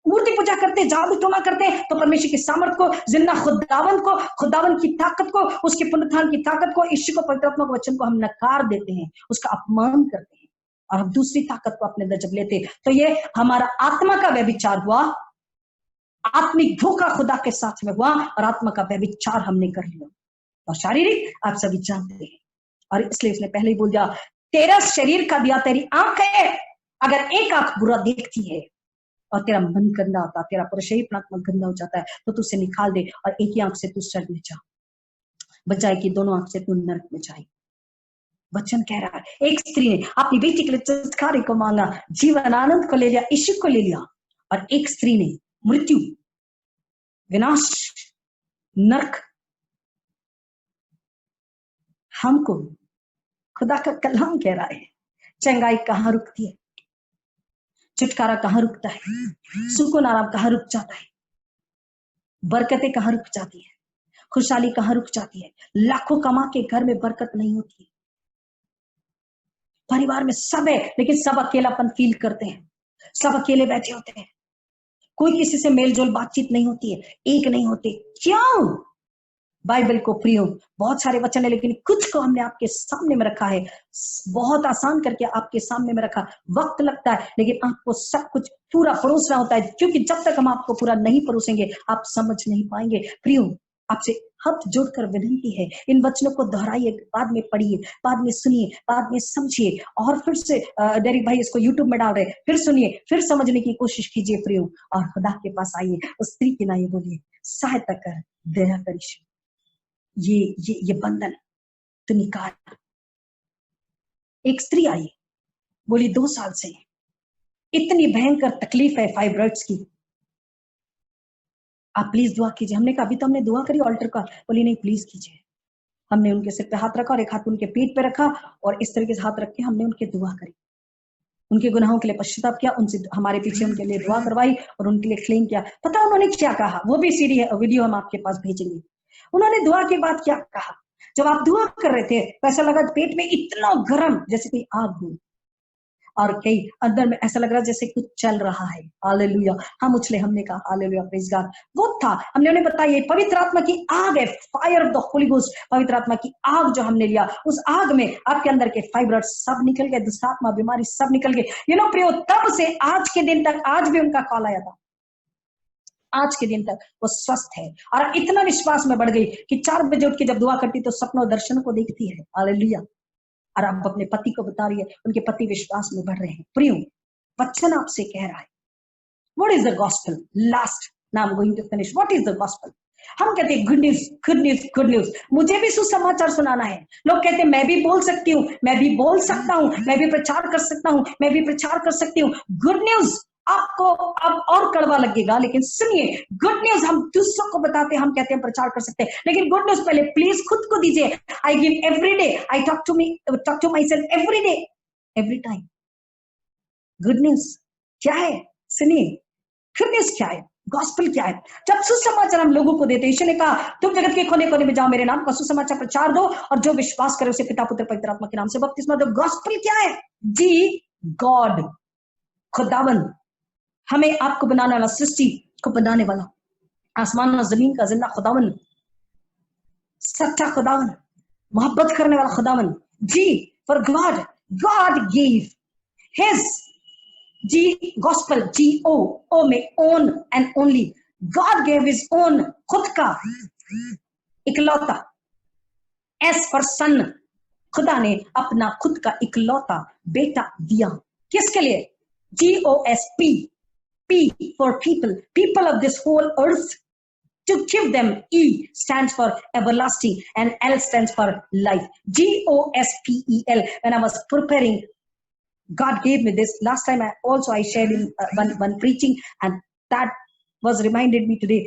मूर्ति पूजा करते, जादू टोना करते हैं, तो परमेश्वर की सामर्थ को, जिंदा खुदावन की ताकत को, उसके पुनरुत्थान की ताकत को, ईश्वर को, पवित्र आत्मा के वचन को हम नकार देते हैं, उसका अपमान करते हैं और हम दूसरी ताकत को अपने अंदर जब लेते, तो ये हमारा आत्मा का व्यभिचार हुआ, आत्मिक धोखा खुदा के साथ में हुआ और आत्मा का व्यभिचार हमने कर लिया। और शारीरिक आप सभी जानते हैं, और इसलिए उसने पहले ही बोल दिया तेरा शरीर का दिया तेरी आंख है, अगर एक आंख बुरा देखती है और तेरा मन गंदा होता है, तेरा पूरा शरीर अपना गंदा हो जाता है, तो तू उसे निकाल दे और एक ही आंख से तू स्वर्ग में जा, बजाय कि दोनों आंख से तू नरक में जाए। वचन कह रहा है एक स्त्री ने अपनी बेटी के लिए छुटकारे को मांगा, जीवन आनंद को ले लिया, यीशु को ले लिया, और एक स्त्री ने मृत्यु, विनाश, नरक। हमको खुदा का कलाम कह रहा है चंगाई कहाँ रुकती है, छुटकारा कहाँ रुकता है, सुकून आराम कहाँ रुक जाता है, बरकतें कहाँ रुक जाती है, खुशहाली कहाँ रुक जाती है। लाखों कमा के घर में बरकत नहीं होती है, परिवार में सब है लेकिन सब अकेलापन फील करते हैं, सब अकेले बैठे होते हैं, कोई किसी से मेलजोल बातचीत नहीं होती है, एक नहीं होते। क्यों? बाइबल को प्रियो बहुत सारे वचन है लेकिन कुछ को हमने आपके सामने में रखा है, बहुत आसान करके आपके सामने में रखा। वक्त लगता है लेकिन आपको सब कुछ पूरा परोसना होता है, क्योंकि जब तक हम आपको पूरा नहीं परोसेंगे आप समझ नहीं पाएंगे। प्रियो आपसे हाथ जोड़कर विनती है, इन वचनों को दोहराइए, बाद में पढ़िए, बाद में सुनिए, बाद में समझिए, और फिर से डेरिक भाई इसको यूट्यूब में डाल रहे, फिर सुनिए, फिर समझने की कोशिश कीजिए प्रियो, और खुदा के पास आइए, उस स्त्री के नाम बोलिए सहायता कर, दया कर, ये बंधन तो निकाल। एक स्त्री आई, बोली 2 साल से इतनी भयंकर तकलीफ है फाइब्रॉइड्स की, आप प्लीज दुआ कीजिए। हमने कहा अभी तो हमने दुआ करी ऑल्टर का, बोली नहीं प्लीज कीजिए। हमने उनके सिर पे हाथ रखा और एक हाथ उनके पीठ पे रखा और इस तरीके से हाथ रख के हमने उनके दुआ करी, उनके गुनाहों के लिए पश्चाताप किया, उनसे हमारे पीछे उनके लिए दुआ करवाई और उनके लिए क्लेम किया। पता उन्होंने क्या कहा, वो भी सीडी है, वीडियो हम आपके पास भेजेंगे। उन्होंने दुआ के बाद क्या कहा, जब आप दुआ कर रहे थे तो ऐसा लगा पेट में इतना गर्म जैसे कोई आग हो, और कई अंदर में ऐसा लग रहा जैसे कुछ चल रहा है। हालेलुया, हम उछले, हमने कहा हालेलुया, प्रेज गॉड। वो था, हमने उन्हें बताया ये पवित्र आत्मा की आग है, fire of the Holi ghost, पवित्र आत्मा की आग जो हमने लिया, उस आग में आपके अंदर के फाइब्रॉइड सब निकल गए, दुष्ट आत्मा बीमारी सब निकल गए। प्रियो तब से आज के दिन तक, आज भी उनका कॉल आया था, आज के दिन तक वो स्वस्थ है और इतना विश्वास में बढ़ गई कि 4 बजे उठ के जब दुआ करती तो सपनों दर्शन को देखती है। हालेलुया। और आप अपने पति को बता रही है, उनके पति विश्वास में बढ़ रहे हैं। प्रियो वचन आपसे कह रहा है what is the gospel, last now I am going to finish. What is the gospel? हम कहते हैं good news, good news, good news. मुझे भी सुसमाचार सुनाना है। लोग कहते हैं मैं भी बोल सकती हूँ, मैं भी बोल सकता हूँ, मैं भी प्रचार कर सकता हूँ, मैं भी प्रचार कर सकती हूँ। गुड न्यूज आपको अब और कड़वा लगेगा, लेकिन सुनिए, गुड न्यूज हम दूसरों को बताते हैं, हम कहते हैं प्रचार कर सकते हैं, लेकिन गुड न्यूज पहले प्लीज खुद को दीजिए। I give every day, I talk to myself every day, every time. Good news क्या है? सुनिए, गुड न्यूज क्या है, गॉस्पेल क्या है? जब सुसमाचार हम लोगों को देते, यीशु ने कहा तुम जगत के कोने कोने में जाओ, मेरे नाम का सुसमाचार प्रचार दो, और जो विश्वास करे उसे पिता पुत्र पवित्र आत्मा के नाम से बपतिस्मा दो। गॉस्पेल क्या है जी? गॉड, खुदावंद, हमें आपको बनाने वाला, सृष्टि को बनाने वाला, आसमान और जमीन का जिंदा खुदावन, सच्चा खुदावन, मोहब्बत करने वाला खुदावन जी। फॉर गॉड गिव हिज जी गॉस्पेल, GO में own and only, God give his own, खुद का इकलौता, एस फॉर सन, खुदा ने अपना खुद का इकलौता बेटा दिया। किसके लिए? GOSP, P for people of this whole earth, to give them. E stands for everlasting and L stands for life. GOSPEL. When I was preparing, God gave me this. Last time I shared in one preaching, and that was reminded me today.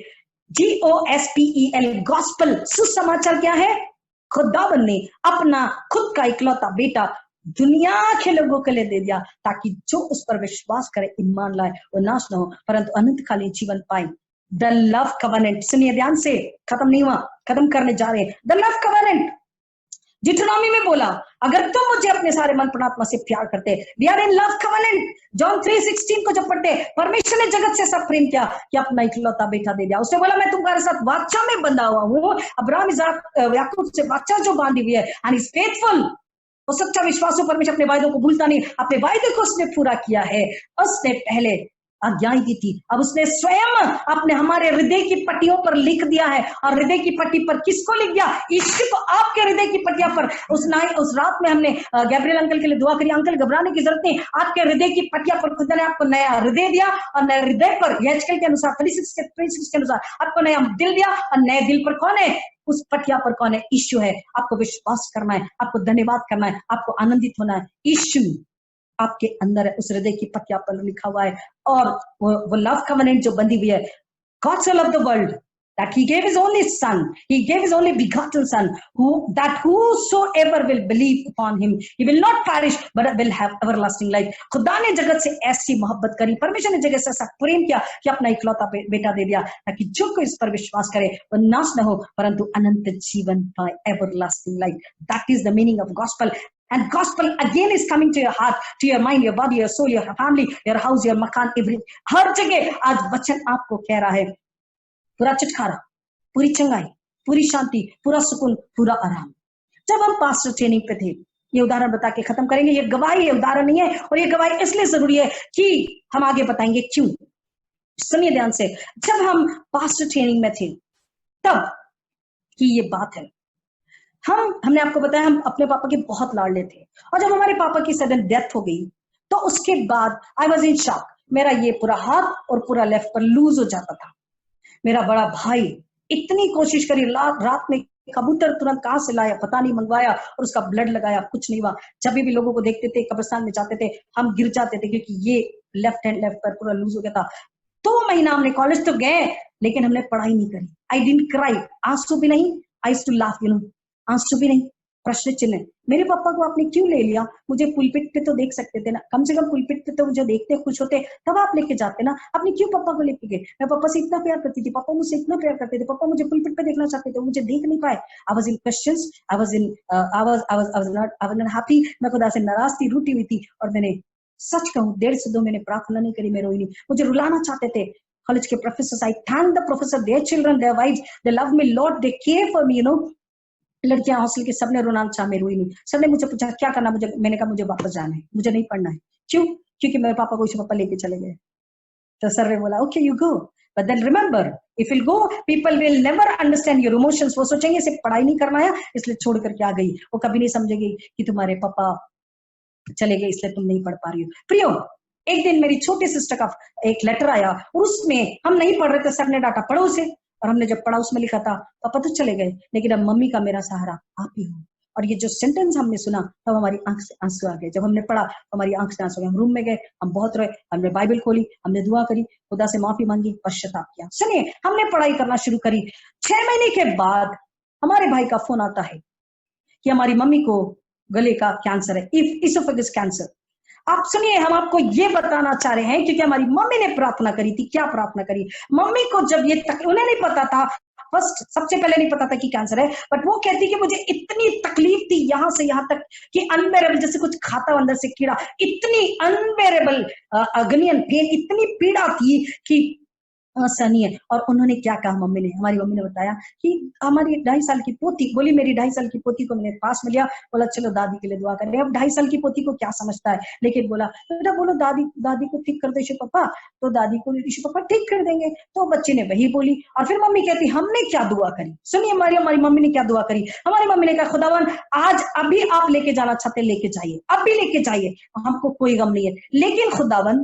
GOSPEL, gospel, सुसमाचार क्या है? खुदावन ने अपना खुद का इकलौता बेटा दुनिया के लोगों के लिए दे दिया, ताकि जो उस पर विश्वास करे, ईमान लाए, वो नाश न हो परंतु अनंतकालीन जीवन पाए। द लव कवेनेंट, सुनिए ध्यान से, खत्म नहीं हुआ, खत्म करने जा रहे हैं। द लव कवेनेंट, डिट्रोनॉमी में बोला अगर तुम मुझे अपने सारे मन प्राण आत्मा से प्यार करते, we are in love covenant. John 3:16 को जब पढ़ते, परमेश्वर ने जगत से ऐसा प्रेम किया कि अपना इकलौता बेटा दे दिया। उसने बोला मैं तुम्हारे साथ वाचा में बंधा हुआ हूँ, अब्राहम इसहाक याकूब से वाचा जो बांधी हुई है, एंड इज फेथफुल। वो सच्चा विश्वास, परमेश्वर अपने वायदों को भूलता नहीं, अपने वायदे को उसने पूरा किया है। उसने पहले आज्ञाएं दी थी, अब उसने स्वयं अपने हमारे हृदय की पट्टियों पर लिख दिया है। और हृदय की पट्टी पर किसको लिख दिया? यीशु को आपके हृदय की पट्टियों पर। उस रात में हमने गैब्रियल अंकल के लिए दुआ करी, अंकल घबराने की जरूरत नहीं, आपके हृदय की पट्टियों पर खुदा ने आपको नया हृदय दिया और नए हृदय पर यहेजकेल के अनुसार 36 के अनुसार आपको नया दिल दिया। और नए दिल पर कौन है? उस पटिया पर कौन है? यीशु है। आपको विश्वास करना है, आपको धन्यवाद करना है, आपको आनंदित होना है। यीशु आपके अंदर है, उस हृदय की पटिया पर लिखा हुआ है। और वो लव कवेनेंट जो बंधी हुई है, God so loved the world that he gave his only son, he gave his only begotten son, that whosoever will believe upon him, he will not perish but will have everlasting life. खुदा ने जगत से ऐसी मोहब्बत करी, परमेश्वर ने जगत से ऐसा प्रेम किया कि अपना इकलौता बेटा दे दिया, ताकि जो कोई इस पर विश्वास करे वो नाश न हो परंतु अनंत जीवन पाए, everlasting life. That is the meaning of gospel. And gospel again is coming to your heart, to your mind, your body, your soul, your family, your house, your makan, every हर जगह आज वचन आपको कह रहा है, पूरा छुटकारा, पूरी चंगाई, पूरी शांति, पूरा सुकून, पूरा आराम। जब हम पास्टर ट्रेनिंग पे थे, ये उदाहरण बता के खत्म करेंगे, ये गवाही है, उदाहरण नहीं है, और ये गवाही इसलिए जरूरी है कि हम आगे बताएंगे क्यों। सुनिए ध्यान से, जब हम पास्टर ट्रेनिंग में थे तब की ये बात है। हमने आपको बताया हम अपने पापा के बहुत लाडले थे, और जब हमारे पापा की सडन डेथ हो गई तो उसके बाद आई वाज इन शॉक। मेरा ये पूरा हाथ और पूरा लेफ्ट पर लूज हो जाता था। मेरा बड़ा भाई इतनी कोशिश करी, रात में कबूतर तुरंत कहां से लाया पता नहीं, मंगवाया और उसका ब्लड लगाया, कुछ नहीं हुआ। जब भी लोगों को देखते थे कब्रिस्तान में जाते थे, हम गिर जाते थे क्योंकि ये लेफ्ट पर पूरा लूज हो गया था। 2 महीना हमने कॉलेज तो गए लेकिन हमने पढ़ाई नहीं करी। आई डिडंट क्राई, आंसू भी नहीं, आई यूज्ड टू लाफ, आंसू भी नहीं, प्रश्न चिन्ह। मेरे पापा को आपने क्यों ले लिया? मुझे पुलपिट पे तो देख सकते थे ना, कम से कम पुलपिट पे तो मुझे देखते खुश होते, तब आप लेके जाते ना। आपने क्यों पापा को लेके गए? मैं पापा से इतना प्यार करती थी, पापा मुझसे इतना प्यार करते थे, पापा मुझे पुलपिट पे देखना चाहते थे, मुझे देख नहीं पाए। I was in questions, I was not happy. मैं खुदा से नाराज थी, रूठी हुई थी, और मैंने सच कहूं 1.5 से 2 महीने प्रार्थना नहीं करी, मैं रोई नहीं। मुझे रुलाना चाहते थे कॉलेज के professors. I thank the professor, their children, their wives, they love me lot, they care for me, लड़कियां हॉस्टल के सबने रोना चाहा, मैं रोई नहीं। सबने मुझे पूछा क्या करना, मैंने कहा मुझे वापस जाना है, मुझे नहीं पढ़ना है। क्यों? क्योंकि मेरे पापा को पापा लेके चले गए। तो सर ने बोला okay you go, but then remember if you go people will never understand your emotions. वो सोचेंगे इसे पढ़ाई नहीं करना है इसलिए छोड़ करके आ गई। वो कभी नहीं समझेगी कि तुम्हारे पापा चले गए इसलिए तुम नहीं पढ़ पा रही हो। प्रियो, एक दिन मेरी छोटी सिस्टर का एक लेटर आया और उसमें हम नहीं पढ़ रहे थे, सर ने डांटा पढ़ो उसे, और हमने जब पढ़ा उसमें लिखा था पापा तो चले गए लेकिन अब मम्मी का मेरा सहारा आप ही हो। और ये जो सेंटेंस हमने सुना तब हमारी आंख से आंसू आ गए। जब हमने पढ़ा हमारी आंख से आंसू आ गए। हम रूम में गए, हम बहुत रोए, हमने बाइबल खोली, हमने दुआ करी, खुदा से माफी मांगी, पश्चाताप किया। सुनिए, हमने पढ़ाई करना शुरू करी। 6 महीने के बाद हमारे भाई का फोन आता है कि हमारी मम्मी को गले का कैंसर है, इसोफेगस कैंसर। आप सुनिए, हम आपको ये बताना चाह रहे हैं क्योंकि हमारी मम्मी ने प्रार्थना करी थी। क्या प्रार्थना करी? मम्मी को जब ये उन्हें नहीं पता था, फर्स्ट सबसे पहले नहीं पता था कि कैंसर है, बट वो कहती कि मुझे इतनी तकलीफ थी यहां से यहां तक कि अनबेरेबल, जैसे कुछ खाता अंदर से कीड़ा, इतनी अनबेरेबल अग्नियन पेन, इतनी पीड़ा थी कि असहनीय। और उन्होंने क्या कहा, हमारी मम्मी ने बताया कि हमारी 2.5 साल की पोती बोली, मेरी 2.5 साल की पोती को मैंने पास में लिया, बोला चलो दादी के लिए दुआ करें। अब 2.5 साल की पोती को क्या समझता है, लेकिन बोला बेटा बोलो दादी को ठीक कर दो यीशु पापा, तो दादी को यीशु पापा ठीक कर देंगे। तो बच्चे ने वही बोली और फिर मम्मी कहती हमने क्या दुआ करी। सुनिए हमारी मम्मी ने क्या दुआ करी। हमारी मम्मी ने कहा खुदावन आज अभी आप लेके जाना चाहते लेके जाइए, अभी लेके जाइए, हमको कोई गम नहीं है, लेकिन खुदावन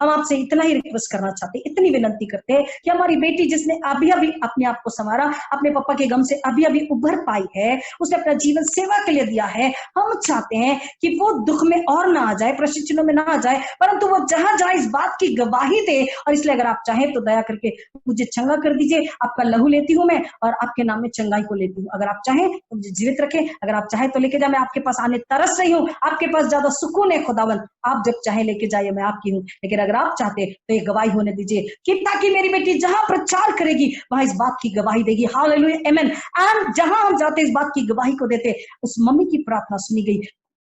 हम आपसे इतना ही रिक्वेस्ट करना चाहते, इतनी विनती करते हैं कि हमारी बेटी जिसने अभी अभी अपने आप को संवारा, अपने पापा के गम से अभी अभी उभर पाई है, उसने अपना जीवन सेवा के लिए दिया है, हम चाहते हैं कि वो दुख में और ना आ जाए, प्रशिक्षणों में ना आ जाए, परंतु वो जहां जाए इस बात की गवाही दे। और इसलिए अगर आप चाहें तो दया करके मुझे चंगा कर दीजिए, आपका लहू लेती हूँ मैं और आपके नाम में चंगाई को लेती हूँ। अगर आप चाहें तो मुझे जीवित रखें, अगर आप चाहें तो लेके जाए, मैं आपके पास आने तरस रही हूँ, आपके पास ज्यादा सुकून है खुदावन, आप जब चाहे लेके जाइए, मैं आपकी हूँ। लेकिन अगर आप चाहते तो एक गवाही होने दीजिए कि ताकि मेरी बेटी जहां प्रचार करेगी वहां इस बात की गवाही देगी। Hallelujah, amen. एंड जहां हम जाते इस बात की गवाही को देते, उस मम्मी की प्रार्थना सुनी गई।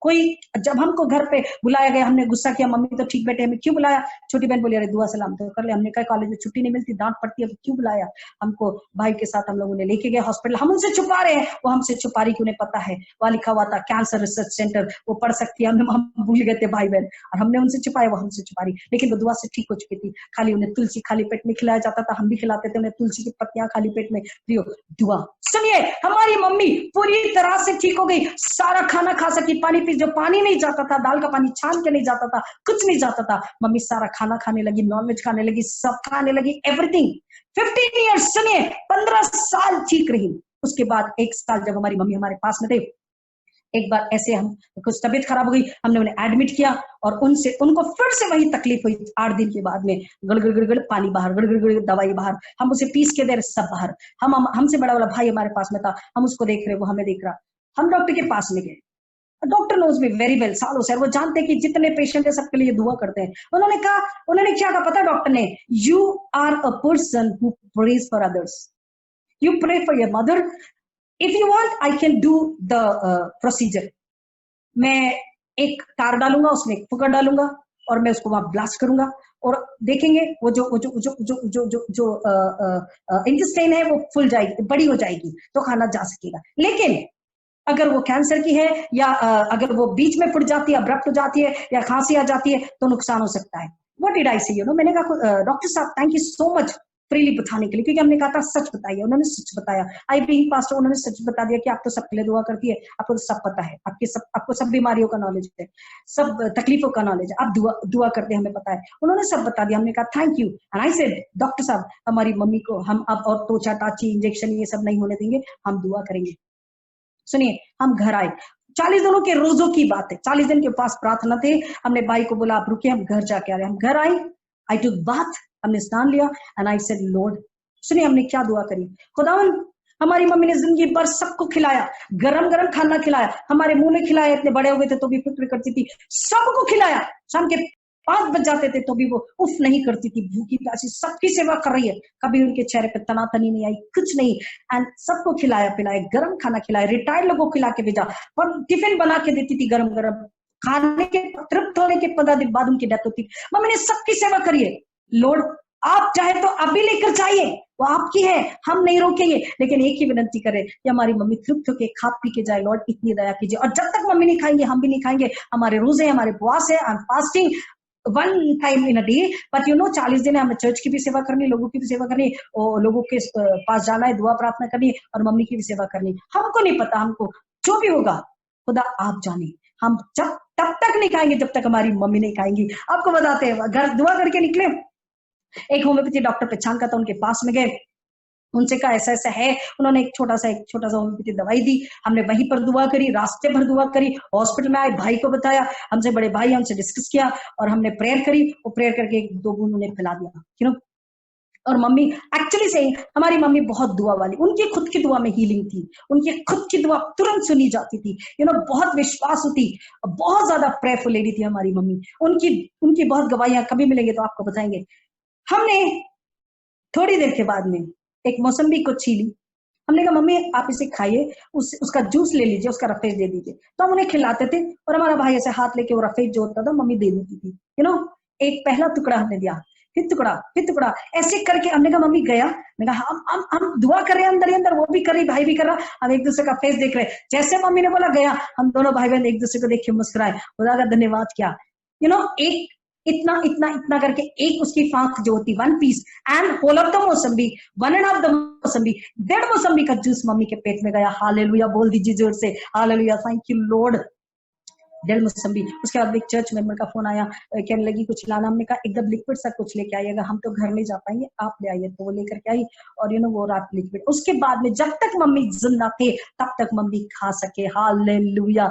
कोई जब हमको घर पे बुलाया गया, हमने गुस्सा किया, मम्मी तो ठीक बैठे, हमें क्यों बुलाया? छोटी बहन बोली अरे दुआ सलाम तो कर ले। हमने कहा कॉलेज में छुट्टी नहीं मिलती, डांट पड़ती है, तो क्यों बुलाया? हमको भाई के साथ हम लोगों ने लेके गए हॉस्पिटल, हम उनसे छुपा रहे हैं, वो हमसे छुपा रही, क्यों? उन्हें पता है वहां लिखा हुआ था कैंसर रिसर्च सेंटर, वो पढ़ सकती है। हम भूल गए थे भाई बहन, और हमने उनसे छुपाया, वो हमसे छुपा रही, लेकिन वो दुआ से ठीक हो चुकी थी। खाली उन्हें तुलसी खाली पेट में खिलाया जाता था, हम भी खिलाते थे उन्हें तुलसी की पत्तियां खाली पेट में, पियो दुआ। सुनिए, हमारी मम्मी पूरी तरह से ठीक हो गई, सारा खाना खा सकी, पानी पी, जो पानी नहीं जाता था, दाल का पानी छान के नहीं जाता था, कुछ नहीं जाता था, मम्मी सारा खाना खाने लगी, नॉनवेज खाने लगी, सब खाने लगी, एवरीथिंग। 15 ईयर्स, सुनिए 15 साल ठीक रही। उसके बाद 1 साल जब हमारी मम्मी हमारे पास में थे, एक बार ऐसे हम कुछ तबीयत खराब हो गई, हमने उन्हें एडमिट किया, और उनको फिर से वही तकलीफ हुई 8 दिन के बाद में, गड़गड़ गड़गड़ पानी बाहर, गड़गड़ गड़गड़ दवाई बाहर, हम उसे पीस के दे रहे, सब बाहर। हमसे बड़ा वाला भाई हमारे पास में था, हम उसको देख रहे, वो हमें देख रहा। हम डॉक्टर के पास में गए, doctor knows me very well, सालों से वो जानते हैं कि जितने पेशेंट है सबके लिए दुआ करते हैं। उन्होंने क्या कहा पता है डॉक्टर ने? You are a person who prays for others, you pray for your mother, if you want I can do the procedure. मैं एक तार डालूंगा, उसमें एक फुका डालूंगा, और मैं उसको वहां ब्लास्ट करूंगा, और देखेंगे वो जो इंटेस्टाइन है वो फुल जाएगी, बड़ी हो जाएगी, तो खाना जा सकेगा। लेकिन अगर वो कैंसर की है, या अगर वो बीच में फुट जाती है, अब्रप्ट हो जाती है, या खांसी आ जाती है, तो नुकसान हो सकता है। व्हाट डिड आई से, मैंने कहा डॉक्टर साहब thank you so much freely बताने के लिए, क्योंकि हमने कहा था सच बताइए, उन्होंने सच बताया। आई बीइंग पास्टर, उन्होंने सच बता दिया कि आप तो सबके लिए दुआ करती है, आपको तो सब पता है, आपको सब बीमारियों का नॉलेज है, सब तकलीफों का नॉलेज है, आप दुआ करते हैं, हमें पता है। उन्होंने सब बता दिया, हमने कहा thank you. And I said doctor साहब, हमारी मम्मी को हम अब और तोचा टाची इंजेक्शन ये सब नहीं होने देंगे, हम दुआ करेंगे। सुनिए, हम घर आए, 40 दिनों के रोजों की बात है, 40 दिन के पास प्रार्थना थे। हमने भाई को बोला आप रुके, हम घर जाके आ रहे। हम घर आए, आई टुक बाथ, हमने स्नान लिया, एंड आई सेड लॉर्ड, सुनिए हमने क्या दुआ करी, खुदावन हमारी मम्मी ने जिंदगी भर सबको खिलाया, गरम गरम खाना खिलाया, हमारे मुंह में खिलाया, इतने बड़े हो गए थे तो भी फिक्र करती थी, सबको खिलाया, शाम के 5 बज जाते थे तो भी वो उफ नहीं करती थी, भूखी प्यासी सबकी सेवा कर रही है, कभी उनके चेहरे पे तनातनी नहीं आई, कुछ नहीं। एंड सबको खिलाया पिलाया, गरम खाना खिलाया, रिटायर्ड लोगों को खिला के भेजा, और टिफिन बना के देती थी गरम गरम, खाने के तृप्त होने के 15 दिन बाद उनकी डेथ होती। मम्मी ने सबकी सेवा करी है। लॉर्ड आप चाहे तो अभी लेकर जाइए, वो आपकी है, हम नहीं रोकेंगे, लेकिन एक ही विनती करें कि हमारी मम्मी तृप्त होकर खा पी के जाए, लॉर्ड इतनी दया कीजिए। और जब तक मम्मी नहीं खाएंगे हम भी नहीं खाएंगे, हमारे रोजे, हमारे उपवास है, I am fasting 1 time in a day, but 40 दिन है, हमें चर्च की भी सेवा करनी, लोगों की भी सेवा करनी, और लोगों के पास जाना है, दुआ प्रार्थना करनी, और मम्मी की भी सेवा करनी। हमको नहीं पता, हमको जो भी होगा खुदा आप जाने, हम जब तब तक नहीं खाएंगे जब तक हमारी मम्मी नहीं खाएंगी। आपको बताते हैं, घर दुआ करके निकले, एक होम्योपैथी डॉक्टर पहचान का था, उनके पास में गए, उनसे कहा ऐसा ऐसा है, उन्होंने एक छोटा सा होम्योपैथी दवाई दी, हमने वहीं पर दुआ करी, रास्ते भर दुआ करी, हॉस्पिटल में आए, भाई को बताया, हमसे बड़े भाई हमसे डिस्कस किया, और हमने प्रेयर करी, और प्रेयर करके 2 बूंद उन्हें पिला दिया, और मम्मी एक्चुअली से हमारी मम्मी बहुत दुआ वाली, उनकी खुद की दुआ में हीलिंग थी, उनकी खुद की दुआ तुरंत सुनी जाती थी, बहुत विश्वास होती, बहुत ज्यादा प्रेयरफुल लेडी थी हमारी मम्मी। उनकी बहुत गवाहियां, कभी मिलेंगे तो आपको बताएंगे। हमने थोड़ी देर के बाद में एक मौसम्बी को छीली, हमने कहा मम्मी आप इसे खाइए, उसका जूस ले लीजिए, उसका रफेज दे दीजिए, तो हम उन्हें खिलाते थे, और हमारा भाई ऐसे हाथ लेके वो रफेज जो होता था मम्मी दे देती थी, एक पहला टुकड़ा हमने दिया, फिर टुकड़ा, ऐसे करके हमने कहा मम्मी गया, मैंने कहा हम दुआ कर रहे हैं अंदर ही अंदर, वो भी कर रही, भाई भी कर रहा, हम एक दूसरे का फेस देख रहे, जैसे मम्मी ने बोला गया, हम दोनों भाई बहन एक दूसरे को देख के मुस्कुराए, खुदा का धन्यवाद किया। एक इतना करके एक उसकी फांक जो होती 1 piece, and whole of the mosambi, 1.5 the mosambi, 1.5 मौसम्बी का जूस मम्मी के पेट में गया। हालेलुया बोल दीजिए जोर से, हालेलुया, थैंक यू लॉर्ड। 1.5 मौसम्बी। उसके बाद एक चर्च मेंबर का फोन आया, कहने लगी कुछ लाना, हमने कहा एकदम लिक्विड सा कुछ लेके आइएगा, हम तो घर नहीं जा पाएंगे, आप ले आइए, तो वो लेकर के आई, और वो रात लिक्विड। उसके बाद में जब तक मम्मी जिंदा थे तब तक मम्मी खा सके। Hallelujah,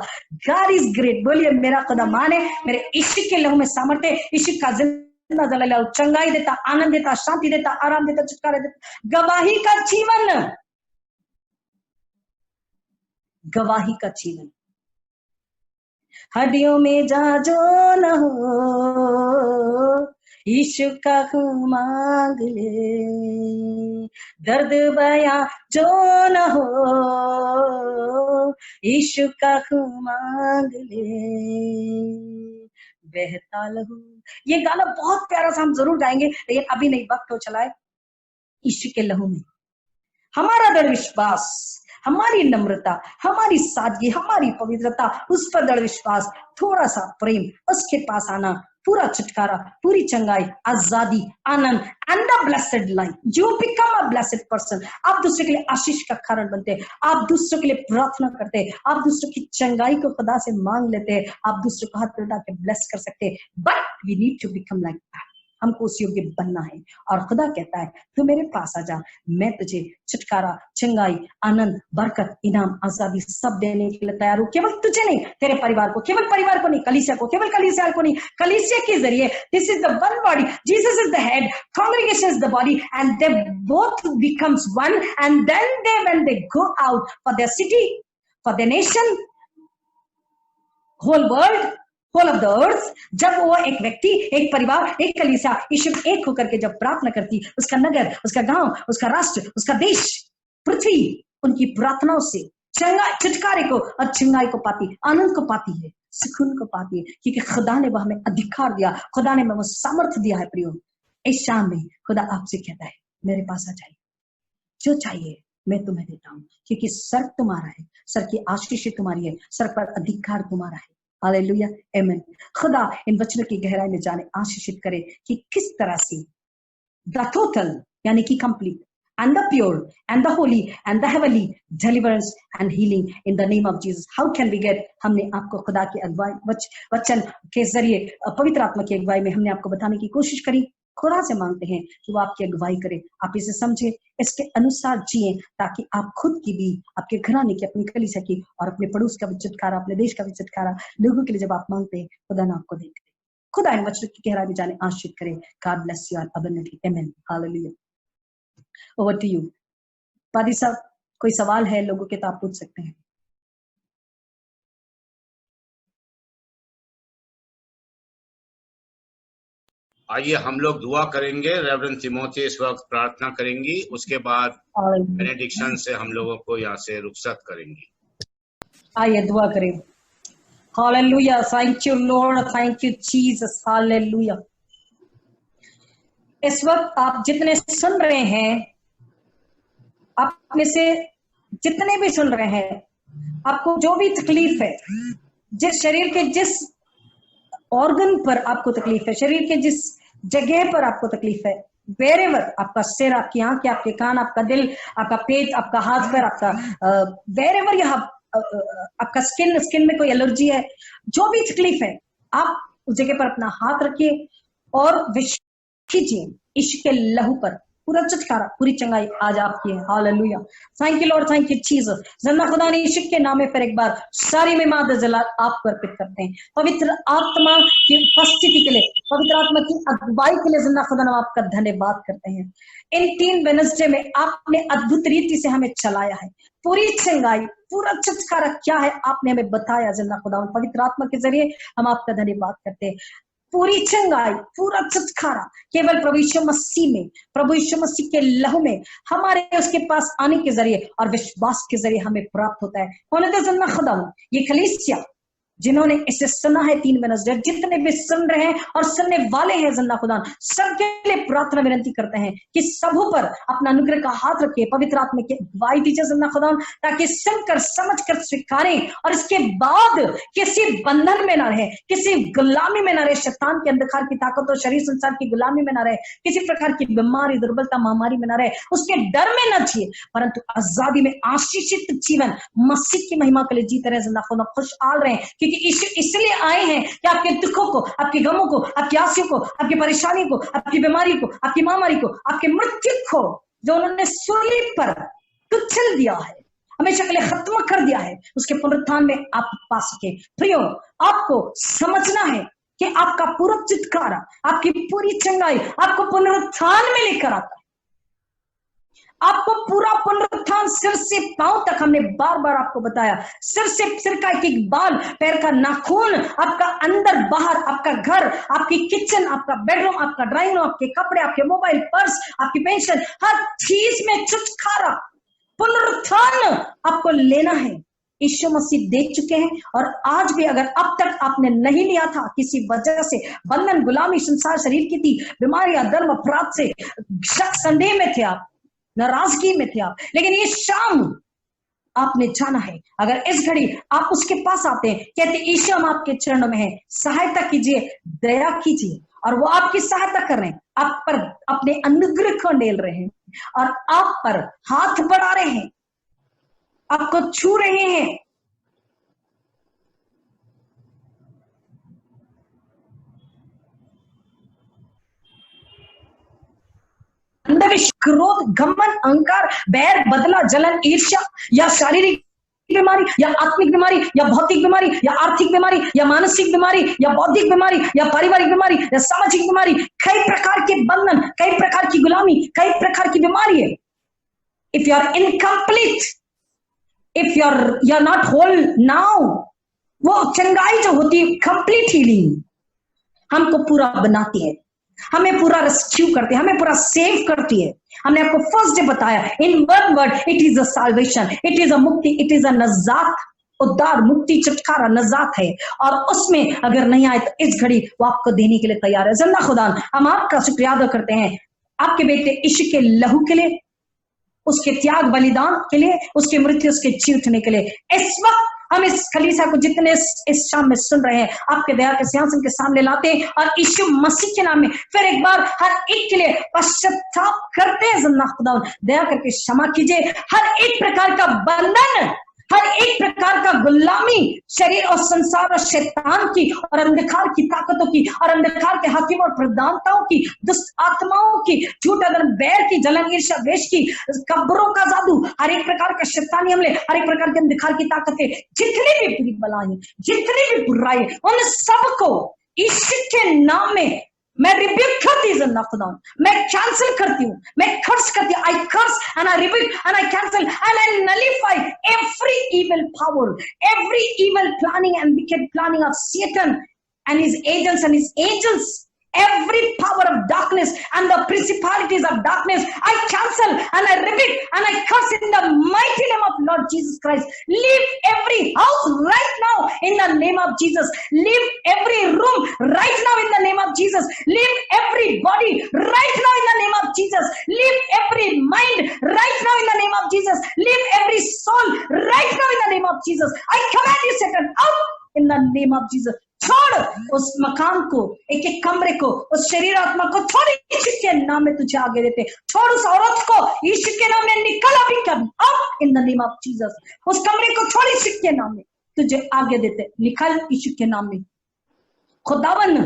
God is great. बोलिए मेरा खुदा मान है, मेरे इश्क के लहू में सामर्थ्य, इश्क का जिंदा जलाल चंगाई देता, आनंद देता, शांति देता, आराम देता, छुटकारा देता, गवाही का जीवन, गवाही का जीवन। हड्डियों में जाजो न हो, यीशु का खून मांग ले, दर्द बयां जो न हो, यीशु का खून मांग ले, बहता लहू। ये गाना बहुत प्यारा सा, हम जरूर गाएंगे, लेकिन अभी नहीं, वक्त हो चला है। यीशु के लहू में हमारा दृढ़ विश्वास, हमारी नम्रता, हमारी सादगी, हमारी पवित्रता, उस पर दृढ़ विश्वास, थोड़ा सा प्रेम, उसके पास आना, पूरा छुटकारा, पूरी चंगाई, आजादी, आनंद and the blessed life. You become a blessed person. आप दूसरे के लिए आशीष का कारण बनते, आप दूसरों के लिए प्रार्थना करते, आप दूसरों की चंगाई को खुदा से मांग लेते, आप दूसरों को हाथ उठा के ब्लेस कर सकते। But we need to become like that. हमको उस योग्य बनना है। और खुदा कहता है तू मेरे पास आ जा, मैं तुझे छुटकारा, चंगाई, आनंद, बरकत, इनाम, आजादी सब देने के लिए तैयार हूं। केवल तुझे नहीं, तेरे परिवार को, केवल परिवार को नहीं, कलीसिया को, केवल कलीसिया को नहीं, कलीसिया के जरिए। This is the one body, Jesus is the head, congregation is the body, and they both becomes one, and then they, when they go out for their city, for their nation, whole world, whole of the earth, जब वो एक व्यक्ति, एक परिवार, एक कलीसिया, यीशु एक होकर के जब प्रार्थना करती, उसका नगर, उसका गांव, उसका राष्ट्र, उसका देश, पृथ्वी उनकी प्रार्थनाओं से छुटकारे को और चंगाई को पाती, आनंद को पाती है, सुकून को पाती है, क्योंकि खुदा ने वह हमें अधिकार दिया, खुदा ने हमें वो सामर्थ्य दिया है। प्रियो, इस शाम में खुदा आपसे कहता है मेरे पास आ जाइए, जो चाहिए मैं तुम्हें देता हूँ, क्योंकि स्वर्ग तुम्हारा है, स्वर्ग की आशीष तुम्हारी है, स्वर्ग पर अधिकार तुम्हारा है। हालेलुया, आमीन। खुदा इन वचनों की गहराई में जाने आशीषित करे कि किस तरह से द टोटल यानी कि complete and the pure and the holy and the heavenly deliverance and healing in the name of Jesus. How can we get? हमने आपको खुदा की अगुवाई वचन के जरिए, पवित्र आत्मा की अगुवाई में हमने आपको बताने की कोशिश करी। खुदा से मांगते हैं कि वो आपकी अगुवाई करे, आप इसे समझे, इसके अनुसार जिए, ताकि आप खुद की भी, आपके घराने की, अपनी कलीसिया की और अपने पड़ोस का भी छुटकारा, अपने देश का भी छुटकारा, लोगों के लिए जब आप मांगते हैं, खुदा ना आपको देते। खुदा इन वचनों की गहराई में जाने आशीष करे। God bless you all abundantly, आमीन, हालेलुया। ओवर टू यू पादी साहब, कोई सवाल है लोगों के तो आप पूछ सकते हैं। आइए हम लोग दुआ करेंगे। रेवरेंड तिमोथी इस वक्त प्रार्थना करेंगी, उसके बाद बेनेडिक्शन से हम लोगों को यहाँ से रुखसत करेंगी। आइए दुआ करें। Hallelujah, thank you Lord, thank you Jesus, hallelujah. इस वक्त आप जितने सुन रहे हैं, आप में से जितने भी सुन रहे हैं, आपको जो भी तकलीफ है, जिस शरीर के जिस ऑर्गन पर आपको तकलीफ है, शरीर के जिस जगह पर आपको तकलीफ है, वेरेवर, आपका सिर, आपकी आंखें, आपके कान, आपका दिल, आपका पेट, आपका हाथ पैर, आपका वेरेवर, यहाँ आपका स्किन में कोई एलर्जी है, जो भी तकलीफ है, आप उस जगह पर अपना हाथ रखिए और विश्वास कीजिए यीशु के लहू पर पूरा छुटकारा, पूरी चंगाई आज आपकी है। Hallelujah, thank you Lord, thank you Jesus. जिंदा खुदा ने यीशु के नाम में फिर एक बार सारी महिमा जलाल आपको अर्पित करते हैं। पवित्र आत्मा की उपस्थिति के लिए, पवित्र आत्मा की अगुवाई के लिए जिंदा खुदा ने आपका धन्यवाद करते हैं। इन 3 वेडनेसडे में आपने अद्भुत रीति से हमें चलाया है, पूरी चंगाई, पूरा छुटकारा क्या है आपने हमें बताया। जिंदा खुदा, पवित्र आत्मा के जरिए हम आपका धन्यवाद करते हैं। पूरी चंगाई, पूरा छुटकारा केवल प्रभु यीशु मसीह में, प्रभु यीशु मसीह के लहू में, हमारे उसके पास आने के जरिए और विश्वास के जरिए हमें प्राप्त होता है। होने दे जिंदा खुदा, ये कलीसिया जिन्होंने इसे सुना है 3 वेडनेसडे, जितने भी सुन रहे हैं और सुनने वाले हैं, जिंदा खुदा सबके लिए प्रार्थना विनती करते हैं कि सबों पर अपना अनुग्रह का हाथ रखिए, पवित्र आत्मा की अगुवाई दीजिए जिंदा खुदा, ताकि सुनकर समझकर स्वीकारें और इसके बाद किसी बंधन में ना रहे, किसी गुलामी में ना रहे, शैतान के अंधकार की ताकत और शरीर संसार की गुलामी में ना रहे, किसी प्रकार की बीमारी, दुर्बलता, महामारी में ना रहे, उसके डर में ना जिए, परंतु आजादी में आशीषित जीवन मसीह की महिमा के लिए जीते रहे। जिंदा खुदा खुशहाल रहे, क्योंकि यीशु इसलिए आए हैं कि आपके दुखों को, आपके गमों को, आपकी आंसू को, आपकी परेशानी को, आपकी बीमारी को, आपकी महामारी को, आपके मृत्यु को, जो उन्होंने सूली पर कुचल दिया है, हमेशा के लिए खत्म कर दिया है, उसके पुनरुत्थान में आप पा सके। प्रियो, आपको समझना है कि आपका पूरा छुटकारा, आपकी पूरी चंगाई आपको पुनरुत्थान में लेकर आता है। आपको पूरा पुनरुत्थान सिर से पांव तक, हमने बार बार आपको बताया, सिर से सिर का एक एक बाल, पैर का नाखून, आपका अंदर बाहर, आपका घर, आपकी किचन, आपका बेडरूम, आपका ड्राइंग रूम, आपके कपड़े, आपके मोबाइल, पर्स, आपकी पेंशन, हर चीज में छुटकारा, पुनरुत्थान आपको लेना है। यीशु मसीह दे चुके हैं। और आज भी अगर अब तक आपने नहीं लिया था, किसी वजह से बंधन, गुलामी, संसार, शरीर की थी, बीमारियां, धर्म, अपराध से, शक, संदेह में थे आप, नाराजगी में थे आप, लेकिन ये शाम आपने जाना है। अगर इस घड़ी आप उसके पास आते हैं, कहते यीशु हम आपके चरणों में हैं, सहायता कीजिए, दया कीजिए, और वो आपकी सहायता कर रहे हैं, आप पर अपने अनुग्रह को डेल रहे हैं और आप पर हाथ बढ़ा रहे हैं, आपको छू रहे हैं। क्रोध, घमंड, अहंकार, बैर, बदला, जलन, ईर्ष्या या शारीरिक बीमारी या आत्मिक बीमारी या भौतिक बीमारी या आर्थिक बीमारी या मानसिक बीमारी या बौद्धिक बीमारी या पारिवारिक बीमारी या सामाजिक बीमारी, कई प्रकार के बंधन, कई प्रकार की गुलामी, कई प्रकार की बीमारी है। If you are incomplete, if you are not whole now, वो चंगाई जो होती है, कंप्लीट हीलिंग हमको पूरा बनाती है, हमें पूरा रेस्क्यू करती है, हमें पूरा सेव करती है। हमने आपको फर्स्ट डे बताया, in one word, it is a salvation, it is a मुक्ति, इट इज अ नजात, उद्धार, मुक्ति, छुटकारा, नजात है। और उसमें अगर नहीं आए तो इस घड़ी वो आपको देने के लिए तैयार है। जिंदा खुदा, हम आपका शुक्रिया अदा करते हैं आपके बेटे यीशु के लहू के लिए, उसके त्याग बलिदान के लिए, उसके मृत्यु, उसके जी उठने के लिए। इस वक्त हम इस कलीसिया को जितने इस शाम में सुन रहे हैं, आपके दया के सिंहासन के सामने लाते हैं और यीशु मसीह के नाम में फिर एक बार हर एक के लिए पश्चाताप करते हैं। जिंदा खुदा, दया करके क्षमा कीजिए हर एक प्रकार का बंधन, हर एक प्रकार का गुलामी, शरीर और संसार और शैतान की और अंधकार की ताकतों की और अंधकार के हाकिम और प्रधानताओं की, दुष्ट आत्माओं की, झूठ, बैर की, जलन, ईर्ष्या, द्वेष की, कब्रों का जादू, हर एक प्रकार का शैतानी हमले, हर एक प्रकार के अंधकार की ताकतें, जितनी भी बुरी बलाएं, जितनी भी बुराई, उन सबको यीशु के नाम में मैं रिब्यूक करती हूँ। जिंदा खुदा, मैं कैंसिल करती हूँ, मैं कर्स करती हूँ। I curse and I rebuke and I cancel and I nullify every evil power, every evil planning and wicked planning of Satan and his agents and his angels, every power of darkness and the principalities of darkness, I cancel and I rebuke and I curse in the mighty name of Lord Jesus Christ. Leave every house right now in the name of Jesus. Leave every room right now in the name of Jesus. Leave every body right now in the name of Jesus. Leave every mind right now in the name of Jesus. Leave every soul right now in the name of Jesus. I command you, Satan, out in the name of Jesus. छोड़ उस मकान को, एक एक कमरे को, उस शरीर आत्मा को छोड़, यीशु के नाम में तुझे आगे देते। छोड़ उस औरत को, यीशु के नाम में निकल अभी कभी, अब इन द नेम ऑफ जीसस। उस कमरे को छोड़, यीशु के नाम में तुझे आगे देते, निकल यीशु के नाम में। खुदावन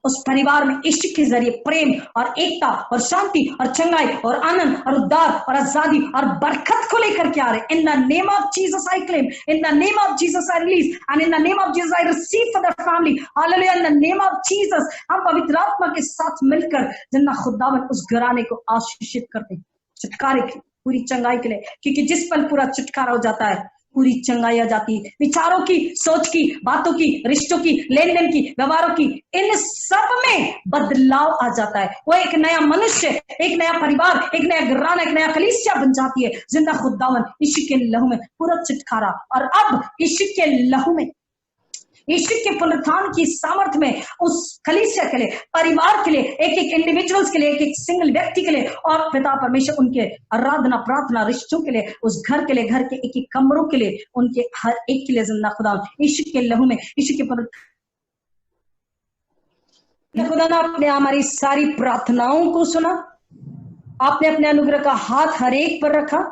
उस परिवार में यीशु के जरिए प्रेम और एकता और शांति और चंगाई और आनंद और उद्धार और आजादी और बरकत को लेकर के आ रहे। इन the name of Jesus I claim, in the name of Jesus I release and in the name of Jesus I receive for the family. Hallelujah. In the name of Jesus हम पवित्र आत्मा के साथ मिलकर जिन्ना खुदावन उस घराने को आशीषित करते हैं, छुटकारे की, पूरी चंगाई के लिए, क्योंकि जिस पल पूरा छुटकारा हो जाता है पूरी चंगाई आ जाती है। विचारों की, सोच की, बातों की, रिश्तों की, लेन देन की, व्यवहारों की, इन सब में बदलाव आ जाता है। वो एक नया मनुष्य, एक नया परिवार, एक नया घराना, एक नया कलीसिया बन जाती है। जिंदा खुदावन यीशु के लहू में पूरा छुटकारा, और अब यीशु के लहू में, यीशु के पुनरुत्थान की सामर्थ्य में उस कलीसिया के लिए, परिवार के लिए, एक एक इंडिविजुअल्स के लिए, एक एक सिंगल व्यक्ति के लिए, और पिता परमेश्वर उनके आराधना, प्रार्थना, रिश्तों के लिए, उस घर के लिए, घर के एक एक कमरों के लिए, उनके हर एक के लिए जिंदा खुदा यीशु के लहू में, यीशु के खुदा ने आपने हमारी सारी प्रार्थनाओं को सुना, आपने अपने अनुग्रह का हाथ हर एक पर रखा।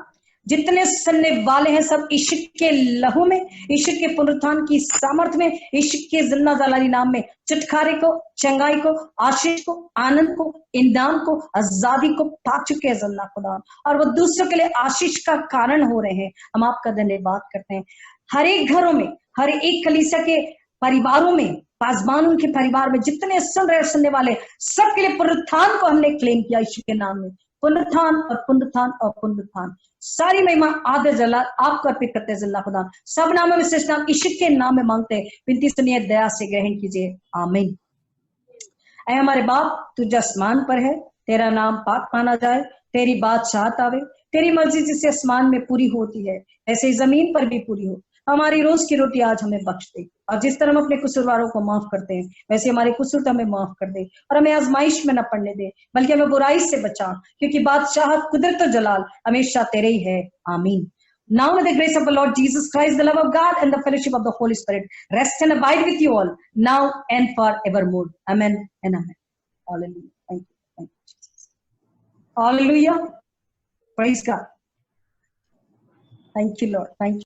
जितने सुनने वाले हैं सब यीशु के लहू में, यीशु के पुनरुत्थान की सामर्थ्य में, यीशु के जिंदा जलाली नाम में छुटकारे को, चंगाई को, आशीष को, आनंद को, इनाम को, आजादी को पा चुके हैं जिंदा खुदा, और वो दूसरों के लिए आशीष का कारण हो रहे हैं। हम आपका धन्यवाद करते हैं। हर एक घरों में, हर एक कलीसिया के परिवारों में, पासबानों के परिवार में जितने सुन रहे सुनने वाले सबके लिए पुनरुत्थान को हमने क्लेम किया यीशु के नाम में। पुनरुत्थान और पुनरुत्थान और पुनरुत्थान। सारी महिमा आदर जलाल आपको अर्पित करते हैं जिल्ला खुदा। सब नामों में श्रेष्ठ नाम यीशु के नाम में मांगते हैं, विनती सुनिए, दया से ग्रहण कीजिए, आमीन। ऐ हमारे बाप, तू जो आसमान पर है, तेरा नाम पाक माना जाए, तेरी बादशाहत आवे, तेरी मर्जी जिसे आसमान में पूरी होती है ऐसे ही जमीन पर भी पूरी हो। हमारी रोज की रोटी आज हमें बख्श दे, और जिस तरह हम अपने कसूरवारों को माफ करते हैं वैसे हमारे कसूर हमें माफ कर दे, और हमें आजमाइश में न पड़ने दे, बल्कि हमें बुराई से बचा, क्योंकि बादशाहत, कुदरत और जलाल हमेशा तेरे ही है, आमीन। Now may the grace of the Lord Jesus Christ, the love of God, and the fellowship of the Holy Spirit rest and abide with you all, now and forevermore. Amen and amen. Hallelujah. Thank you, Jesus. Hallelujah. Praise God. Thank you, Lord. Thank you.